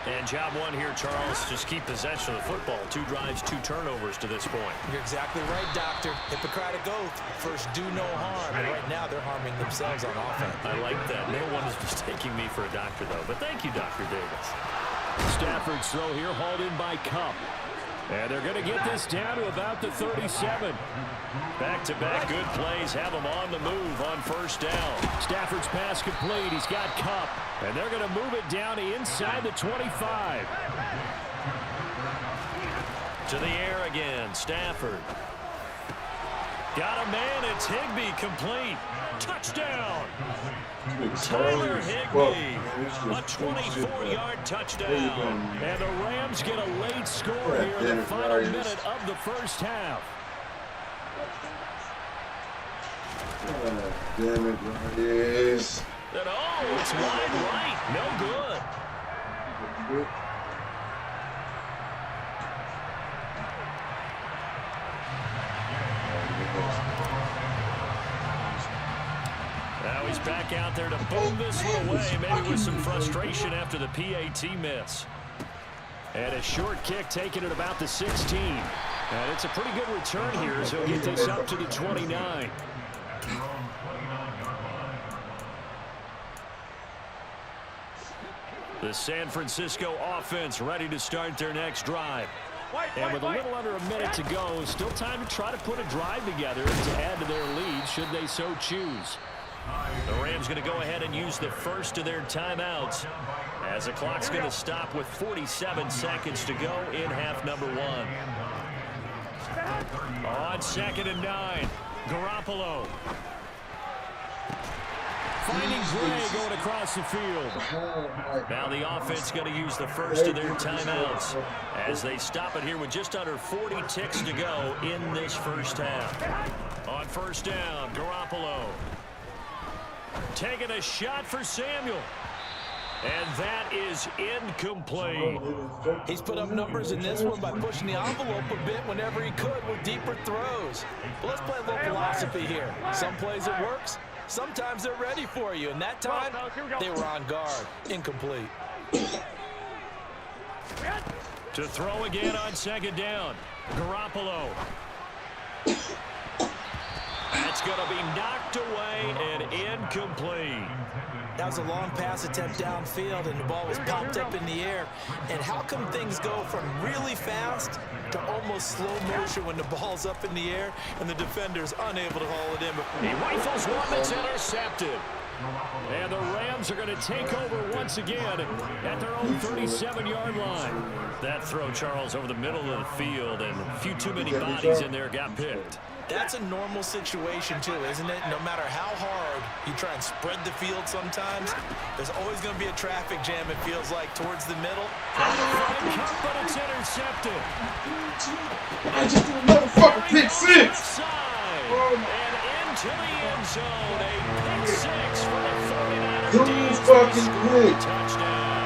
And job one here, Charles, just keep possession of the football. 2 drives, 2 turnovers to this point. You're exactly right, Doctor. Hippocratic oath. First, do no harm. And right now, they're harming themselves on offense. I like that. No one is mistaking me for a doctor, though. But thank you, Dr. Davis. Stafford's throw here, hauled in by Kupp. And they're going to get this down to about the 37. Back-to-back good plays have him on the move on first down. Stafford's pass complete. He's got Kupp. And they're going to move it down inside the 25. To the air again. Stafford. Got a man. It's Higbee complete. Touchdown. Tyler Higbee. A 24-yard touchdown. And the Rams get a late score here in the final minute of the first half. Damn it, Reyes. And it's wide right. No good. Now he's back out there to boom this one away, maybe with some frustration after the PAT miss. And a short kick taken at about the 16. And it's a pretty good return here as he'll get this up to the 29. The San Francisco offense ready to start their next drive. And with a little under a minute to go, still time to try to put a drive together to add to their lead should they so choose. The Rams going to go ahead and use the first of their timeouts as the clock's going to stop with 47 seconds to go in half number 1. On 2nd and 9, Garoppolo. Finding Gray going across the field. Now the offense going to use the first of their timeouts as they stop it here with just under 40 ticks to go in this first half. On first down, Garoppolo. Taking a shot for Samuel. And that is incomplete. He's put up numbers in this one by pushing the envelope a bit whenever he could with deeper throws. But let's play a little philosophy here. Some plays it works. Sometimes they're ready for you, and that time, they were on guard. Incomplete. To throw again on 2nd down. Garoppolo. That's going to be knocked away and incomplete. That was a long pass attempt downfield, and the ball was popped up in the air. And how come things go from really fast to almost slow motion when the ball's up in the air and the defender's unable to haul it in? He rifles one that's intercepted. And the Rams are going to take over once again at their own 37-yard line. That throw, Charles, over the middle of the field, and a few too many bodies in there got picked. That's a normal situation, too, isn't it? No matter how hard you try and spread the field sometimes, there's always going to be a traffic jam, it feels like, towards the middle. But it's intercepted. I just did another fucking pick 6. And into the end zone. A pick 6 for the 49ers. Dude's fucking quick. Touchdown.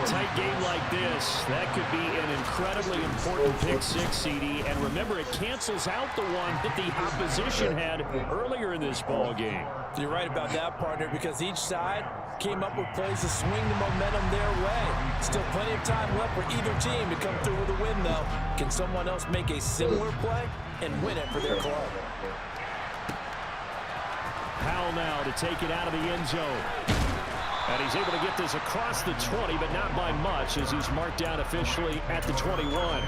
A tight game like this, that could be an incredibly important pick 6, CD. And remember, it cancels out the one that the opposition had earlier in this ball game. You're right about that, partner, because each side came up with plays to swing the momentum their way. Still plenty of time left for either team to come through with a win, though. Can someone else make a similar play and win it for their club? Powell now to take it out of the end zone. And he's able to get this across the 20, but not by much, as he's marked down officially at the 21.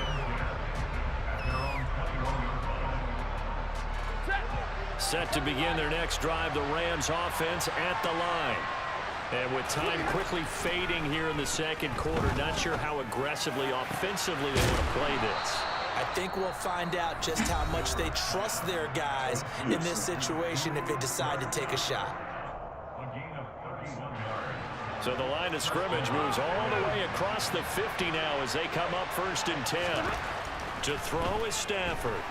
Set to begin their next drive, the Rams offense at the line. And with time quickly fading here in the second quarter, not sure how aggressively, offensively they want to play this. I think we'll find out just how much they trust their guys in this situation if they decide to take a shot. So the line of scrimmage moves all the way across the 50 now as they come up 1st and 10. To throw is Stafford.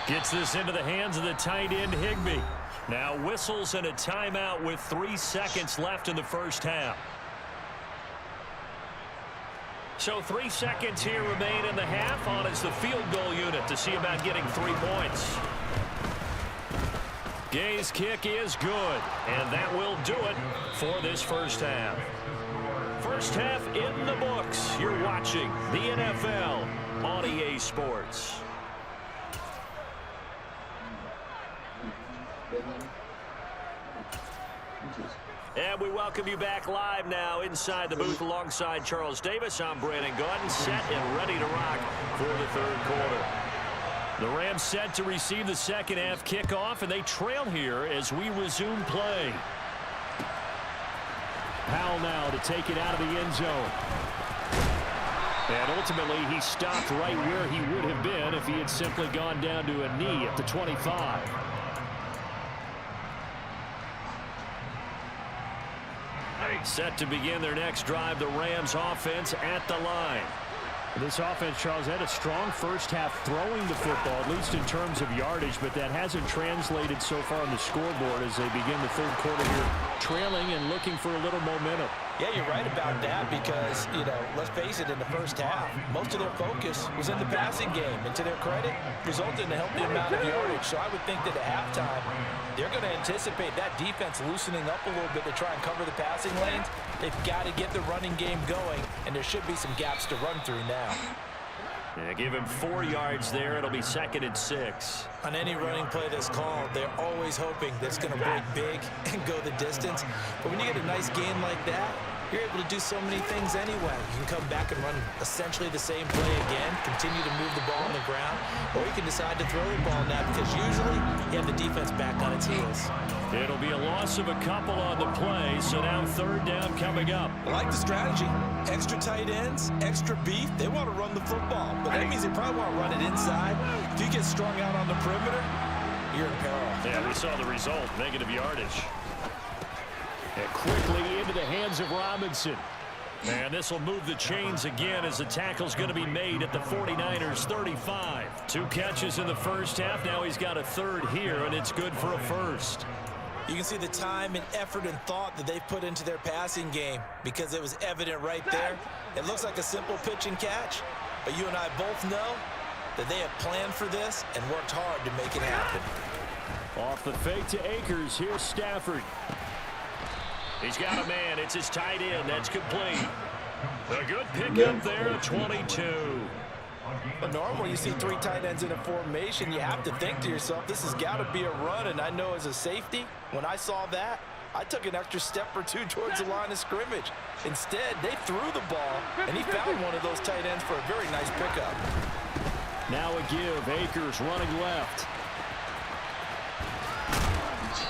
Gets this into the hands of the tight end, Higbee. Now whistles and a timeout with 3 seconds left in the first half. So 3 seconds here remain in the half. On is the field goal unit to see about getting 3 points. Gay's kick is good, and that will do it for this first half. First half in the books. You're watching the NFL on EA Sports. And we welcome you back live now inside the booth alongside Charles Davis. I'm Brandon Gaudin, set and ready to rock for the third quarter. The Rams set to receive the second half kickoff, and they trail here as we resume play. Powell now to take it out of the end zone. And ultimately, he stopped right where he would have been if he had simply gone down to a knee at the 25. Set to begin their next drive, the Rams offense at the line. This offense, Charles, had a strong first half throwing the football, at least in terms of yardage, but that hasn't translated so far on the scoreboard as they begin the third quarter here, trailing and looking for a little momentum. Yeah, you're right about that because, let's face it, in the first half, most of their focus was in the passing game. And to their credit, resulted in a healthy amount of yardage. So I would think that at halftime, they're going to anticipate that defense loosening up a little bit to try and cover the passing lanes. They've got to get the running game going, and there should be some gaps to run through now. Yeah, give him 4 yards there. It'll be 2nd and 6. On any running play that's called, they're always hoping that it's going to break big and go the distance. But when you get a nice gain like that, you're able to do so many things anyway. You can come back and run essentially the same play again, continue to move the ball on the ground, or you can decide to throw the ball now because usually you have the defense back on its heels. It'll be a loss of a couple on the play, so now third down coming up. I like the strategy. Extra tight ends, extra beef. They want to run the football, but that means they probably want to run it inside. If you get strung out on the perimeter, you're in peril. Yeah, we saw the result, negative yardage. And quickly into the hands of Robinson. And this will move the chains again as the tackle's going to be made at the 49ers 35. 2 catches in the first half. Now he's got a third here, and it's good for a first. You can see the time and effort and thought that they've put into their passing game because it was evident right there. It looks like a simple pitch and catch, but you and I both know that they have planned for this and worked hard to make it happen. Off the fake to Akers, here's Stafford. He's got a man. It's his tight end. That's complete. A good pickup there at 22. But normally you see 3 tight ends in a formation, you have to think to yourself, this has got to be a run. And I know as a safety, when I saw that, I took an extra step or 2 towards the line of scrimmage. Instead, they threw the ball, and he found one of those tight ends for a very nice pickup. Now a give. Akers running left.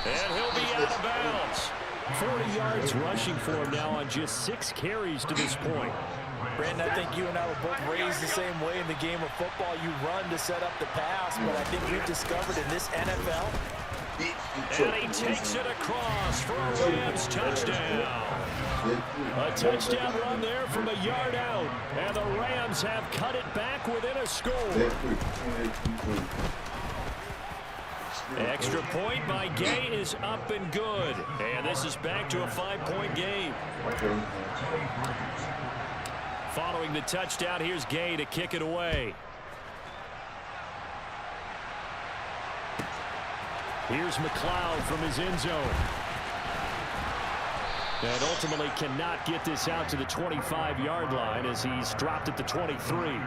And he'll be out of bounds. 40 yards rushing for him now on just 6 carries to this point. Brandon, I think you and I were both raised the same way in the game of football. You run to set up the pass, but I think we've discovered in this NFL. And he takes it across for a Rams touchdown. A touchdown run there from a yard out. And the Rams have cut it back within a score. Extra point by Gay is up and good. And this is back to a 5-point game. Following the touchdown, here's Gay to kick it away. Here's McLeod from his end zone. And ultimately cannot get this out to the 25-yard line as he's dropped at the 23.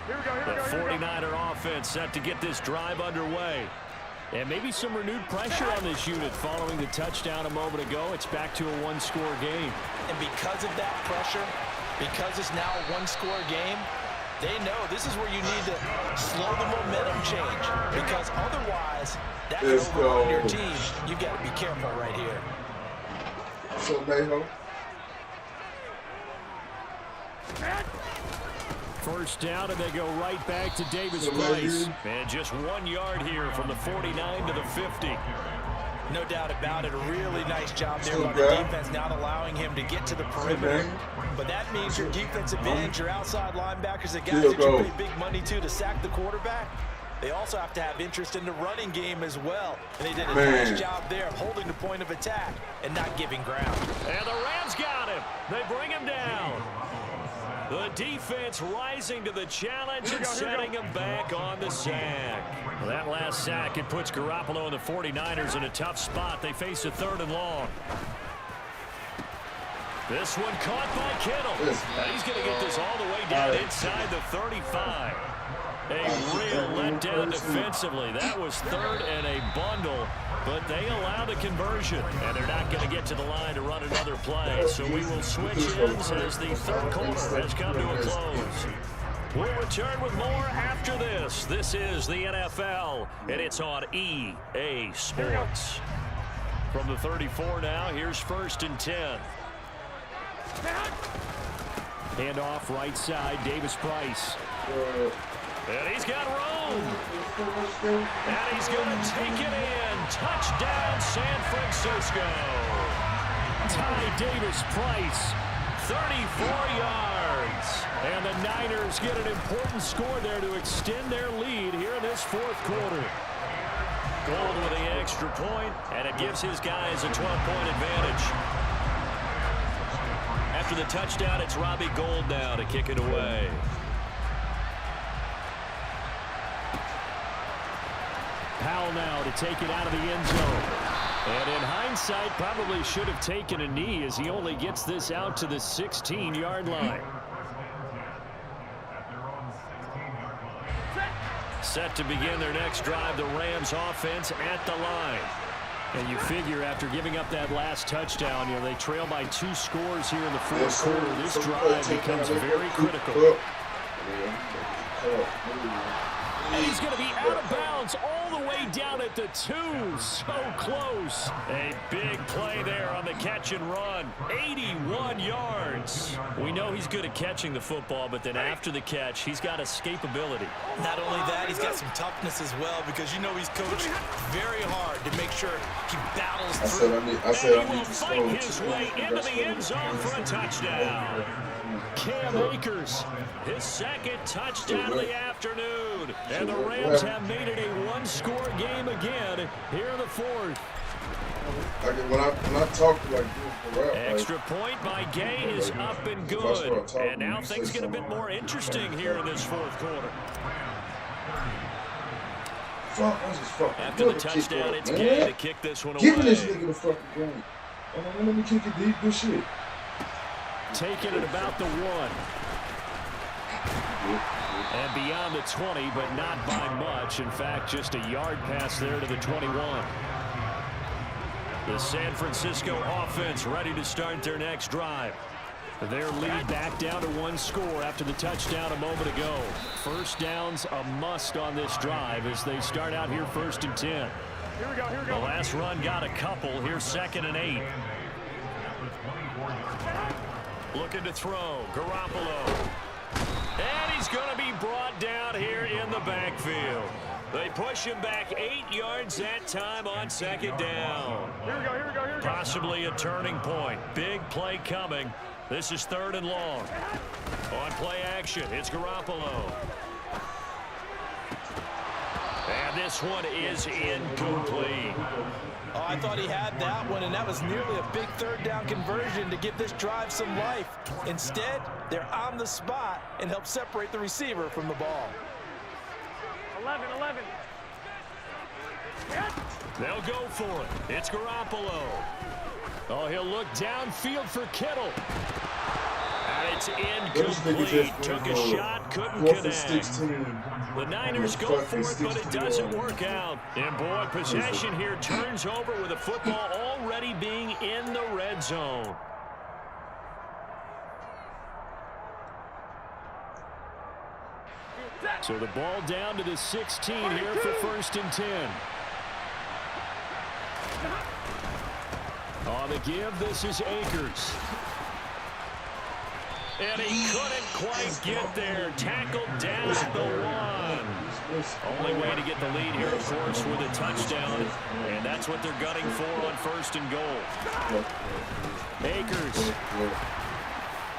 The 49er offense set to get this drive underway. And maybe some renewed pressure on this unit following the touchdown a moment ago. It's back to a 1-score game. And because of that pressure, because it's now a 1-score game, they know this is where you need to slow the momentum change. Because otherwise, that can overrun your team. You've got to be careful right here. So, Mayho. First down, and they go right back to Davis Price. And just 1 yard here from the 49 to the 50. No doubt about it. A really nice job there by the defense, not allowing him to get to the perimeter. But that means your defensive ends, your outside linebackers, the guys that you pay big money to sack the quarterback, they also have to have interest in the running game as well. And they did a nice job there of holding the point of attack and not giving ground. And the Rams got him. They bring him down. The defense rising to the challenge and setting him back on the sack. Well, that last sack, it puts Garoppolo and the 49ers in a tough spot. They face a 3rd and long. This one caught by Kittle. He's going to get this all the way down inside the 35. A real letdown defensively. That was 3rd and a bundle, but they allow the conversion, and they're not going to get to the line to run another play. So we will switch ends as the 3rd quarter has come to a close. We'll return with more after this. This is the NFL, and it's on EA Sports. From the 34 now, here's 1st and 10. Handoff right side, Davis Price. And he's got room. And he's going to take it in. Touchdown, San Francisco. Ty Davis Price, 34 yards. And the Niners get an important score there to extend their lead here in this 4th quarter. Gold with the extra point, and it gives his guys a 12-point advantage. After the touchdown, it's Robbie Gould now to kick it away. Powell now to take it out of the end zone. And in hindsight, probably should have taken a knee as he only gets this out to the 16-yard line. Set to begin their next drive, the Rams offense at the line. And you figure after giving up that last touchdown, they trail by 2 scores here in the 4th quarter. This drive becomes very critical. And he's going to be out of bounds all the way down at the 2. So close. A big play there on the catch and run. 81 yards. We know he's good at catching the football, but then after the catch, he's got escapability. Not only that, he's got some toughness as well, because you know he's coached very hard to make sure he battles through. And he will fight his way into the end zone for a touchdown. Cam Akers, his 2nd touchdown of the afternoon. And the Rams have made it a 1-score game again here in the 4th. When I talk like this, extra point by Gay is up and good. And now things get a bit more interesting here in this 4th quarter. After the touchdown, it's Gay to kick this one away. Give this nigga the fucking game. Let me kick it deep. Good shit. Taking it about the 1. And beyond the 20, but not by much. In fact, just a yard pass there to the 21. The San Francisco offense ready to start their next drive. Their lead back down to 1 score after the touchdown a moment ago. 1st downs a must on this drive as they start out here 1st and 10. Here we go. The last run got a couple. Here's 2nd and 8. Looking to throw. Garoppolo. And he's going to be brought down here in the backfield. They push him back 8 yards that time on 2nd down. Here we go. Possibly a turning point. Big play coming. This is 3rd and long. On play action, it's Garoppolo. And this one is incomplete. Oh, I thought he had that one, and that was nearly a big 3rd down conversion to give this drive some life. Instead, they're on the spot and help separate the receiver from the ball. 11. They'll go for it. It's Garoppolo. Oh, he'll look downfield for Kittle. And it's incomplete. Took a shot, couldn't connect. The Niners go for it, but it doesn't work out. And boy, possession here turns over with the football already being in the red zone. So the ball down to the 16 here for 1st and 10. On the give, this is Akers. And he couldn't quite get there. Tackled down at the 1. Only way to get the lead here, of course, with a touchdown. And that's what they're gunning for on 1st and goal. Akers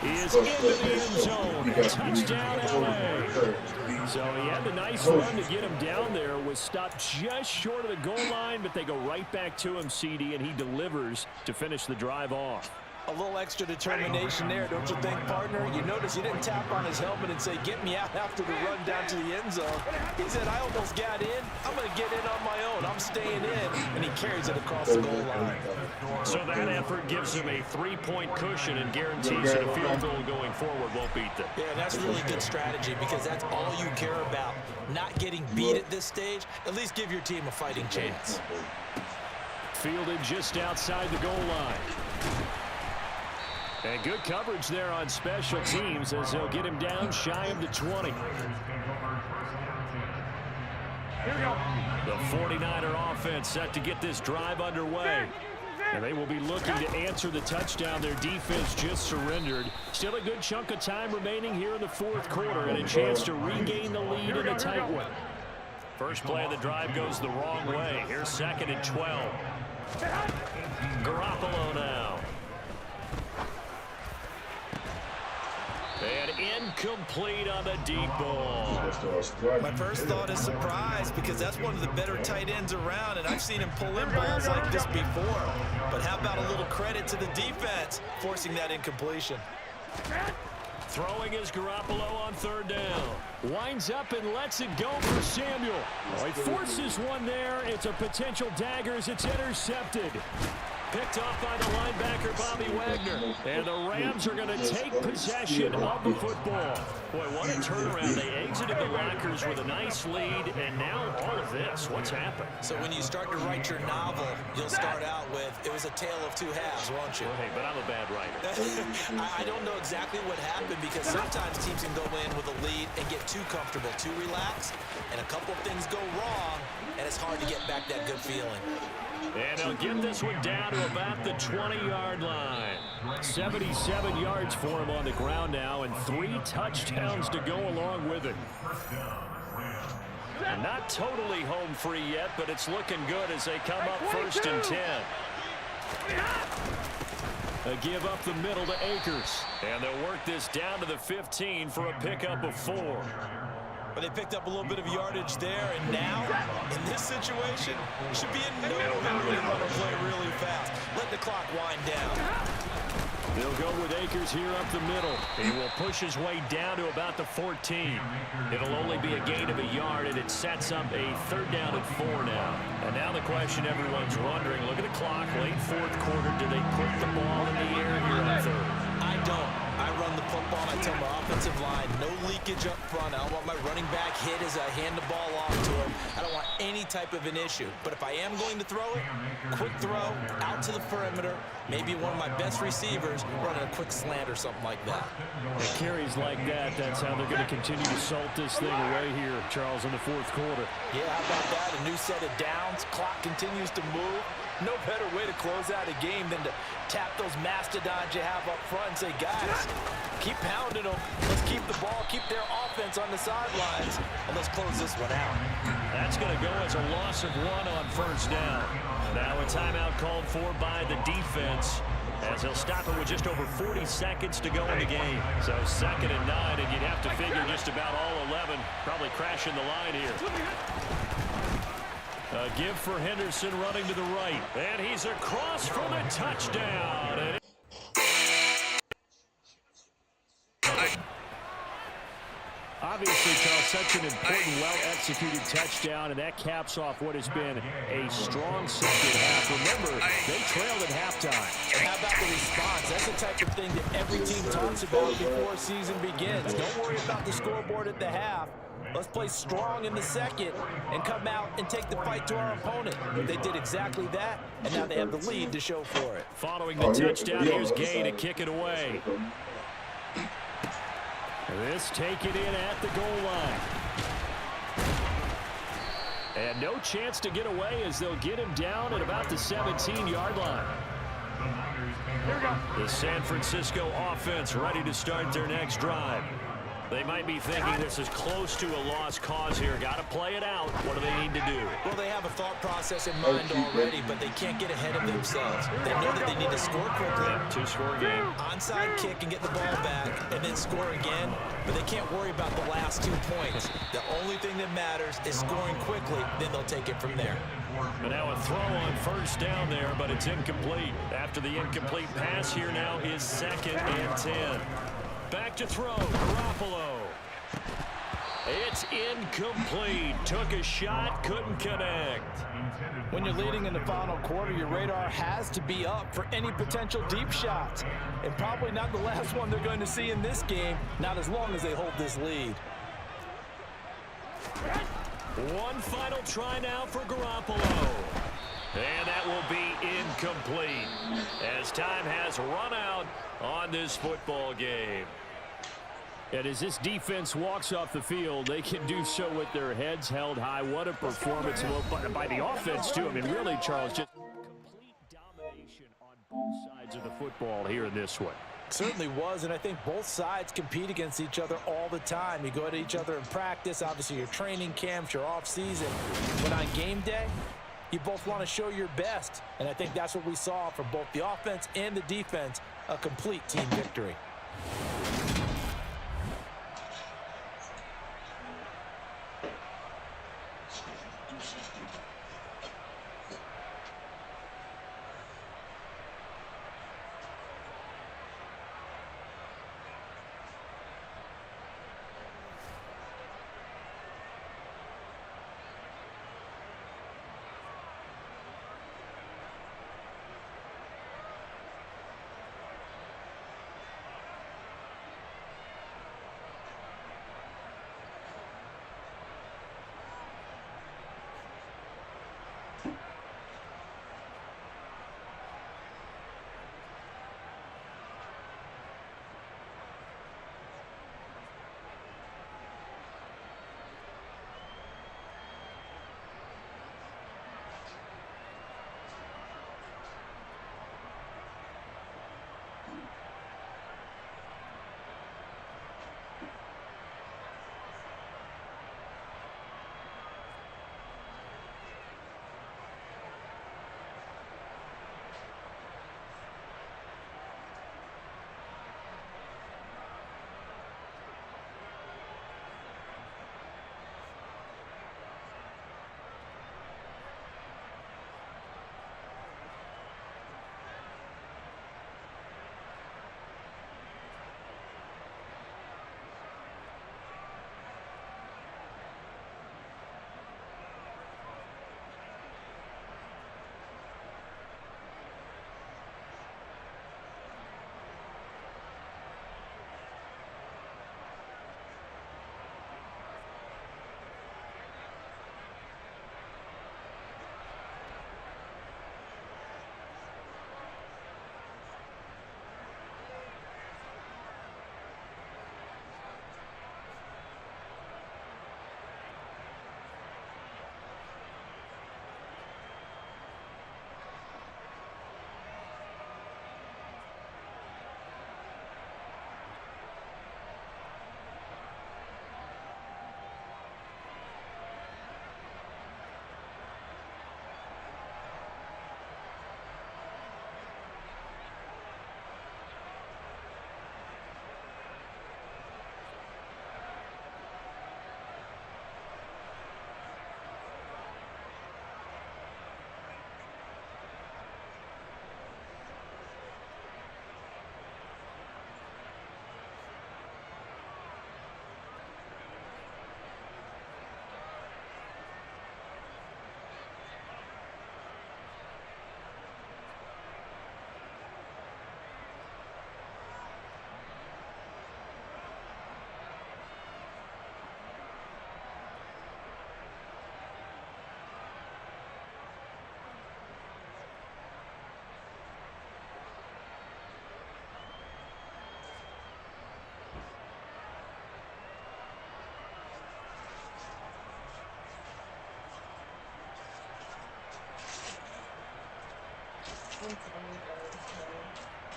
is into the end zone. Touchdown, LA. So he had the nice run to get him down there. Was stopped just short of the goal line, but they go right back to him, CD, and he delivers to finish the drive off. A little extra determination there, don't you think, partner? You notice he didn't tap on his helmet and say, get me out after the run down to the end zone. He said, I almost got in. I'm going to get in on my own. I'm staying in. And he carries it across the goal line. So that effort gives him a 3-point cushion and guarantees that a field goal going forward won't beat them. Yeah, that's really good strategy because that's all you care about. Not getting beat at this stage. At least give your team a fighting chance. Fielded just outside the goal line. And good coverage there on special teams as they'll get him down shy of the 20. Here we go. The 49er offense set to get this drive underway. And they will be looking to answer the touchdown their defense just surrendered. Still a good chunk of time remaining here in the 4th quarter and a chance to regain the lead in a tight one. First play of the drive goes the wrong way. Here's 2nd and 12. Garoppolo now. And incomplete on the deep ball. My first thought is surprise because that's one of the better tight ends around, and I've seen him pull in balls like this before. But how about a little credit to the defense forcing that incompletion? Throwing is Garoppolo on 3rd down. Winds up and lets it go for Samuel. Oh, he forces one there. It's a potential dagger as it's intercepted. Picked off by the linebacker, Bobby Wagner. And the Rams are going to take possession of the football. Boy, what a turnaround. They exited the lockers with a nice lead, and now all of this. What's happened? So when you start to write your novel, you'll start out with, it was a tale of two halves, won't you? Well, hey, but I'm a bad writer. I don't know exactly what happened because sometimes teams can go in with a lead and get too comfortable, too relaxed, and a couple of things go wrong, and it's hard to get back that good feeling. And they'll get this one down to about the 20-yard line. 77 yards for him on the ground now, and 3 touchdowns to go along with it. Not totally home free yet, but it's looking good as they come up 1st and 10. A give up the middle to Akers. And they'll work this down to the 15 for a pickup of 4. But they picked up a little bit of yardage there, and now, in this situation, should be in no hurry to run a play really fast. Let the clock wind down. They'll go with Akers here up the middle. He will push his way down to about the 14. It'll only be a gain of a yard, and it sets up a 3rd down and 4 now. And now the question everyone's wondering, look at the clock, late 4th quarter, do they put the ball in the air here on 3rd? I don't. I run the football, and I tell my offensive line, no leakage up front. I don't want my running back hit as I hand the ball off to him. I don't want any type of an issue. But if I am going to throw it, quick throw, out to the perimeter, maybe one of my best receivers running a quick slant or something like that. It carries like that. That's how they're going to continue to salt this thing away here, Charles, in the 4th quarter. Yeah, how about that? A new set of downs. Clock continues to move. No better way to close out a game than to tap those mastodons you have up front and say, guys, keep pounding them. Let's keep the ball, keep their offense on the sidelines, and let's close this one out. That's going to go as a loss of 1 on 1st down. Now a timeout called for by the defense as they'll stop it with just over 40 seconds to go in the game. So 2nd and 9, and you'd have to figure just about all 11 probably crashing the line here. A give for Henderson running to the right. And he's across for the touchdown. And obviously, Charles, such an important, well-executed touchdown, and that caps off what has been a strong 2nd half. Remember, they trailed at halftime. And how about the response? That's the type of thing that every team talks about before a season begins. Don't worry about the scoreboard at the half. Let's play strong in the 2nd and come out and take the fight to our opponent. They did exactly that, and now they have the lead to show for it. Following the touchdown, here's Gay to kick it away. This taken in at the goal line. And no chance to get away as they'll get him down at about the 17-yard line. Here we go. The San Francisco offense ready to start their next drive. They might be thinking this is close to a lost cause here. Got to play it out. What do they need to do? Well, they have a thought process in mind already, but they can't get ahead of themselves. They know that they need to score quickly. Two-score game. Onside kick and get the ball back, and then score again. But they can't worry about the last 2 points. The only thing that matters is scoring quickly. Then they'll take it from there. But now a throw on first down there, but it's incomplete. After the incomplete pass, here now is 2nd and 10. Back to throw, Garoppolo. It's incomplete. Took a shot, couldn't connect. When you're leading in the final quarter, your radar has to be up for any potential deep shots. And probably not the last one they're going to see in this game, not as long as they hold this lead. One final try now for Garoppolo. And that will be incomplete as time has run out on this football game. And as this defense walks off the field, they can do so with their heads held high. What a performance by the offense, too. I mean, really, Charles, just complete domination on both sides of the football here in this one. Certainly was, and I think both sides compete against each other all the time. You go at each other in practice, obviously your training camps, your off-season. But on game day, you both want to show your best. And I think that's what we saw from both the offense and the defense, a complete team victory.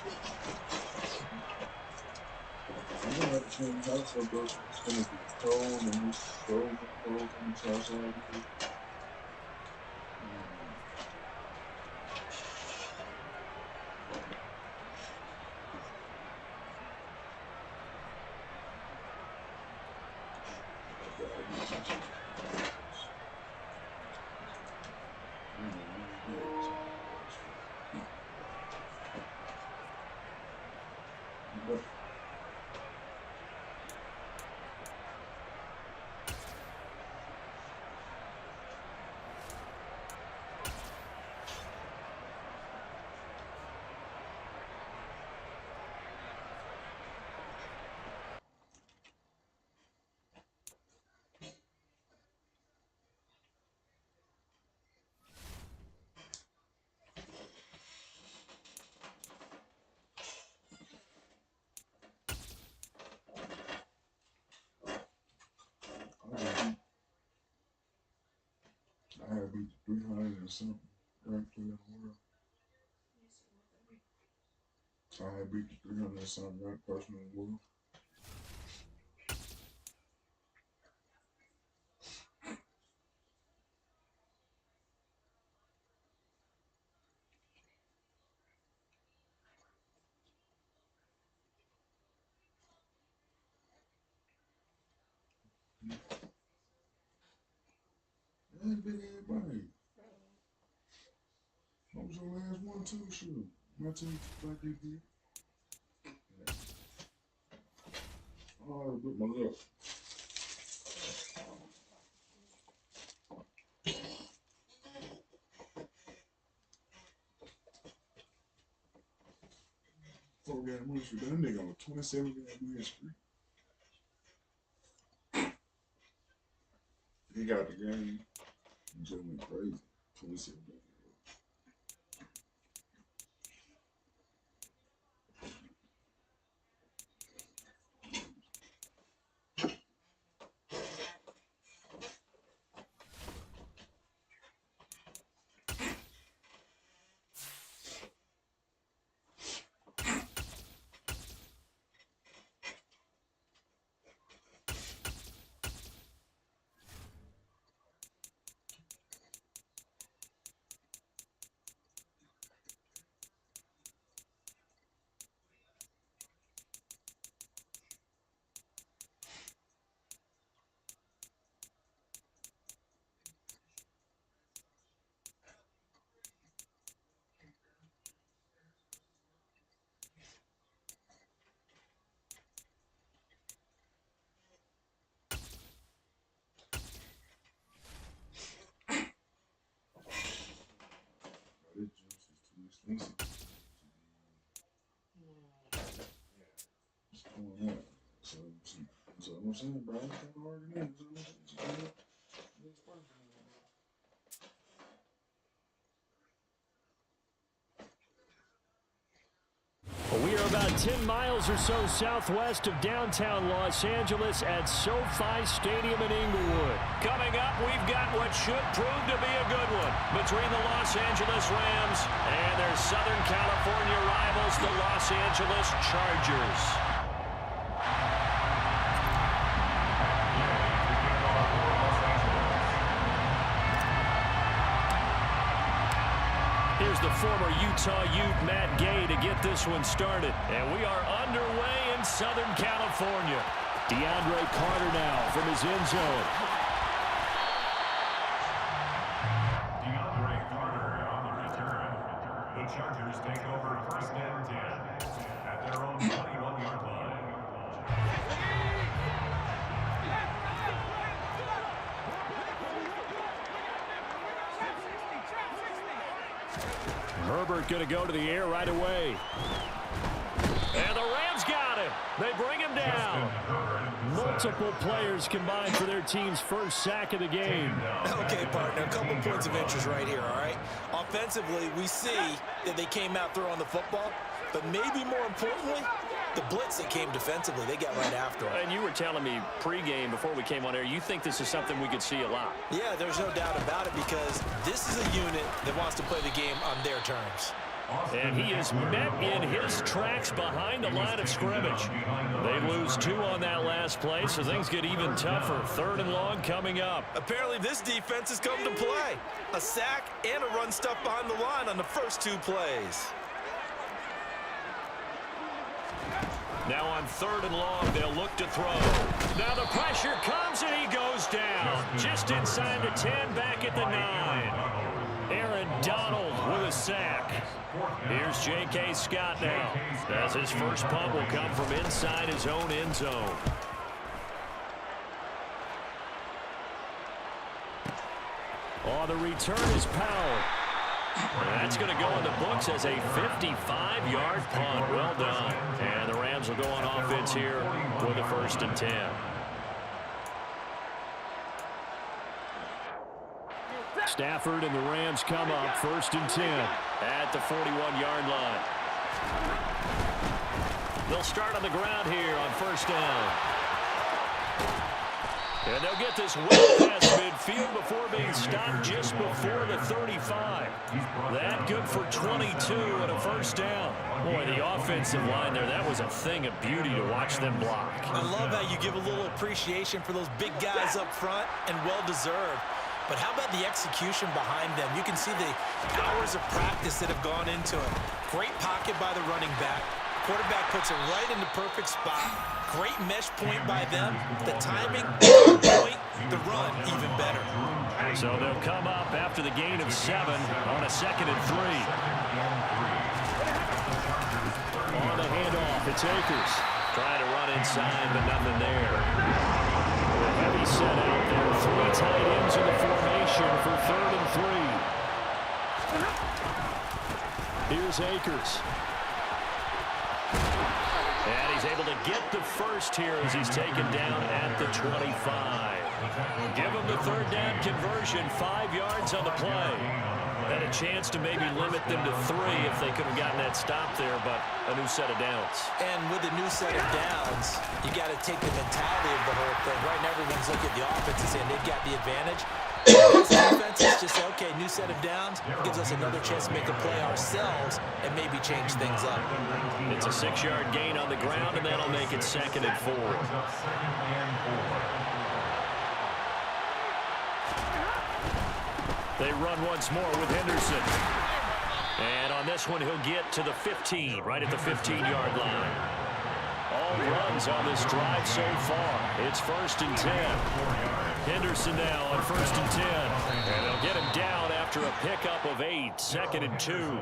I'm gonna have to change house up, bro. It's gonna be cold and it's frozen cold in this house out here. I had beat 300 and something ranked in the world. I had beat 300 and something ranked person in the world. That big everybody. What was your last one too? Shoot. My team like they did. Yeah. Oh, I ripped my lip. Four-game win streak. That nigga on a 27-game win streak. He got the game. He just went crazy. 27 games. This juice is too expensive. It's going up. So I'm saying, bro, I'm trying to argue that. We are about 10 miles or so southwest of downtown Los Angeles at SoFi Stadium in Inglewood. Coming up, we've got what should prove to be a good one between the Los Angeles Rams and their Southern California rivals, the Los Angeles Chargers. Here's the former Utah Ute, Matt Gay, to get this one started. And we are underway in Southern California. DeAndre Carter now from his end zone. DeAndre Carter on the return. The Chargers take over first and 10 at their own 21-yard line. Herbert going to go to the air right away. And the Rams got him. They bring him down. Multiple players combined for their team's first sack of the game. Okay, partner, a couple points of interest right here, all right? Offensively, we see that they came out throwing the football, but maybe more importantly, the blitz that came defensively, they got right after him. And you were telling me pregame before we came on air, you think this is something we could see a lot. Yeah, there's no doubt about it because this is a unit that wants to play the game on their terms. And he is met in his tracks behind the line of scrimmage. They lose 2 on that last play, so things get even tougher. 3rd and long coming up. Apparently this defense has come to play. A sack and a run stuff behind the line on the first 2 plays. Now on 3rd and long, they'll look to throw. Now the pressure comes and he goes down. Just inside the 10, back at the 9. Aaron Donald with a sack. Here's J.K. Scott now, as his first punt will come from inside his own end zone. Oh, the return is Powell. That's going to go in the books as a 55-yard punt. Well done. And the Rams will go on offense here with a 1st and 10. Stafford and the Rams come up 1st and 10 at the 41-yard line. They'll start on the ground here on 1st down. And they'll get this well past midfield before being stopped just before the 35. That good for 22 and a 1st down. Boy, the offensive line there, that was a thing of beauty to watch them block. I love how you give a little appreciation for those big guys up front, and well-deserved. But how about the execution behind them? You can see the hours of practice that have gone into it. Great pocket by the running back. Quarterback puts it right in the perfect spot. Great mesh point by them. The timing, the point, the run, even better. So they'll come up after the gain of 7 on a 2nd and 3. On the handoff, it's Akers. Trying to run inside, but nothing there. The heavy set out there. 3 tight ends in the formation for 3rd and 3. Here's Akers. And he's able to get the first here as he's taken down at the 25. Give him the 3rd down conversion, 5 yards on the play. Had a chance to maybe limit them to 3 if they could have gotten that stop there, but a new set of downs. And with a new set of downs, you got to take the mentality of the whole thing. Right now, everyone's looking at the offense and saying they've got the advantage. Defense is just say, okay, new set of downs gives us another chance to make a play ourselves and maybe change things up. It's a 6-yard gain on the ground, and that'll make it 2nd and 4. They run once more with Henderson. And on this one, he'll get to the 15, right at the 15-yard line. All runs on this drive so far. It's 1st and 10. Henderson now on 1st and 10. And they'll get him down after a pickup of 8, 2nd and 2.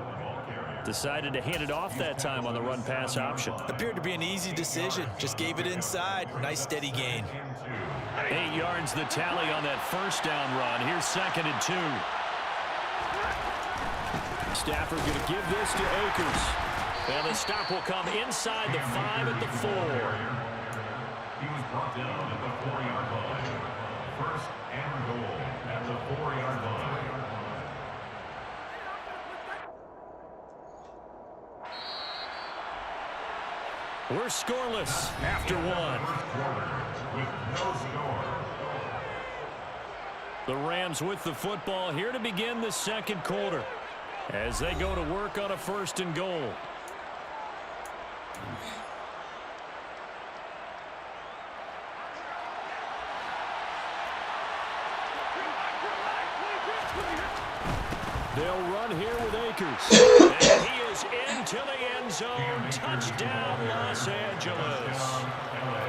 Decided to hand it off that time on the run-pass option. Appeared to be an easy decision. Just gave it inside. Nice steady gain. 8 yards the tally on that 1st down run. Here's 2nd and 2. Stafford going to give this to Akers. And the stop will come inside the 5 at the 4. He was brought down at the 4-yard line. 1st and goal at the 4-yard line. We're scoreless after 1. With no score. The Rams with the football here to begin the 2nd quarter as they go to work on a 1st and goal. They'll run here with Akers. And he is into the end zone. Touchdown, Los Angeles.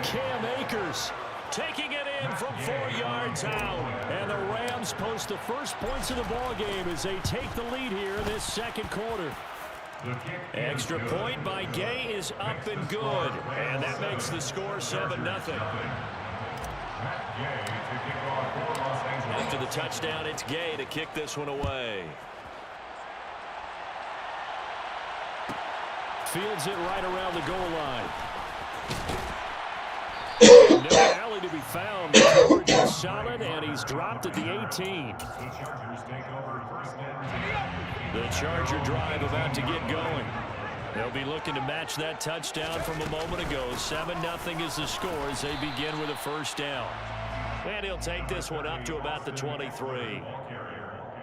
Cam Akers taking it in from 4 yards out. And the Rams post the first points of the ball game as they take the lead here in this 2nd quarter. Extra point by Gay is up and good. And that makes the score 7-0. After the touchdown, it's Gay to kick this one away. Fields it right around the goal line. No alley to be found. The coverage is solid, and he's dropped at the 18. The Charger drive about to get going. They'll be looking to match that touchdown from a moment ago. 7-0 is the score as they begin with a 1st down. And he'll take this one up to about the 23.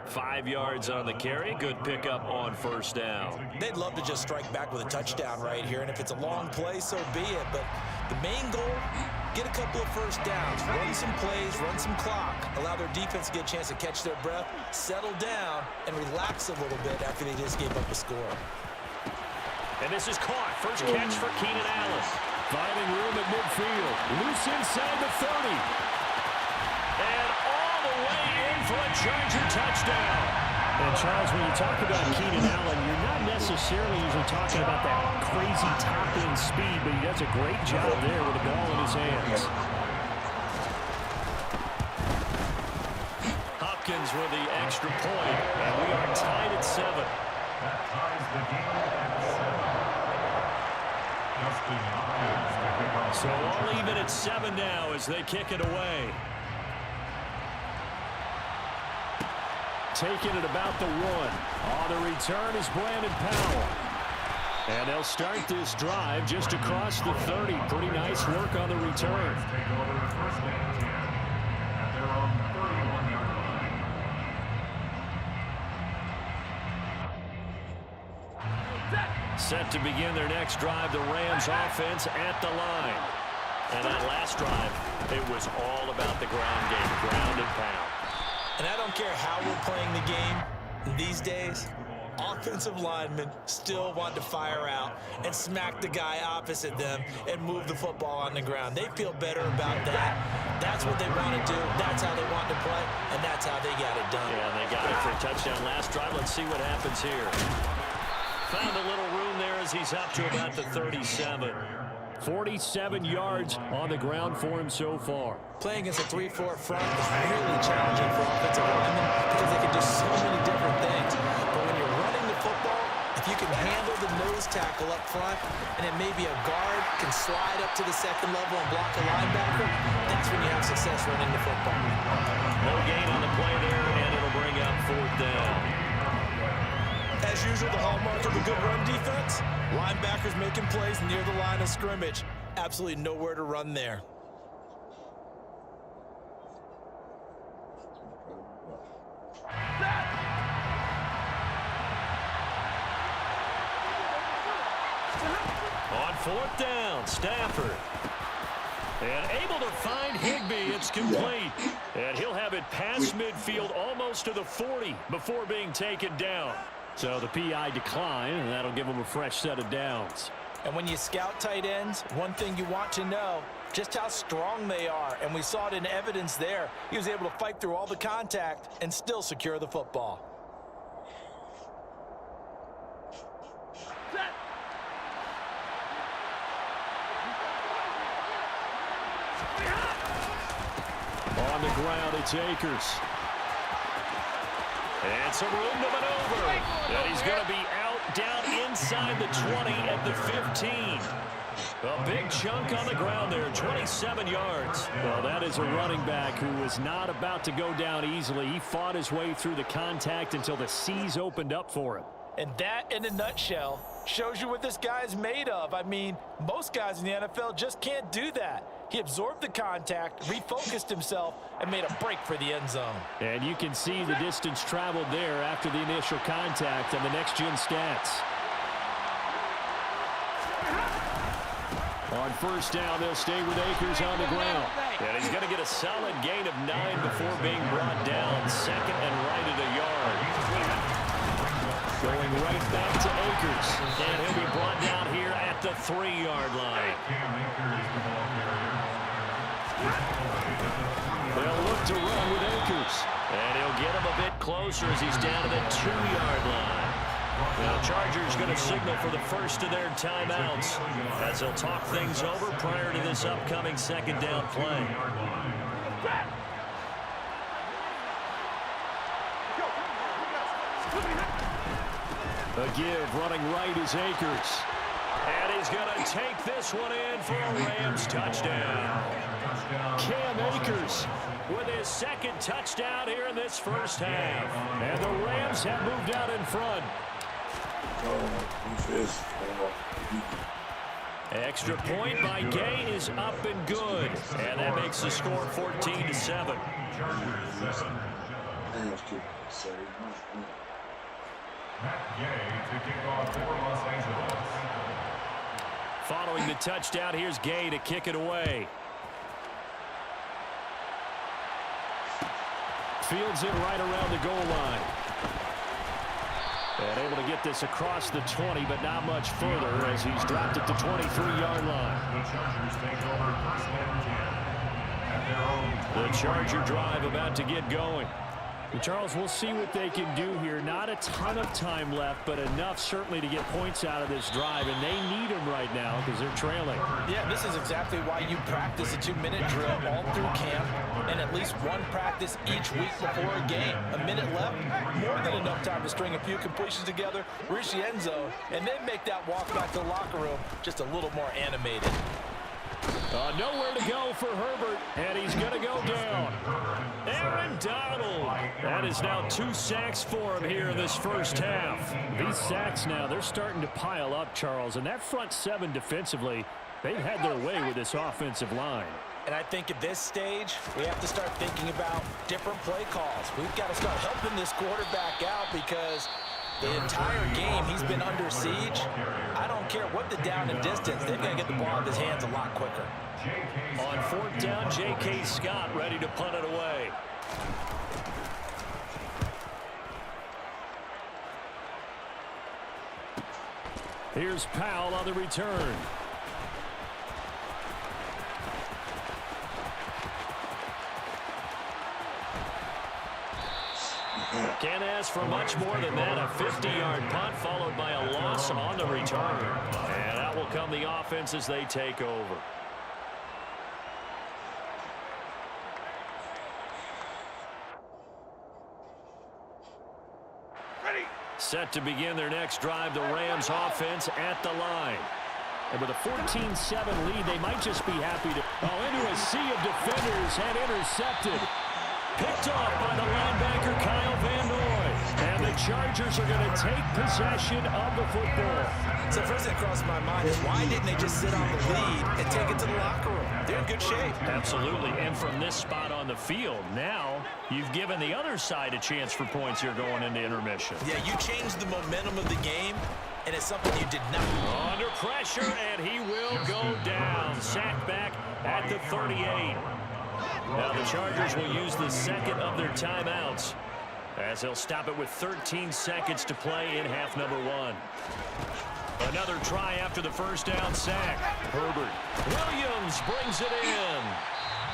5 yards on the carry. Good pickup on first down. They'd love to just strike back with a touchdown right here, and if it's a long play, so be it. But the main goal, get a couple of first downs, run some plays, run some clock, allow their defense to get a chance to catch their breath, settle down, and relax a little bit after they just gave up a score. And this is caught. First catch for Keenan Allen. Finding room at midfield. Loose inside the 30. And all the way in for a Charger touchdown. And, Charles, when you talk about Keenan Allen, you're not necessarily usually talking about that crazy top-end speed, but he does a great job there with the ball in his hands. Hopkins with the extra point, and we are tied at 7. That ties the game at 7. Justin Hopkins to kick off. So all even at 7 now as they kick it away. Taking it about the 1. On the return is Brandon Powell. And they'll start this drive just across the 30. Pretty nice work on the return. Take over first and 10 at their own 31-yard line. Set to begin their next drive, the Rams offense at the line. And that last drive, it was all about the ground game, ground and pound. And I don't care how we're playing the game these days, offensive linemen still want to fire out and smack the guy opposite them and move the football on the ground. They feel better about that. That's what they want to do. That's how they want to play, and that's how they got it done. Yeah, they got it for a touchdown last drive. Let's see what happens here. Found a little room there as he's up to about the 37. 47 yards on the ground for him so far. Playing against a 3-4 front is really challenging for offensive linemen because they can do so many different things. But when you're running the football, if you can handle the nose tackle up front, and then maybe a guard can slide up to the second level and block a linebacker, that's when you have success running the football. No gain on the play there, and it'll bring up 4th down. As usual, the hallmark of a good run defense, linebackers making plays near the line of scrimmage. Absolutely nowhere to run there. On 4th down, Stafford. And able to find Higbee. It's complete. And he'll have it past midfield almost to the 40 before being taken down. So the PI decline, and that'll give him a fresh set of downs. And when you scout tight ends, one thing you want to know, just how strong they are. And we saw it in evidence there. He was able to fight through all the contact and still secure the football. On the ground, it's Akers. And some room to maneuver. And he's going to be out down inside the 20 at the 15. A big chunk on the ground there, 27 yards. Well, that is a running back who was not about to go down easily. He fought his way through the contact until the seas opened up for him. And that, in a nutshell, shows you what this guy's made of. I mean, most guys in the NFL just can't do that. He absorbed the contact, refocused himself, and made a break for the end zone. And you can see the distance traveled there after the initial contact on the next-gen stats. On 1st down, they'll stay with Akers on the ground. And he's going to get a solid gain of 9 before being brought down. 2nd and right at a yard. Going right back to Akers. And he'll be brought down here at the 3-yard line. They'll look to run with Akers. And he'll get him a bit closer as he's down to the 2-yard line. Now, Chargers going to signal for the first of their timeouts as they'll talk things over prior to this upcoming 2nd down play. A give running right is Akers. And he's going to take this one in for a Rams touchdown. Cam Akers with his 2nd touchdown here in this first half. And the Rams have moved out in front. Extra point by Gay is up and good. And that makes the score 14-7. Rams kicker say, Matt Gay to kick off for Los Angeles. Following the touchdown, here's Gay to kick it away. Fields it right around the goal line. And able to get this across the 20, but not much further as he's dropped it to 23-yard line. The Chargers take over first and 10 at their own. The Charger drive about to get going. And Charles, we'll see what they can do here. Not a ton of time left, but enough certainly to get points out of this drive, and they need them right now because they're trailing. Yeah, this is exactly why you practice a 2-minute drill all through camp and at least one practice each week before a game. A minute left, more than enough time to string a few completions together, reach the end zone, and then make that walk back to the locker room just a little more animated. Nowhere to go for Herbert, and he's going to go down. Aaron Donald. That is now 2 sacks for him here in this first half. These sacks now, they're starting to pile up, Charles, and that front 7 defensively, they've had their way with this offensive line. And I think at this stage, we have to start thinking about different play calls. We've got to start helping this quarterback out because the entire game he's been under siege. I don't care what the down and distance. They've got to get the ball out of his hands a lot quicker. On 4th down, J.K. Scott ready to punt it away. Here's Powell on the return. Can't ask for much more than that. A 50-yard punt followed by a loss on the return. And that will come the offense as they take over. Ready. Set to begin their next drive, the Rams offense at the line. And with a 14-7 lead, they might just be happy to... into a sea of defenders and intercepted. Picked off by the linebacker, Kyle Van Noy. And the Chargers are going to take possession of the football. So first thing that crossed my mind is why didn't they just sit on the lead and take it to the locker room? They're in good shape. Absolutely. And from this spot on the field, now you've given the other side a chance for points here going into intermission. Yeah, you changed the momentum of the game, and it's something you did not. Under pressure, and he will go down. Sacked back at the 38. Now the Chargers will use the second of their timeouts as they'll stop it with 13 seconds to play in half number 1. Another try after the first down sack. Herbert. Williams brings it in.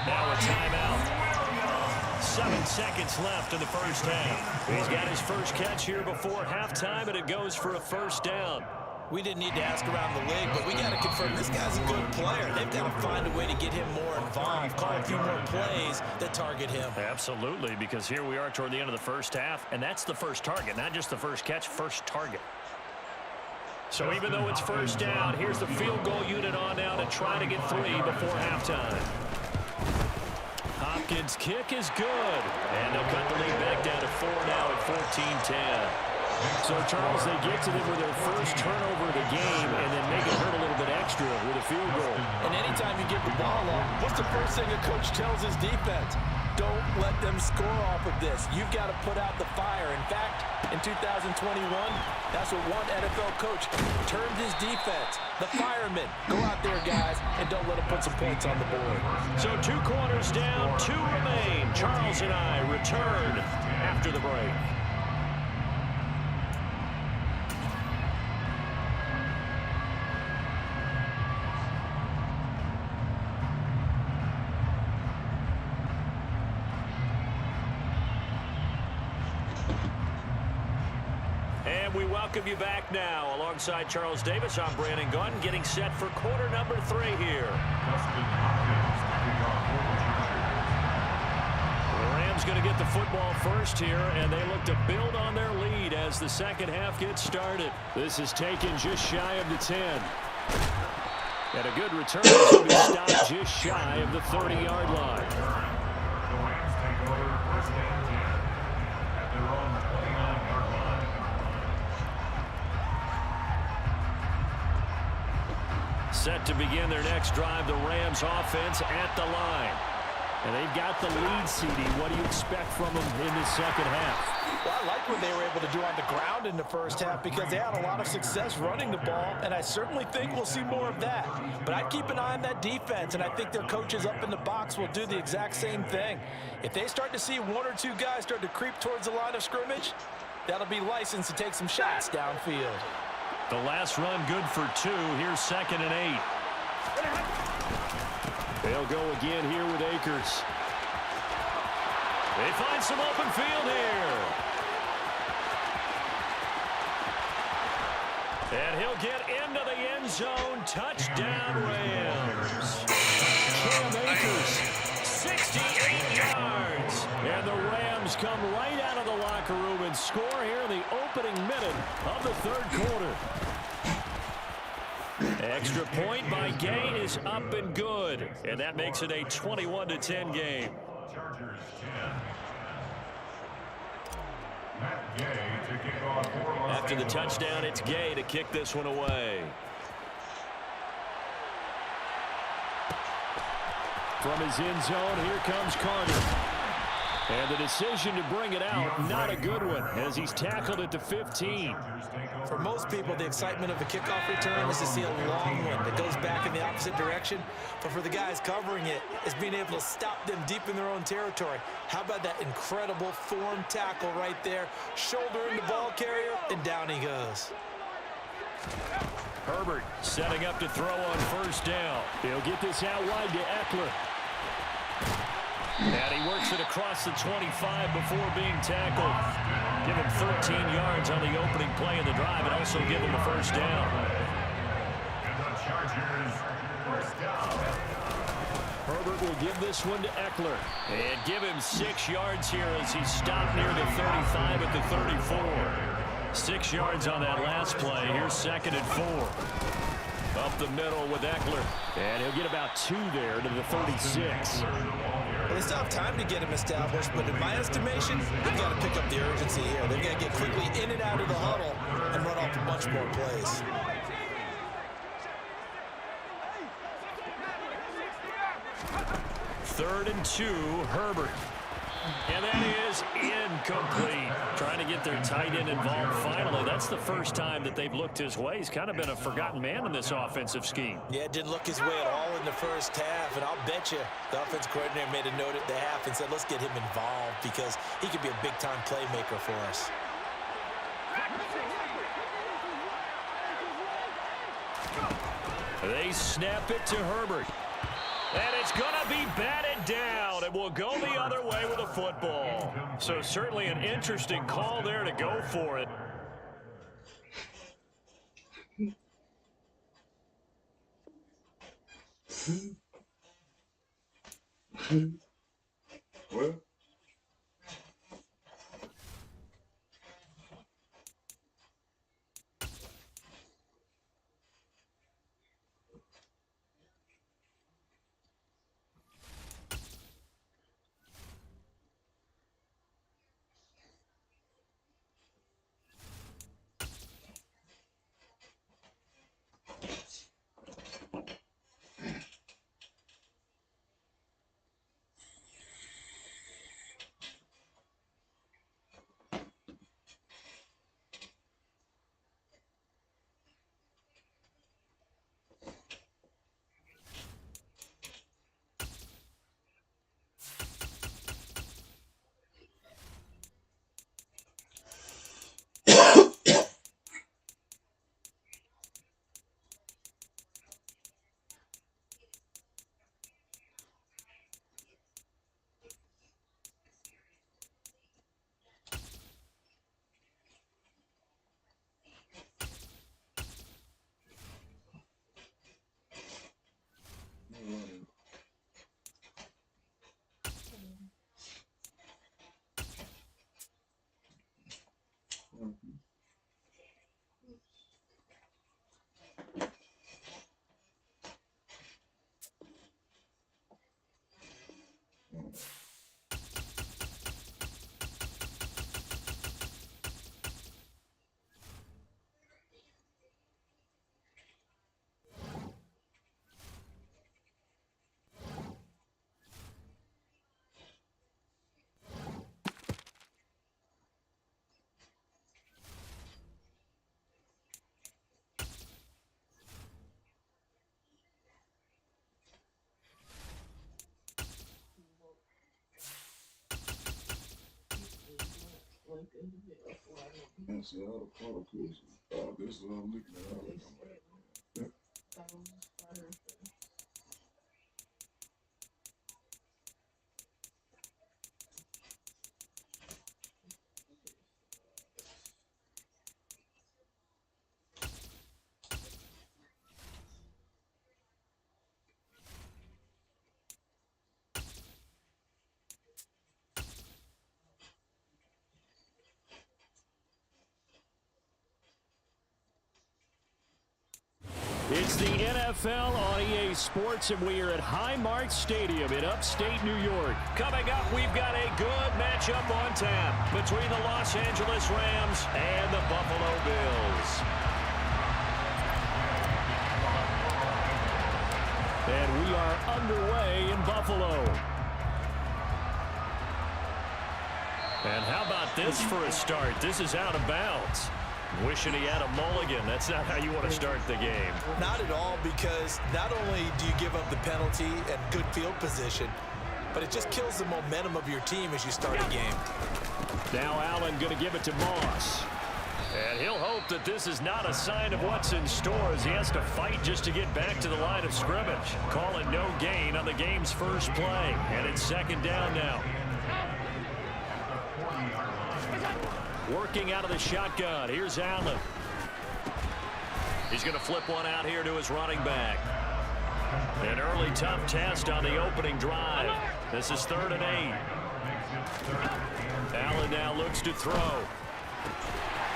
Now a timeout. 7 seconds left in the first half. He's got his first catch here before halftime, and it goes for a first down. We didn't need to ask around the league, but we got to confirm this guy's a good player. They've got to find a way to get him more involved, call a few more plays that target him. Absolutely, because here we are toward the end of the first half, and that's the first target, not just the first catch, first target. So even though it's first down, here's the field goal unit on now to try to get 3 before halftime. Hopkins' kick is good, and they'll cut the lead back down to 4 now at 14-10. So, Charles, they get to them with their first turnover of the game and then make it hurt a little bit extra with a field goal. And anytime you give the ball up, what's the first thing a coach tells his defense? Don't let them score off of this. You've got to put out the fire. In fact, in 2021, that's what one NFL coach termed his defense. The firemen. Go out there, guys, and don't let them put some points on the board. So 2 quarters down, 2 remain. Charles and I return after the break. We welcome you back now. Alongside Charles Davis, I'm Brandon Gunn, getting set for quarter number 3 here. The Rams going to get the football first here, and they look to build on their lead as the second half gets started. This is taken just shy of the 10. And a good return will be stopped just shy of the 30-yard line. The Rams take over first and 10 at their own 29-yard line. Set to begin their next drive, the Rams offense at the line. And they've got the lead, CD. What do you expect from them in the second half? Well, I like what they were able to do on the ground in the first half because they had a lot of success running the ball, and I certainly think we'll see more of that. But I'd keep an eye on that defense, and I think their coaches up in the box will do the exact same thing. If they start to see one or two guys start to creep towards the line of scrimmage, that'll be licensed to take some shots downfield. The last run good for 2. Here's 2nd and 8. They'll go again here with Akers. They find some open field here. And he'll get into the end zone. Touchdown, Rams. Cam Akers, 68 yards. And the Rams come right out of the locker room and score here in the opening minute of the third quarter. Extra point by Gay is up and good. And that makes it a 21-10 game. Chargers 10. Gay to kick off for Los After the Angeles. touchdown, it's Gay to kick this one away. From his end zone, here comes Carter. And the decision to bring it out, not a good one, as he's tackled at the 15. For most people, the excitement of a kickoff return is to see a long one that goes back in the opposite direction. But for the guys covering it, it's being able to stop them deep in their own territory. How about that incredible form tackle right there? Shouldering the ball carrier, and down he goes. Herbert setting up to throw on first down. He'll get this out wide to Eckler. And he works it across the 25 before being tackled. Give him 13 yards on the opening play of the drive and also give him a first down. And the Chargers first down. Herbert will give this one to Eckler. And give him 6 yards here as he stopped near the 35 at the 34. 6 yards on that last play. Here's 2nd and 4. Up the middle with Eckler. And he'll get about 2 there to the 36. Well, they still have time to get him established, but in my estimation, they've got to pick up the urgency here. They've got to get quickly in and out of the huddle and run off a bunch more plays. Third and 2, Herbert. And that is incomplete. Trying to get their tight end involved finally. That's the first time that they've looked his way. He's kind of been a forgotten man in this offensive scheme. Yeah, it didn't look his way at all in the first half, and I'll bet you the offense coordinator made a note at the half and said, let's get him involved because he could be a big-time playmaker for us. They snap it to Herbert. And it's going to be batted down. It will go the other way with a football. So certainly an interesting call there to go for it. Well, And see all the particles. This is what I'm looking at. It's the NFL on EA Sports, and we are at Highmark Stadium in upstate New York. Coming up, we've got a good matchup on tap between the Los Angeles Rams and the Buffalo Bills. And we are underway in Buffalo. And how about this for a start? This is out of bounds. Wishing he had a mulligan. That's not how you want to start the game. Not at all, because not only do you give up the penalty and good field position, but it just kills the momentum of your team as you start a game. Now Allen going to give it to Moss. And he'll hope that this is not a sign of what's in store as he has to fight just to get back to the line of scrimmage. Call it no gain on the game's first play. And it's second down now. Working out of the shotgun. Here's Allen. He's going to flip one out here to his running back. An early tough test on the opening drive. This is 3rd and 8. Allen now looks to throw.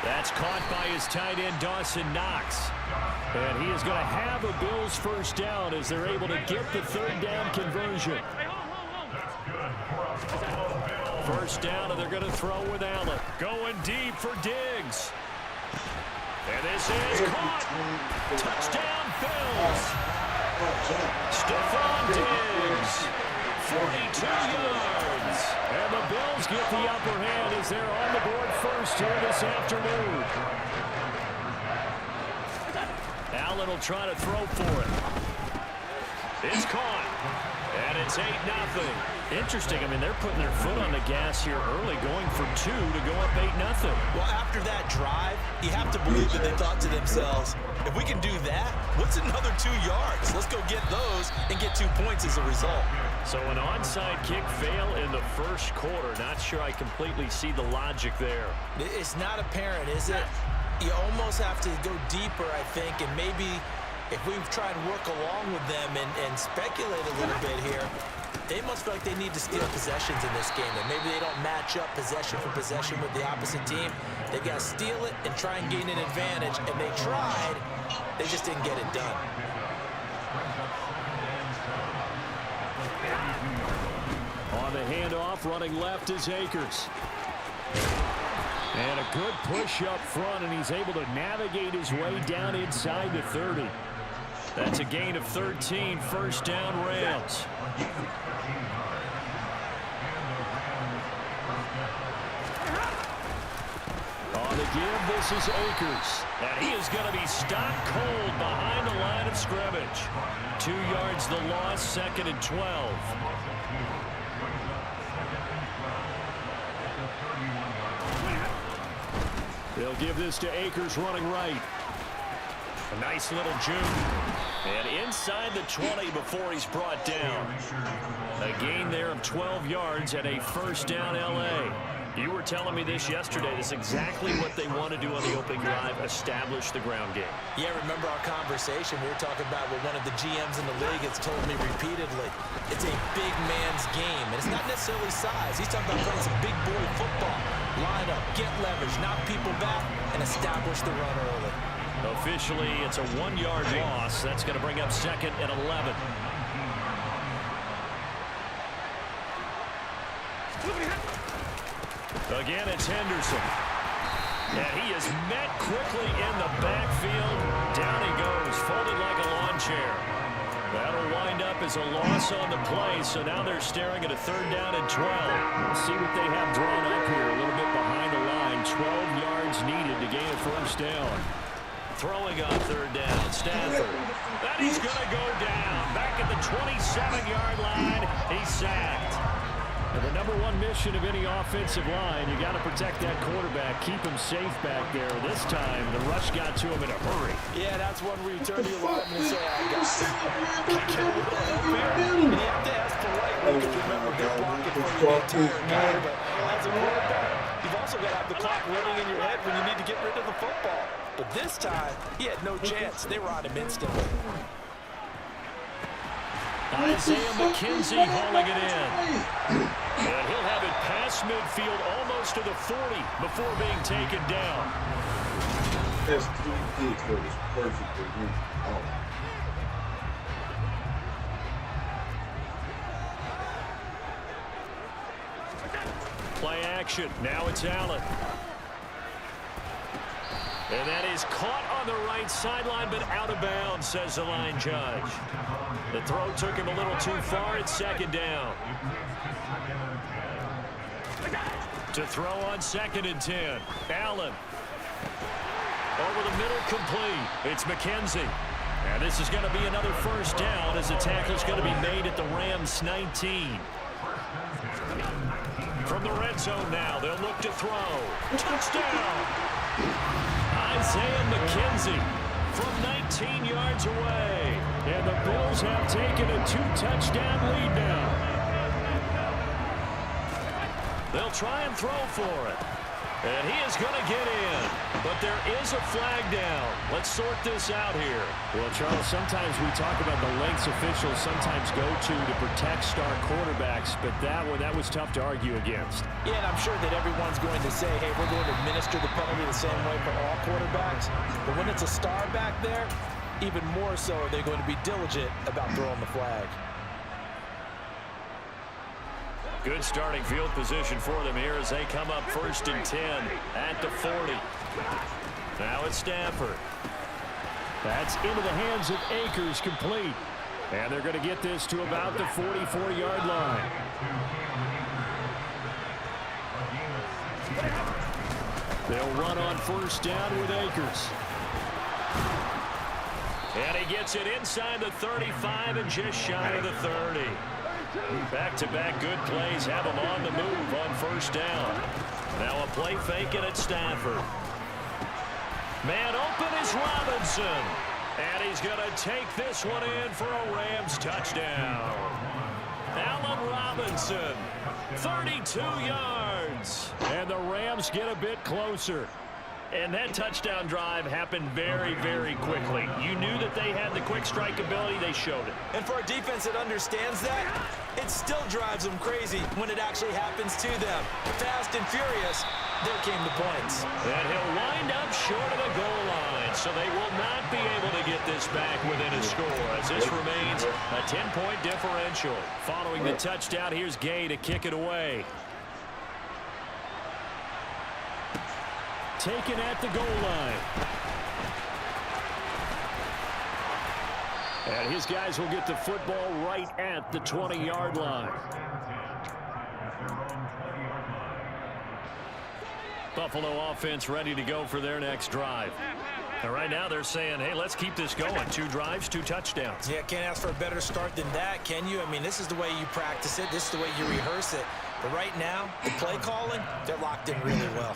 That's caught by his tight end, Dawson Knox. And he is going to have a Bills first down as they're able to get the 3rd down conversion. First down, and they're going to throw with Allen. Going deep for Diggs. And this is caught. Touchdown, Bills. Stephon Diggs. 42 yards. And the Bills get the upper hand as they're on the board first here this afternoon. Allen will try to throw for it. It's caught. And it's 8-0. Interesting. I mean, they're putting their foot on the gas here early, going for 2 to go up 8-0. Well, after that drive, you have to believe that they thought to themselves, if we can do that, what's another 2 yards? Let's go get those and get 2 points as a result. So an onside kick fail in the first quarter. Not sure I completely see the logic there. It's not apparent, is it? You almost have to go deeper, I think, and maybe if we try and work along with them and speculate a little bit here, they must feel like they need to steal possessions in this game. And maybe they don't match up possession for possession with the opposite team. They've got to steal it and try and gain an advantage. And they tried. They just didn't get it done. On the handoff, running left is Akers. And a good push up front, and he's able to navigate his way down inside the 30. That's a gain of 13, first down Rams. On the give, this is Akers. And he is going to be stopped cold behind the line of scrimmage. 2 yards the loss, 2nd and 12. They'll give this to Akers running right. A nice little juke. And inside the 20 before he's brought down. A gain there of 12 yards and a first down L.A. You were telling me this yesterday. This is exactly what they want to do on the opening drive, establish the ground game. Yeah, remember our conversation? We were talking about what one of the GMs in the league has told me repeatedly. It's a big man's game, and it's not necessarily size. He's talking about playing some big boy football. Line up, get leverage, knock people back, and establish the run early. Officially, it's a 1-yard loss. That's going to bring up 2nd and 11. Again, it's Henderson. And he is met quickly in the backfield. Down he goes, folded like a lawn chair. That'll wind up as a loss on the play, so now they're staring at a 3rd down and 12. We'll see what they have drawn up here, a little bit behind the line. 12 yards needed to gain a first down. Throwing on 3rd down, Stafford. That he's going to go down. Back at the 27-yard line, he's sacked. The number one mission of any offensive line, you got to protect that quarterback, keep him safe back there. This time, the rush got to him in a hurry. Yeah, that's one where you turn to your lineman and say, I got it. Can you help here? And you have to ask politely because remember, they're blocking for the entire game. But as a quarterback, you've also got to have the clock running in your head when you need to get rid of the football. But this time, he had no chance. They were on him instantly. Isaiah McKenzie hauling it in. And he'll have it past midfield almost to the 40 before being taken down. That's 3 kicks that was perfect for him. Play action. Now it's Allen. And that is caught on the right sideline, but out of bounds, says the line judge. The throw took him a little too far. It's second down. To throw on 2nd and 10. Allen. Over the middle, complete. It's McKenzie. And this is going to be another first down as the tackle's going to be made at the Rams 19. From the red zone now, they'll look to throw. Touchdown! Isaiah McKenzie from 19 yards away. And the Bills have taken a 2-touchdown lead now. They'll try and throw for it. And he is going to get in. But there is a flag down. Let's sort this out here. Well, Charles, sometimes we talk about the lengths officials sometimes go to protect star quarterbacks, but that was tough to argue against. Yeah, and I'm sure that everyone's going to say, hey, we're going to administer the penalty the same way for all quarterbacks. But when it's a star back there, even more so are they going to be diligent about throwing the flag. Good starting field position for them here as they come up 1st and 10 at the 40. Now it's Stafford. That's into the hands of Akers, complete. And they're going to get this to about the 44-yard line. They'll run on 1st down with Akers. And he gets it inside the 35 and just shy of the 30. Back-to-back good plays have him on the move on 1st down. Now a play fake and it's Stafford. Man open is Robinson. And he's going to take this one in for a Rams touchdown. Allen Robinson, 32 yards. And the Rams get a bit closer. And that touchdown drive happened very, very quickly. You knew that they had the quick strike ability. They showed it. And for a defense that understands that, it still drives them crazy when it actually happens to them. Fast and furious, there came the points. And he'll wind up short of the goal line, so they will not be able to get this back within a score as this remains a 10-point differential. Following the touchdown, here's Gay to kick it away. Taken at the goal line. And his guys will get the football right at the 20-yard line. Buffalo offense ready to go for their next drive. And right now they're saying, hey, let's keep this going. 2 drives, 2 touchdowns. Yeah, can't ask for a better start than that, can you? I mean, this is the way you practice it. This is the way you rehearse it. But right now, the play calling, they're locked in really well.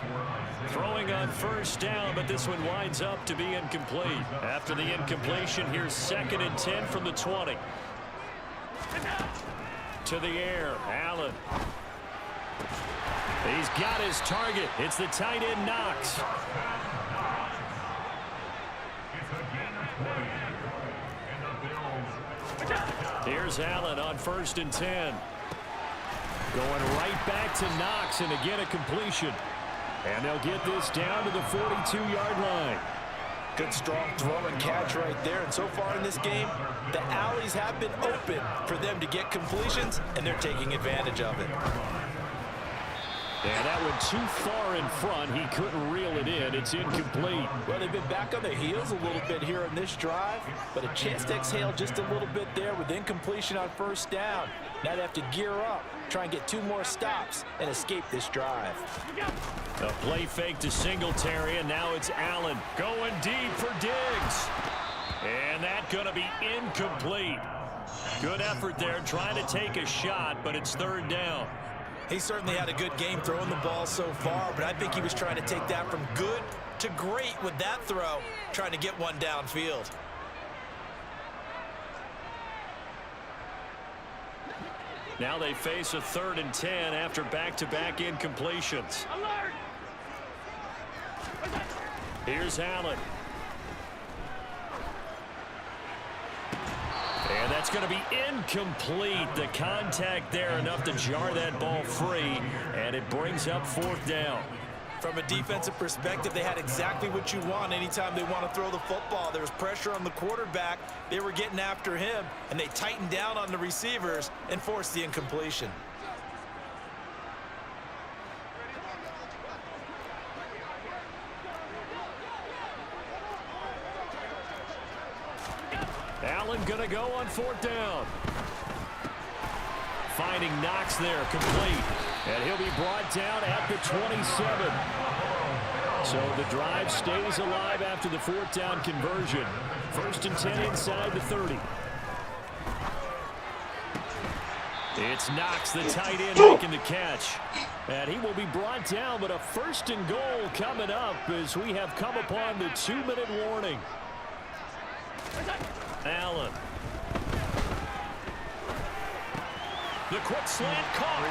Throwing on 1st down, but this one winds up to be incomplete. After the incompletion, here's 2nd and 10 from the 20. To the air, Allen. He's got his target. It's the tight end, Knox. Here's Allen on 1st and 10. Going right back to Knox, and again a completion. And they'll get this down to the 42-yard line. Good strong throw and catch right there. And so far in this game, the alleys have been open for them to get completions, and they're taking advantage of it. And that one too far in front. He couldn't reel it in. It's incomplete. Well, they've been back on their heels a little bit here on this drive, but a chance to exhale just a little bit there with incompletion on 1st down. Now they have to gear up, try and get 2 more stops, and escape this drive. A play fake to Singletary, and now it's Allen going deep for Diggs. And that's going to be incomplete. Good effort there trying to take a shot, but it's 3rd down. He certainly had a good game throwing the ball so far, but I think he was trying to take that from good to great with that throw, trying to get one downfield. Now they face a 3rd and 10 after back-to-back incompletions. Here's Allen. And that's going to be incomplete. The contact there enough to jar that ball free, and it brings up 4th down. From a defensive perspective, they had exactly what you want anytime they want to throw the football. There was pressure on the quarterback. They were getting after him, and they tightened down on the receivers and forced the incompletion. Allen going to go on 4th down. Finding Knox there, complete. And he'll be brought down at the 27. So the drive stays alive after the 4th down conversion. 1st and 10 inside the 30. It's Knox, the tight end, making the catch. And he will be brought down, but a 1st and goal coming up as we have come upon the 2-minute warning. Allen. The quick slant caught.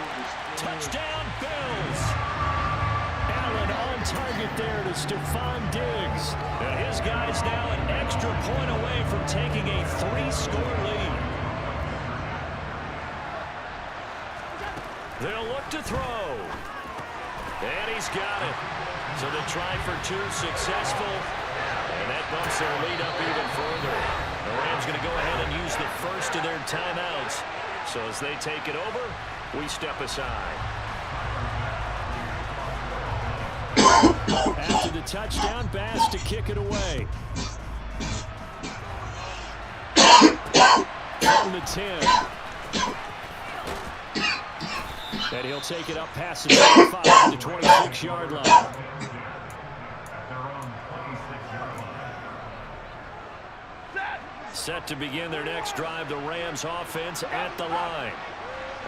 Touchdown, Bills. Allen on target there to Stephon Diggs. And his guys now an extra point away from taking a 3-score lead. They'll look to throw. And he's got it. So the try for 2 successful. And that bumps their lead up even further. The Rams going to go ahead and use the first of their timeouts. So as they take it over, we step aside. After the touchdown, Bass to kick it away. From the 10. And he'll take it up past the 25 to the 26-yard line. Set to begin their next drive, the Rams offense at the line.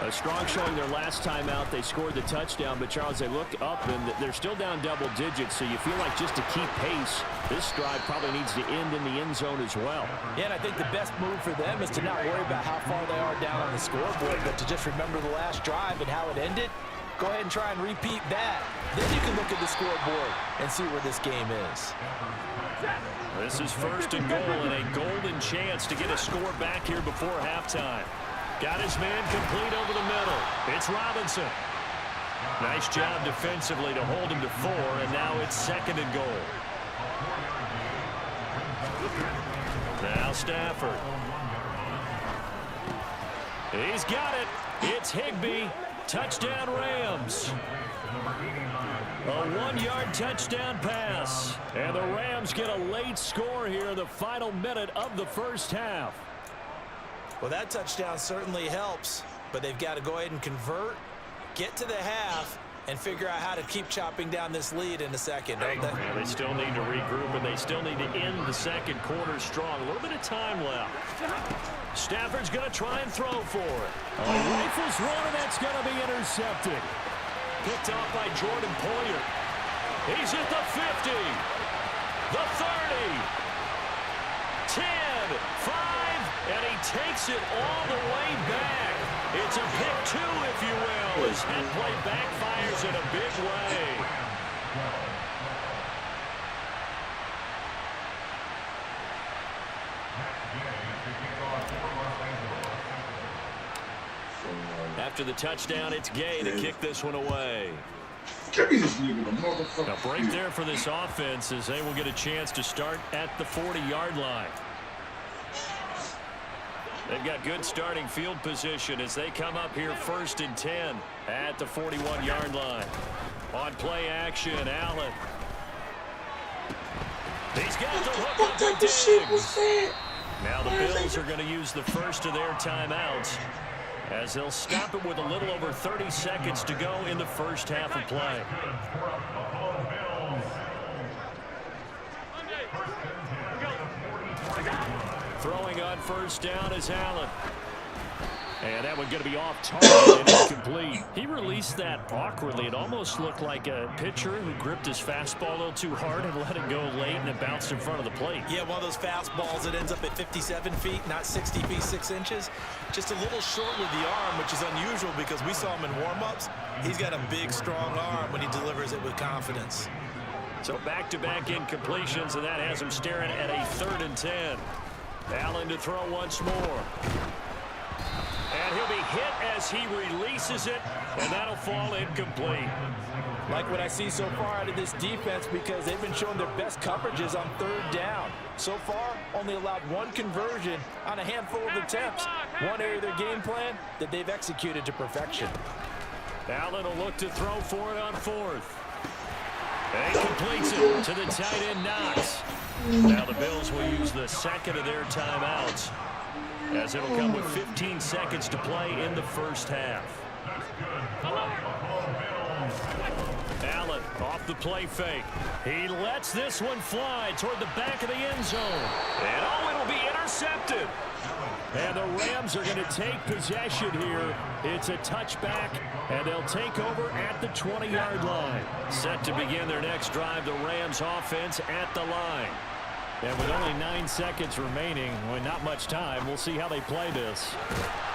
A strong showing their last time out. They scored the touchdown, but Charles, they looked up and they're still down double digits, so you feel like just to keep pace, this drive probably needs to end in the end zone as well. Yeah, and I think the best move for them is to not worry about how far they are down on the scoreboard, but to just remember the last drive and how it ended. Go ahead and try and repeat that. Then you can look at the scoreboard and see where this game is. This is 1st and goal and a golden chance to get a score back here before halftime. Got his man complete over the middle. It's Robinson. Nice job defensively to hold him to 4, and now it's 2nd and goal. Now Stafford. He's got it. It's Higbee. Touchdown Rams. A 1-yard touchdown pass. And the Rams get a late score here in the final minute of the first half. Well, that touchdown certainly helps, but they've got to go ahead and convert, get to the half, and figure out how to keep chopping down this lead in the second, don't they? Yeah, they still need to regroup, and they still need to end the second quarter strong. A little bit of time left. Stafford's going to try and throw for it. Rifles run, and that's going to be intercepted. Picked off by Jordan Poyer. He's at the 50, the 30, 10, 5, and he takes it all the way back. It's a pick 2, if you will, as head play backfires in a big way. After the touchdown, it's Gay to kick this one away. A break there for this offense as they will get a chance to start at the 40-yard line. They've got good starting field position as they come up here 1st and 10 at the 41-yard line. On play action, Allen. He's got the hook up for Diggs. Now the Bills are going to use the first of their timeouts as they'll stop it with a little over 30 seconds to go in the first half of play. Throwing on 1st down is Allen. And that one going to be off target and incomplete. He released that awkwardly. It almost looked like a pitcher who gripped his fastball a little too hard and let it go late, and it bounced in front of the plate. Yeah, one of those fastballs that ends up at 57 feet, not 60 feet, 6 inches. Just a little short with the arm, which is unusual because we saw him in warm-ups. He's got a big, strong arm when he delivers it with confidence. So back-to-back incompletions, and that has him staring at a 3rd and 10. Allen to throw once more. And he'll be hit as he releases it, and that'll fall incomplete. Like what I see so far out of this defense because they've been showing their best coverages on 3rd down. So far, only allowed 1 conversion on a handful of attempts. One area of their game plan that they've executed to perfection. Allen will look to throw for it on 4th. And he completes it to the tight end, Knox. Now the Bills will use the 2nd of their timeouts, as it'll come with 15 seconds to play in the 1st half. Allen off the play fake. He lets this one fly toward the back of the end zone. And it'll be intercepted. And the Rams are going to take possession here. It's a touchback, and they'll take over at the 20-yard line. Set to begin their next drive, the Rams offense at the line. And with only 9 seconds remaining, with not much time, we'll see how they play this.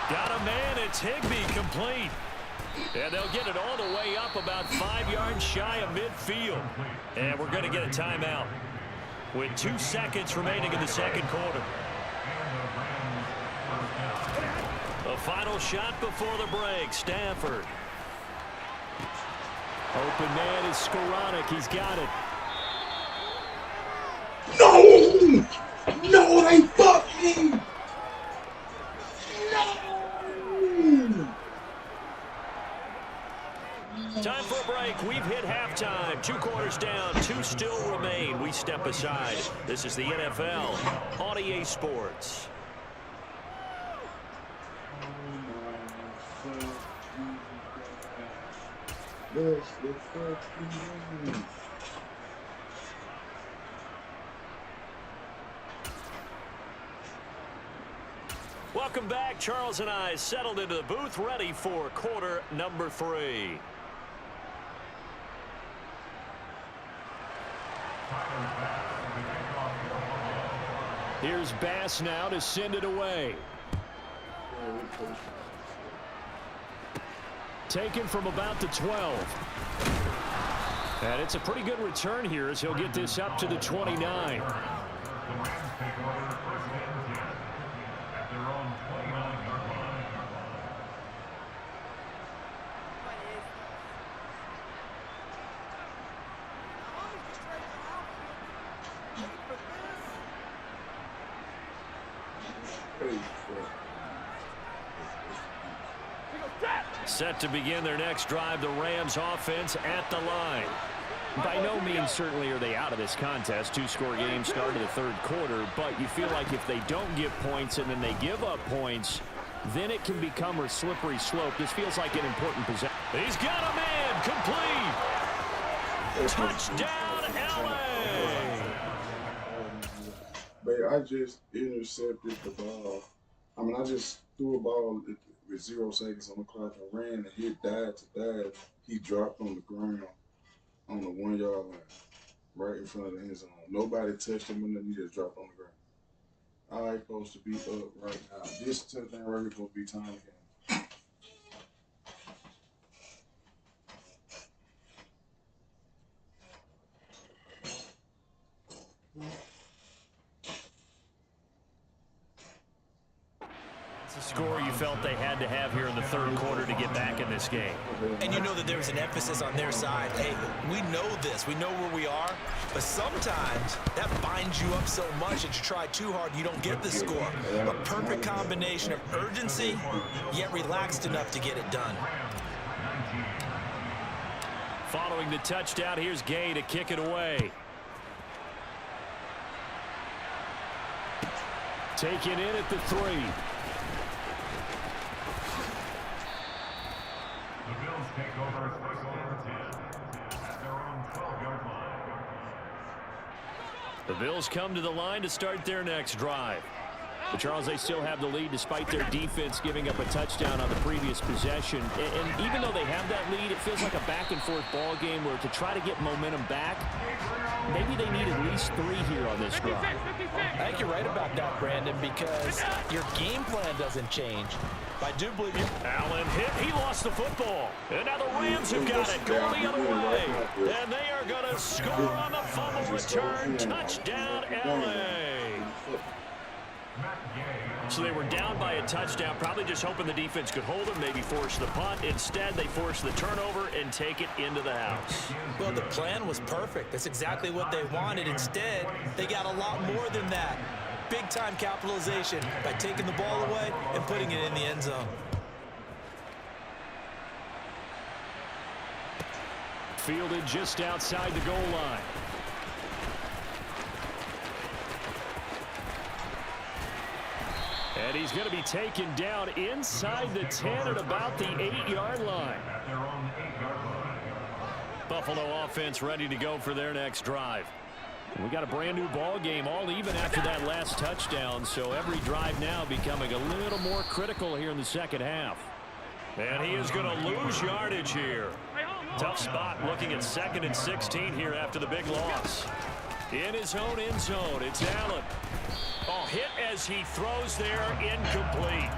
Got a man, it's Higbee, complete. And they'll get it all the way up about 5 yards shy of midfield. And we're going to get a timeout with 2 seconds remaining in the 2nd quarter. A final shot before the break, Stafford. Open man is Skoranek, he's got it. No! No, they fucked me! No! Time for a break. We've hit halftime. 2 quarters down, 2 still remain. We step aside. This is the NFL on EA Sports. Welcome back. Charles and I settled into the booth, ready for quarter number 3. Here's Bass now to send it away. Taken from about the 12. And it's a pretty good return here as he'll get this up to the 29. Set to begin their next drive, the Rams offense at the line. By no means certainly are they out of this contest. 2-score game start of the 3rd quarter, but you feel like if they don't get points and then they give up points, then it can become a slippery slope. This feels like an important possession. He's got a man, complete. Touchdown, LA. But I just intercepted the ball. I mean, I just threw a ball with 0 seconds on the clock and ran and hit dive to dive. He dropped on the ground on the 1-yard line, right in front of the end zone. Nobody touched him, and then he just dropped on the ground. I supposed to be up right now. This touchdown right here supposed to be time again. It's a score you felt they had to have here in the 3rd quarter to get back in this game. And you know that there's an emphasis on their side. Hey, we know this. We know where we are. But sometimes that binds you up so much that you try too hard, you don't get the score. A perfect combination of urgency, yet relaxed enough to get it done. Following the touchdown, here's Gay to kick it away. Taken in at the 3. Take over first and 10 at their own 12-yard line. The Bills come to the line to start their next drive. But Charles, they still have the lead despite their defense giving up a touchdown on the previous possession. And even though they have that lead, it feels like a back-and-forth ball game where to try to get momentum back, maybe they need at least 3 here on this drive. I think you're right about that, Brandon, because your game plan doesn't change. I do believe you. Allen hit. He lost the football. And now the Rams have got it going the other way. And they are going to score on the fumble return. Touchdown, LA. So they were down by a touchdown, probably just hoping the defense could hold them, maybe force the punt. Instead, they force the turnover and take it into the house. Well, the plan was perfect. That's exactly what they wanted. Instead, they got a lot more than that. Big-time capitalization by taking the ball away and putting it in the end zone. Fielded just outside the goal line. And he's going to be taken down inside the 10 at about the 8-yard line. Buffalo offense ready to go for their next drive. We got a brand new ball game, all even after that last touchdown, so every drive now becoming a little more critical here in the second half. And he is going to lose yardage here. Tough spot looking at 2nd and 16 here after the big loss. In his own end zone, it's Allen. Oh, hit as he throws there, incomplete.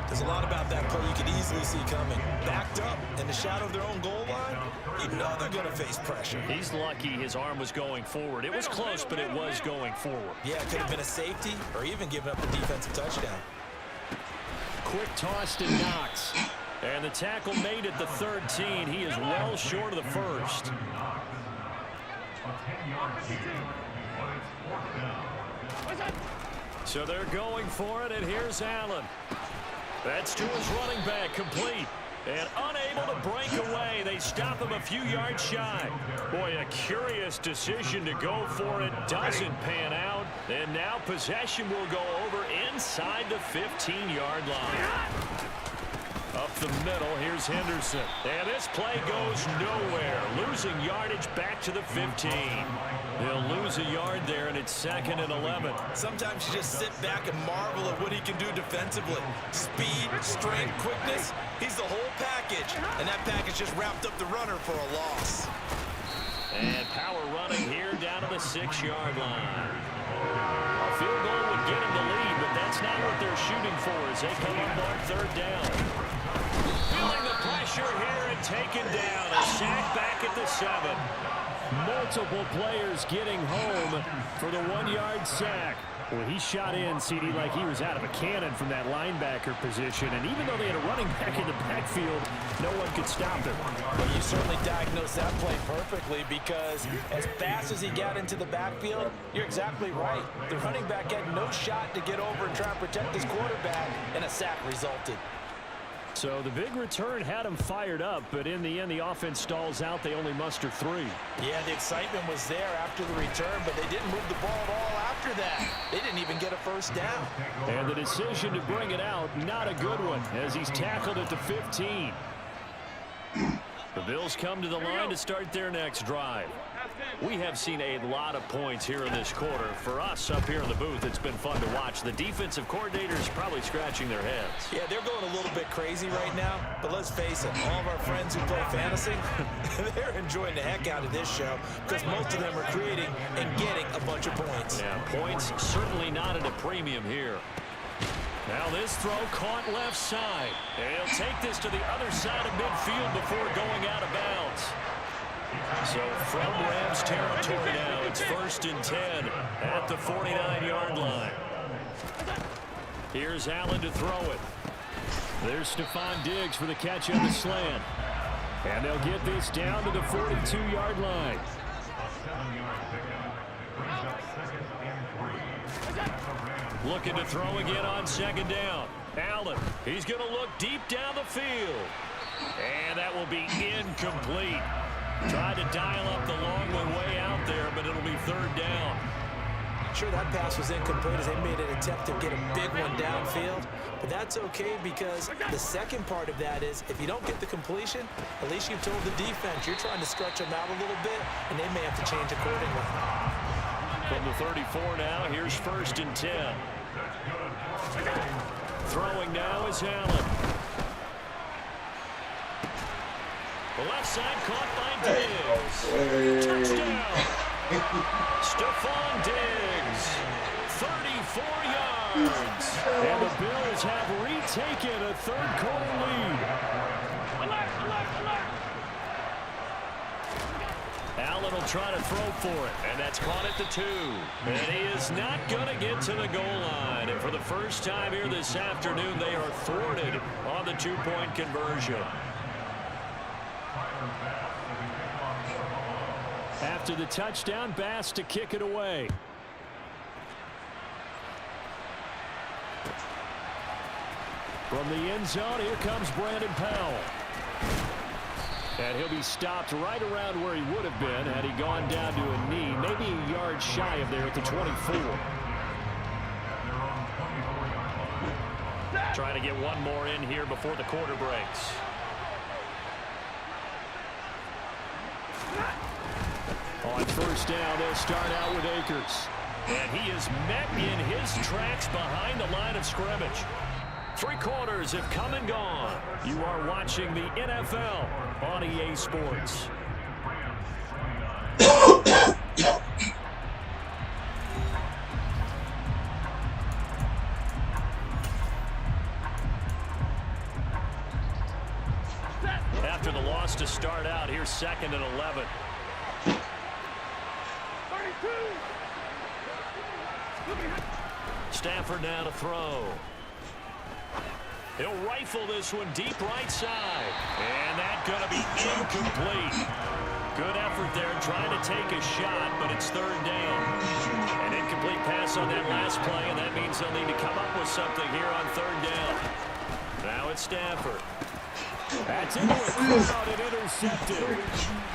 There's a lot about that play you could easily see coming. Backed up in the shadow of their own goal line, you know they're going to face pressure. He's lucky his arm was going forward. It was close, but it was going forward. Yeah, it could have been a safety or even given up a defensive touchdown. Quick toss to Knox. And the tackle made at the 13. He is well short of the first. So they're going for it, and here's Allen. That's to his running back, complete. And unable to break away. They stop him a few yards shy. Boy, a curious decision to go for it. Doesn't pan out. And now possession will go over inside the 15-yard line. Up the middle, here's Henderson. And this play goes nowhere. Losing yardage back to the 15. They'll lose a yard there, and it's 2nd and 11. Sometimes you just sit back and marvel at what he can do defensively. Speed, strength, quickness. He's the whole package. And that package just wrapped up the runner for a loss. And power running here down to the 6-yard line. A field goal would get him the lead, but that's not what they're shooting for as they come up on 3rd down. Feeling the pressure here and taken down. A sack back at the 7. Multiple players getting home for the 1-yard sack. Well, he shot in, CD, like he was out of a cannon from that linebacker position. And even though they had a running back in the backfield, no one could stop him. Well, you certainly diagnosed that play perfectly because as fast as he got into the backfield, you're exactly right. The running back had no shot to get over and try and protect his quarterback, and a sack resulted. So the big return had him fired up, but in the end, the offense stalls out. They only muster 3. Yeah, the excitement was there after the return, but they didn't move the ball at all after that. They didn't even get a first down. And the decision to bring it out, not a good one, as he's tackled at the 15. The Bills come to the line to start their next drive. We have seen a lot of points here in this quarter. For us up here in the booth, it's been fun to watch. The defensive coordinators probably scratching their heads. Yeah, they're going a little bit crazy right now, but let's face it, all of our friends who play fantasy, they're enjoying the heck out of this show because most of them are creating and getting a bunch of points. Yeah, points certainly not at a premium here. Now this throw caught left side. And he'll take this to the other side of midfield before going out of bounds. So from Rams territory now, it's 1st and 10 at the 49-yard line. Here's Allen to throw it. There's Stephon Diggs for the catch on the slant. And they'll get this down to the 42-yard line. Looking to throw again on 2nd down. Allen, he's going to look deep down the field. And that will be incomplete. Tried to dial up the long one way out there, but it'll be 3rd down. Sure, that pass was incomplete as they made an attempt to get a big one downfield. But that's okay because the second part of that is if you don't get the completion, at least you've told the defense you're trying to stretch them out a little bit, and they may have to change accordingly. From the 34 now, here's 1st and 10. Throwing now is Allen. The left side caught by Diggs. Touchdown. Stephon Diggs. 34 yards. And the Bills have retaken a third-quarter lead. Alert, alert, alert. Allen will try to throw for it, and that's caught at the 2. And he is not going to get to the goal line. And for the first time here this afternoon, they are thwarted on the 2-point conversion. After the touchdown, Bass to kick it away. From the end zone, here comes Brandon Powell. And he'll be stopped right around where he would have been had he gone down to a knee, maybe a yard shy of there at the 24. Trying to get one more in here before the quarter breaks. On first down, they'll start out with Akers. And he is met in his tracks behind the line of scrimmage. 3 quarters have come and gone. You are watching the NFL on EA Sports. After the loss to start out, here's 2nd and 11. 32. Stafford now to throw. He'll rifle this one deep right side. And that's going to be incomplete. Good effort there trying to take a shot, but it's 3rd down. An incomplete pass on that last play, and that means they'll need to come up with something here on 3rd down. Now it's Stafford. That's into a crowd and intercepted.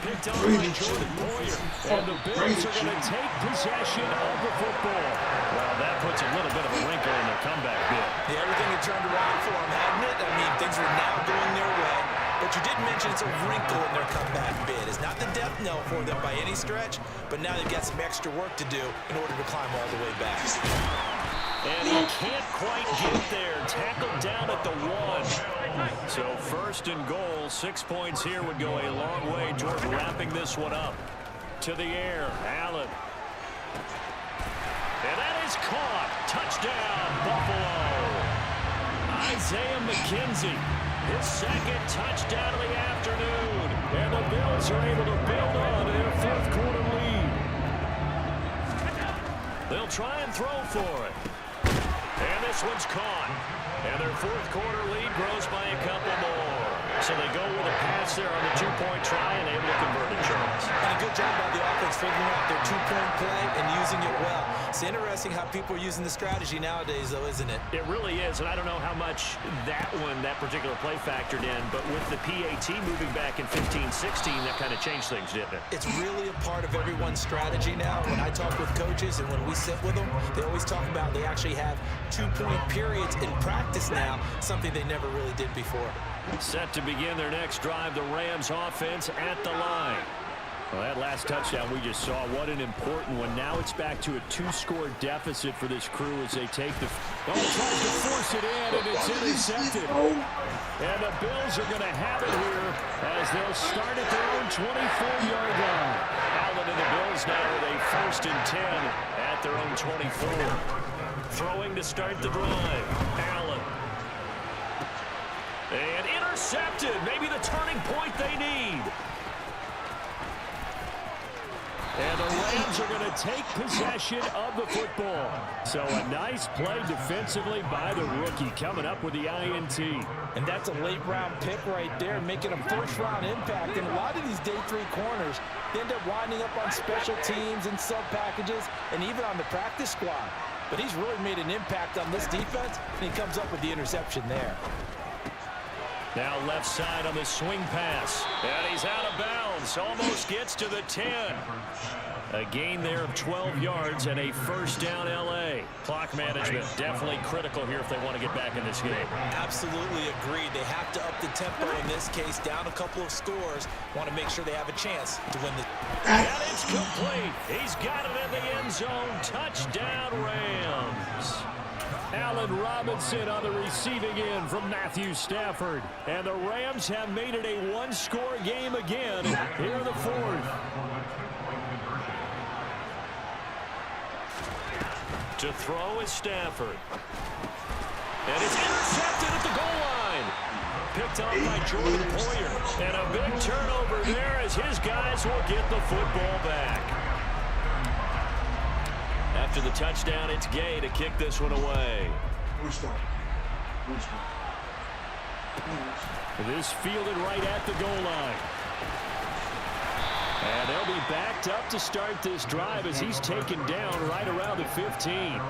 Picked on by Jordan Poyer. And the Bills are going to take possession of the football. Well, that puts a little bit of a wrinkle in their comeback bid. Yeah, everything had turned around for them, hadn't it? I mean, things were now going their way. But you did mention it's a wrinkle in their comeback bid. It's not the death knell for them by any stretch, but now they've got some extra work to do in order to climb all the way back. And he can't quite get there. Tackled down at the 1. So 1st and goal. 6 points here would go a long way toward wrapping this one up. To the air, Allen. And that is caught. Touchdown, Buffalo. Isaiah McKenzie, his 2nd touchdown of the afternoon. And the Bills are able to build on to their 4th quarter lead. They'll try and throw for it. And this one's caught. And their 4th quarter lead grows by a couple more. So they go with a pass there on the 2-point try and able to convert it, Charles. And a good job by the offense figuring out their 2-point play and using it well. It's interesting how people are using the strategy nowadays, though, isn't it? It really is, and I don't know how much that particular play factored in, but with the PAT moving back in 15-16, that kind of changed things, didn't it? It's really a part of everyone's strategy now. When I talk with coaches and when we sit with them, they always talk about they actually have 2-point periods in practice now, something they never really did before. Set to begin their next drive, the Rams offense at the line. Well, that last touchdown we just saw, what an important one. Now it's back to a 2-score deficit for this crew as they take the... Oh, tries to force it in, and it's intercepted. And the Bills are going to have it here as they'll start at their own 24-yard line. Allen and the Bills now with a 1st and 10 at their own 24. Throwing to start the drive. Allen. And intercepted. Maybe the turning point they need. And the Rams are going to take possession of the football. So a nice play defensively by the rookie coming up with the INT. And that's a late-round pick right there, making a first-round impact. And a lot of these day 3 corners end up winding up on special teams and sub-packages and even on the practice squad. But he's really made an impact on this defense, and he comes up with the interception there. Now left side on the swing pass. And he's out of bounds. Almost gets to the 10. A gain there of 12 yards and a 1st down L.A. Clock management definitely critical here if they want to get back in this game. Absolutely agreed. They have to up the tempo in this case, down a couple of scores. Want to make sure they have a chance to win the... And it's complete. He's got it in the end zone. Touchdown, Rams. Allen Robinson on the receiving end from Matthew Stafford. And the Rams have made it a one-score game again here in the fourth. To throw is Stafford. And it's intercepted at the goal line. Picked up by Jordan Poyer. And a big turnover there as his guys will get the football back. After the touchdown, it's Gay to kick this one away. This fielded right at the goal line. And they'll be backed up to start this drive as he's taken down right around the 15.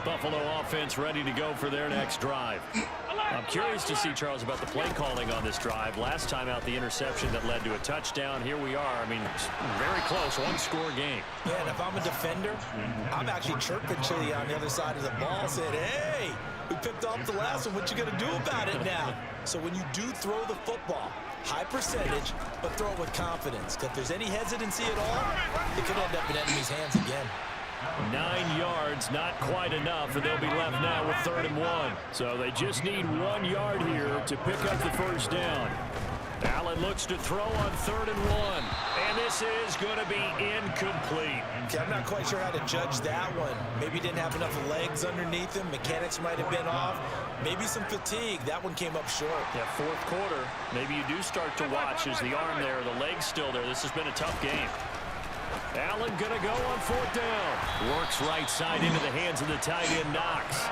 Buffalo offense ready to go for their next drive. I'm curious to see, Charles, about the play calling on this drive. Last time out, the interception that led to a touchdown. Here we are. I mean, very close, one-score game. Yeah, and if I'm a defender, I'm actually chirping Chili on the other side of the ball, saying, hey, we picked off the last one. What you going to do about it now? So when you do throw the football, high percentage, but throw it with confidence. Because if there's any hesitancy at all, it could end up in enemy's hands again. 9 yards, not quite enough, and they'll be left now with 3rd and 1. So they just need 1 yard here to pick up the first down. Allen looks to throw on 3rd and 1. And this is going to be incomplete. Okay, I'm not quite sure how to judge that one. Maybe he didn't have enough legs underneath him. Mechanics might have been off. Maybe some fatigue. That one came up short. Yeah, 4th quarter. Maybe you do start to watch as the arm there, the leg's still there. This has been a tough game. Allen going to go on 4th down. Works right side into the hands of the tight end, Knox.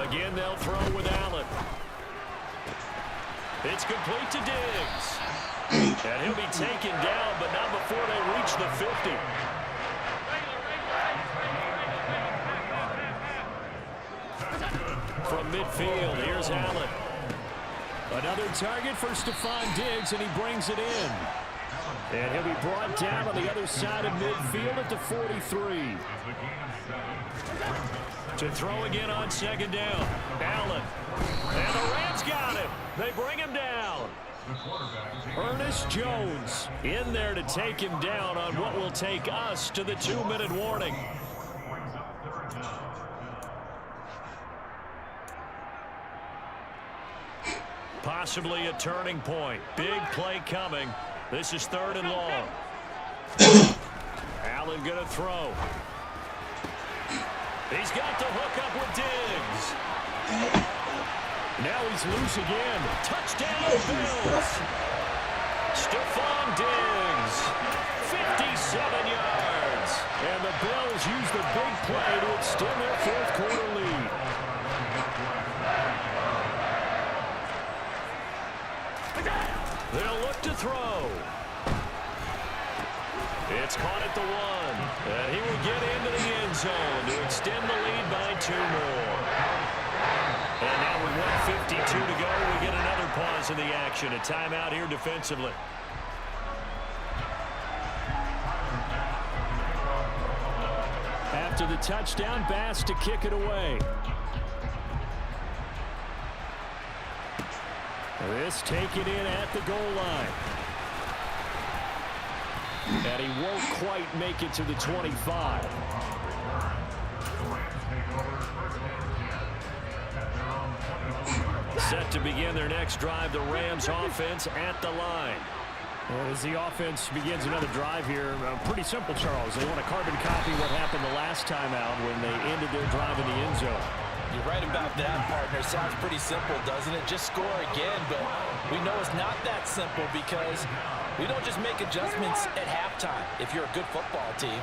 Again, they'll throw with Allen. It's complete to Diggs. And he'll be taken down, but not before they reach the 50. From midfield, here's Allen. Another target for Stephon Diggs, and he brings it in. And he'll be brought down on the other side of midfield at the 43. To throw again on 2nd down. Allen. And the Rams got him. They bring him down. Ernest Jones in there to take him down on what will take us to the 2-minute warning. Possibly a turning point. Big play coming. This is 3rd and long. Allen going to throw. He's got the hook up with Diggs. Now he's loose again. Touchdown, Bills. Stephon Diggs. 57 yards. And the Bills use the big play to extend their 4th quarter lead. They'll look to throw. It's caught at the 1. And he will get into the end zone to extend the lead by 2 more. And now with 1:52 to go, we get another pause in the action. A timeout here defensively. After the touchdown, Bass to kick it away. This taken in at the goal line. And he won't quite make it to the 25. Set to begin their next drive, the Rams offense at the line. Well, as the offense begins another drive here, pretty simple, Charles. They want to carbon copy what happened the last time out when they ended their drive in the end zone. You're right about that, partner. Sounds pretty simple, doesn't it? Just score again, but we know it's not that simple because we don't just make adjustments at halftime. If you're a good football team,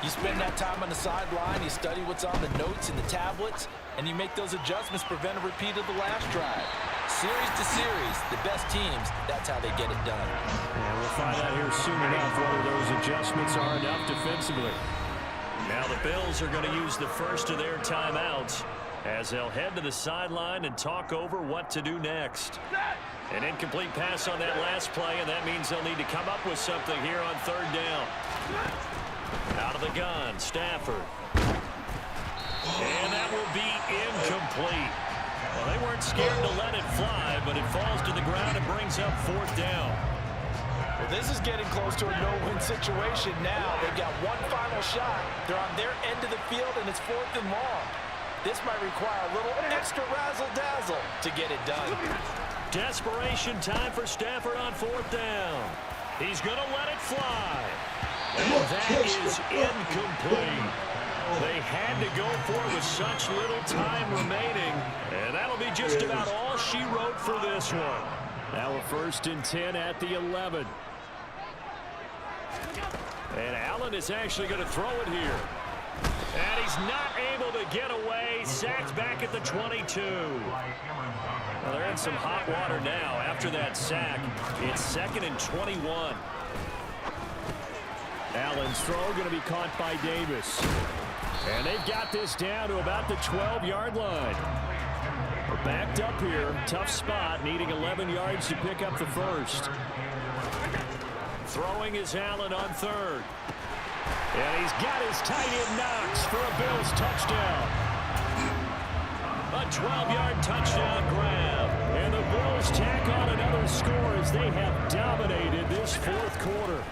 you spend that time on the sideline, you study what's on the notes and the tablets, and you make those adjustments, prevent a repeat of the last drive. Series to series, the best teams, that's how they get it done. And we'll find out here soon enough whether those adjustments are enough defensively. Now the Bills are going to use the first of their timeouts as they'll head to the sideline and talk over what to do next. An incomplete pass on that last play, and that means they'll need to come up with something here on 3rd down. Out of the gun, Stafford. And that will be incomplete. Well, they weren't scared to let it fly, but it falls to the ground and brings up 4th down. This is getting close to a no-win situation now. They've got one final shot. They're on their end of the field, and it's 4th and long. This might require a little extra razzle-dazzle to get it done. Desperation time for Stafford on 4th down. He's going to let it fly. And that is incomplete. They had to go for it with such little time remaining. And that'll be just about all she wrote for this one. Now a 1st and 10 at the 11. And Allen is actually going to throw it here. And he's not able to get away. Sacked back at the 22. Well, they're in some hot water now after that sack. It's 2nd and 21. Allen's throw going to be caught by Davis. And they've got this down to about the 12-yard line. We're backed up here. Tough spot, needing 11 yards to pick up the 1st. Throwing is Allen on 3rd. And he's got his tight end Knox for a Bills touchdown. A 12-yard touchdown grab. And the Bills tack on another score as they have dominated this 4th quarter.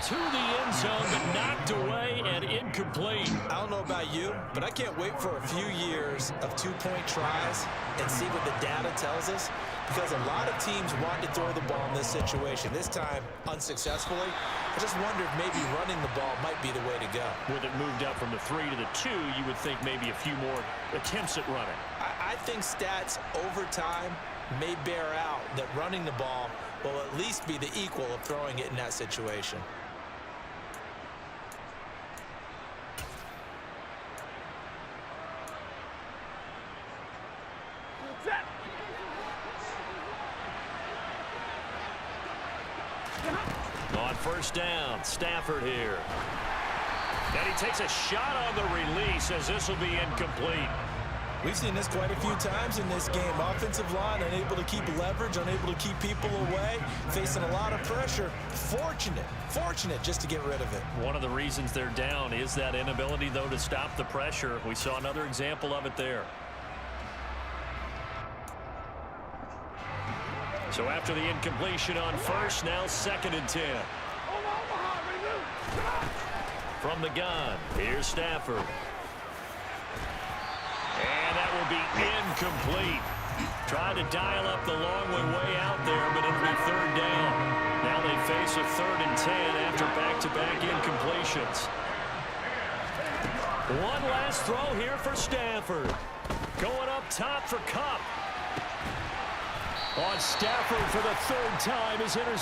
To the end zone, but knocked away and incomplete. I don't know about you, but I can't wait for a few years of 2-point tries and see what the data tells us, because a lot of teams want to throw the ball in this situation. This time, unsuccessfully. I just wonder if maybe running the ball might be the way to go. With it moved up from the 3 to the 2, you would think maybe a few more attempts at running. I think stats over time may bear out that running the ball will at least be the equal of throwing it in that situation. On 1st down, Stafford here. And he takes a shot on the release as this will be incomplete. We've seen this quite a few times in this game. Offensive line unable to keep leverage, unable to keep people away, facing a lot of pressure. Fortunate just to get rid of it. One of the reasons they're down is that inability, though, to stop the pressure. We saw another example of it there. So after the incompletion on 1st, now 2nd and 10. From the gun, here's Stafford. And that will be incomplete. Tried to dial up the long way out there, but it'll be 3rd down. Now they face a 3rd and 10 after back-to-back incompletions. One last throw here for Stafford. Going up top for Kupp. On Stafford for the 3rd time is intercepted.